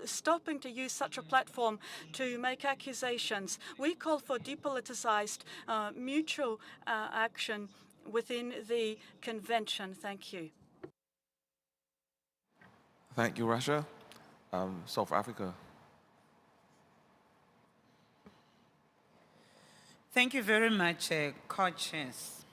stopping to use such a platform to make accusations. We call for depoliticized mutual action within the convention. Thank you. Thank you, Russia. South Africa. Thank you very much, co-chairs.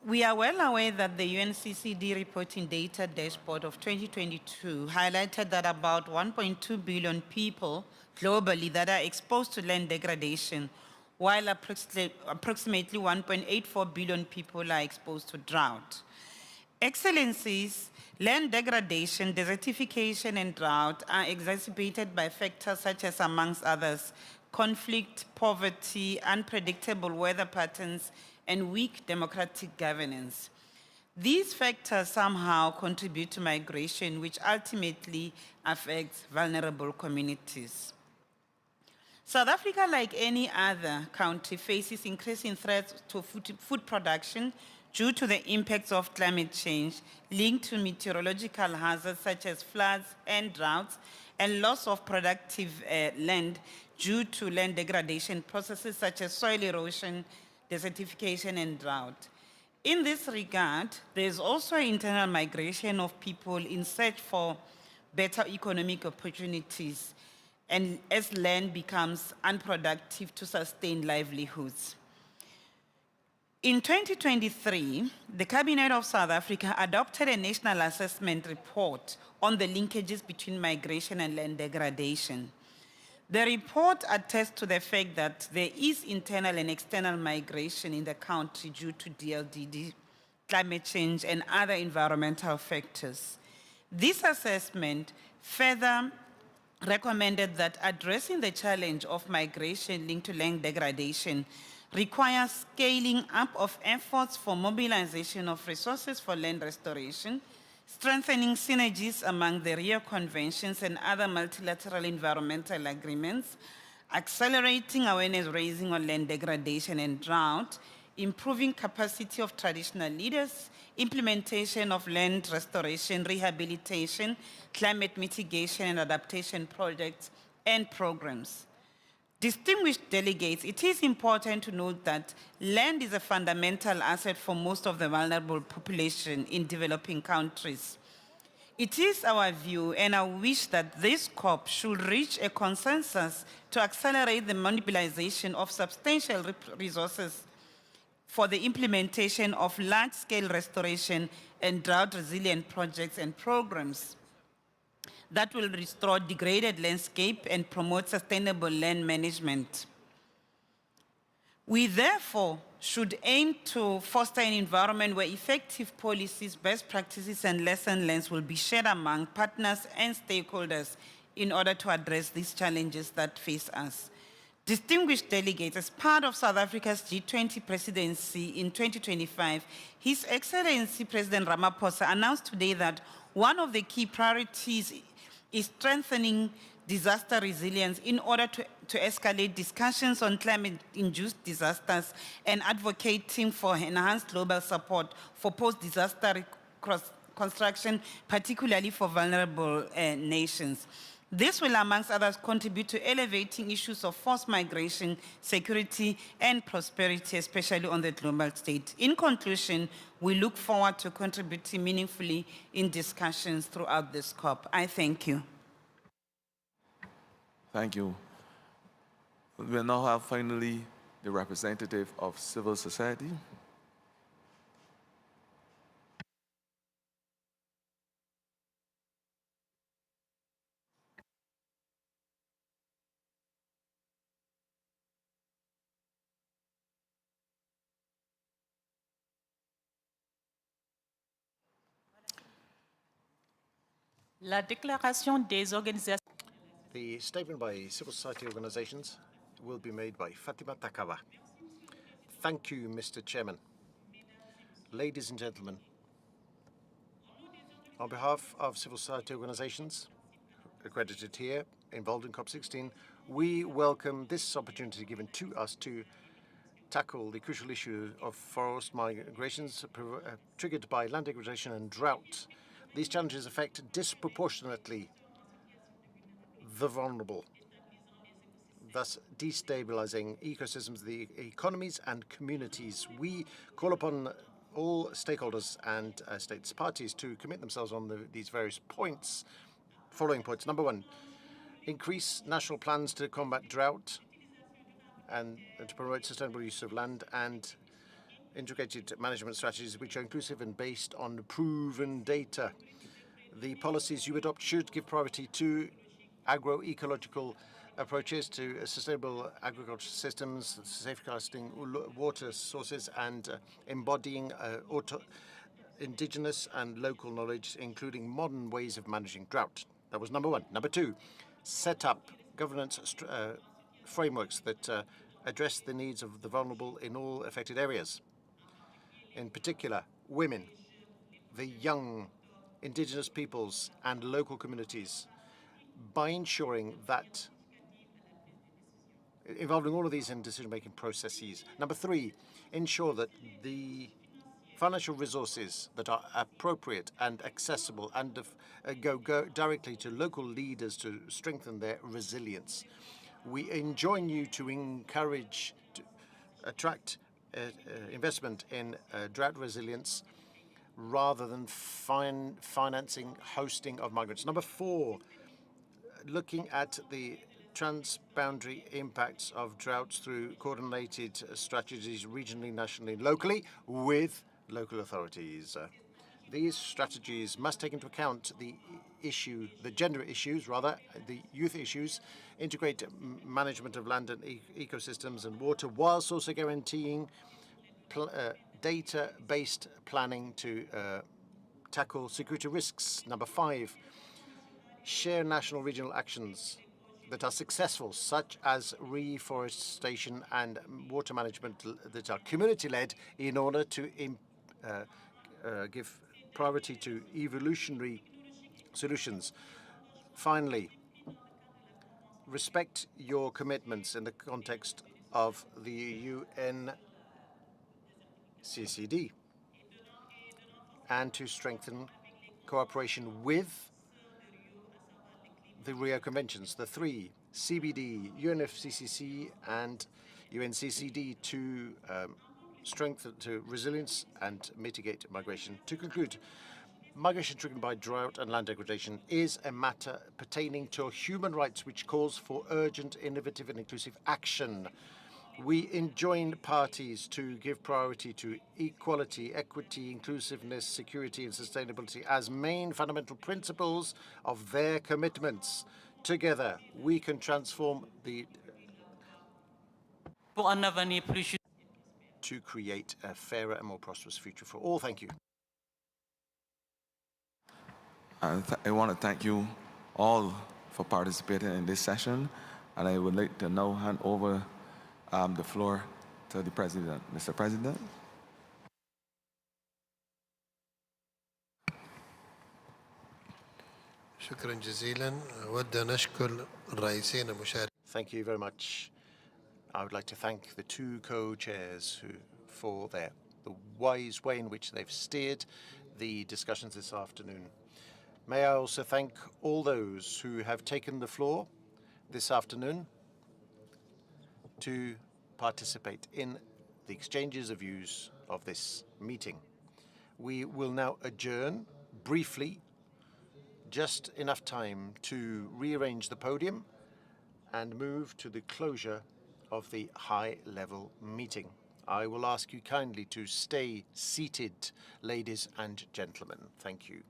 We are well aware that the UNCCD reporting data dashboard of 2022 highlighted that about 1.2 billion people globally that are exposed to land degradation, while approximately 1.84 billion people are exposed to drought. Excellencies, land degradation, desertification, and drought are exacerbated by factors such as, amongst others, conflict, poverty, unpredictable weather patterns, and weak democratic governance. These factors somehow contribute to migration, which ultimately affects vulnerable communities. South Africa, like any other country, faces increasing threats to food production due to the impacts of climate change linked to meteorological hazards such as floods and droughts, and loss of productive land due to land degradation processes such as soil erosion, desertification, and drought. In this regard, there is also internal migration of people in search for better economic opportunities, and as land becomes unproductive to sustain livelihoods. In 2023, the Cabinet of South Africa adopted a national assessment report on the linkages between migration and land degradation. The report attests to the fact that there is internal and external migration in the country due to DLDD, climate change, and other environmental factors. This assessment further recommended that addressing the challenge of migration linked to land degradation requires scaling up of efforts for mobilization of resources for land restoration, strengthening synergies among the Rio Conventions and other multilateral environmental agreements, accelerating awareness raising on land degradation and drought, improving capacity of traditional leaders, implementation of land restoration, rehabilitation, climate mitigation and adaptation projects and programs. Distinguished delegates, it is important to note that land is a fundamental asset for most of the vulnerable population in developing countries. It is our view and our wish that this COP should reach a consensus to accelerate the mobilization of substantial resources for the implementation of large-scale restoration and drought-resilient projects and programs that will restore degraded landscape and promote sustainable land management. We therefore should aim to foster an environment where effective policies, best practices, and lesson learned will be shared among partners and stakeholders in order to address these challenges that face us. Distinguished delegates, as part of South Africa's G20 presidency in 2025, His Excellency President Ramaphosa announced today that one of the key priorities is strengthening disaster resilience in order to escalate discussions on climate-induced disasters and advocating for enhanced global support for post-disaster construction, particularly for vulnerable nations. This will, amongst others, contribute to elevating issues of forced migration, security, and prosperity, especially on the global stage. In conclusion, we look forward to contributing meaningfully in discussions throughout this COP. I thank you. Thank you. We'll now have finally the representative of civil society. La déclaration des organisations. The statement by civil society organizations will be made by Fatima Takawa. Thank you, Mr. Chairman. Ladies and gentlemen, on behalf of civil society organizations accredited here, involved in COP16, we welcome this opportunity given to us to tackle the crucial issue of forced migrations triggered by land degradation and drought. These challenges affect disproportionately the vulnerable, thus destabilizing ecosystems, the economies and communities. We call upon all stakeholders and states parties to commit themselves on these various points. Following points. Number one, increase national plans to combat drought and to promote sustainable use of land, and integrated management strategies which are inclusive and based on proven data. The policies you adopt should give priority to agroecological approaches to sustainable agriculture systems, safeguarding water sources, and embodying indigenous and local knowledge, including modern ways of managing drought. That was number one. Number two, set up governance frameworks that address the needs of the vulnerable in all affected areas. In particular, women, the young, indigenous peoples, and local communities, by ensuring that involving all of these in decision-making processes. Number three, ensure that the financial resources that are appropriate and accessible and go directly to local leaders to strengthen their resilience. We enjoin you to encourage, to attract investment in drought resilience rather than financing hosting of migrants. Number four, looking at the transboundary impacts of droughts through coordinated strategies regionally, nationally, locally with local authorities. These strategies must take into account the gender issues, the youth issues, integrate management of land and ecosystems and water, whilst also guaranteeing data-based planning to tackle security risks. Number five, share national regional actions that are successful, such as reforestation and water management that are community-led, in order to give priority to evolutionary solutions. Finally, respect your commitments in the context of the UNCCD and to strengthen cooperation with the Rio Conventions, the three, CBD, UNFCCC, and UNCCD, to strengthen resilience and mitigate migration. To conclude, migration triggered by drought and land degradation is a matter pertaining to human rights which calls for urgent, innovative, and inclusive action. We enjoin parties to give priority to equality, equity, inclusiveness, security, and sustainability as main fundamental principles of their commitments. Together, we can transform to create a fairer and more prosperous future for all. Thank you. I want to thank you all for participating in this session, and I would like to now hand over the floor to the President. Mr. President. شكرا جزيلا. أود أن أشكر الرئيسين المشاركين. Thank you very much. I would like to thank the two co-chairs for the wise way in which they've steered the discussions this afternoon. May I also thank all those who have taken the floor this afternoon to participate in the exchanges of views of this meeting. We will now adjourn briefly, just enough time to rearrange the podium and move to the closure of the high-level meeting. I will ask you kindly to stay seated, ladies and gentlemen. Thank you.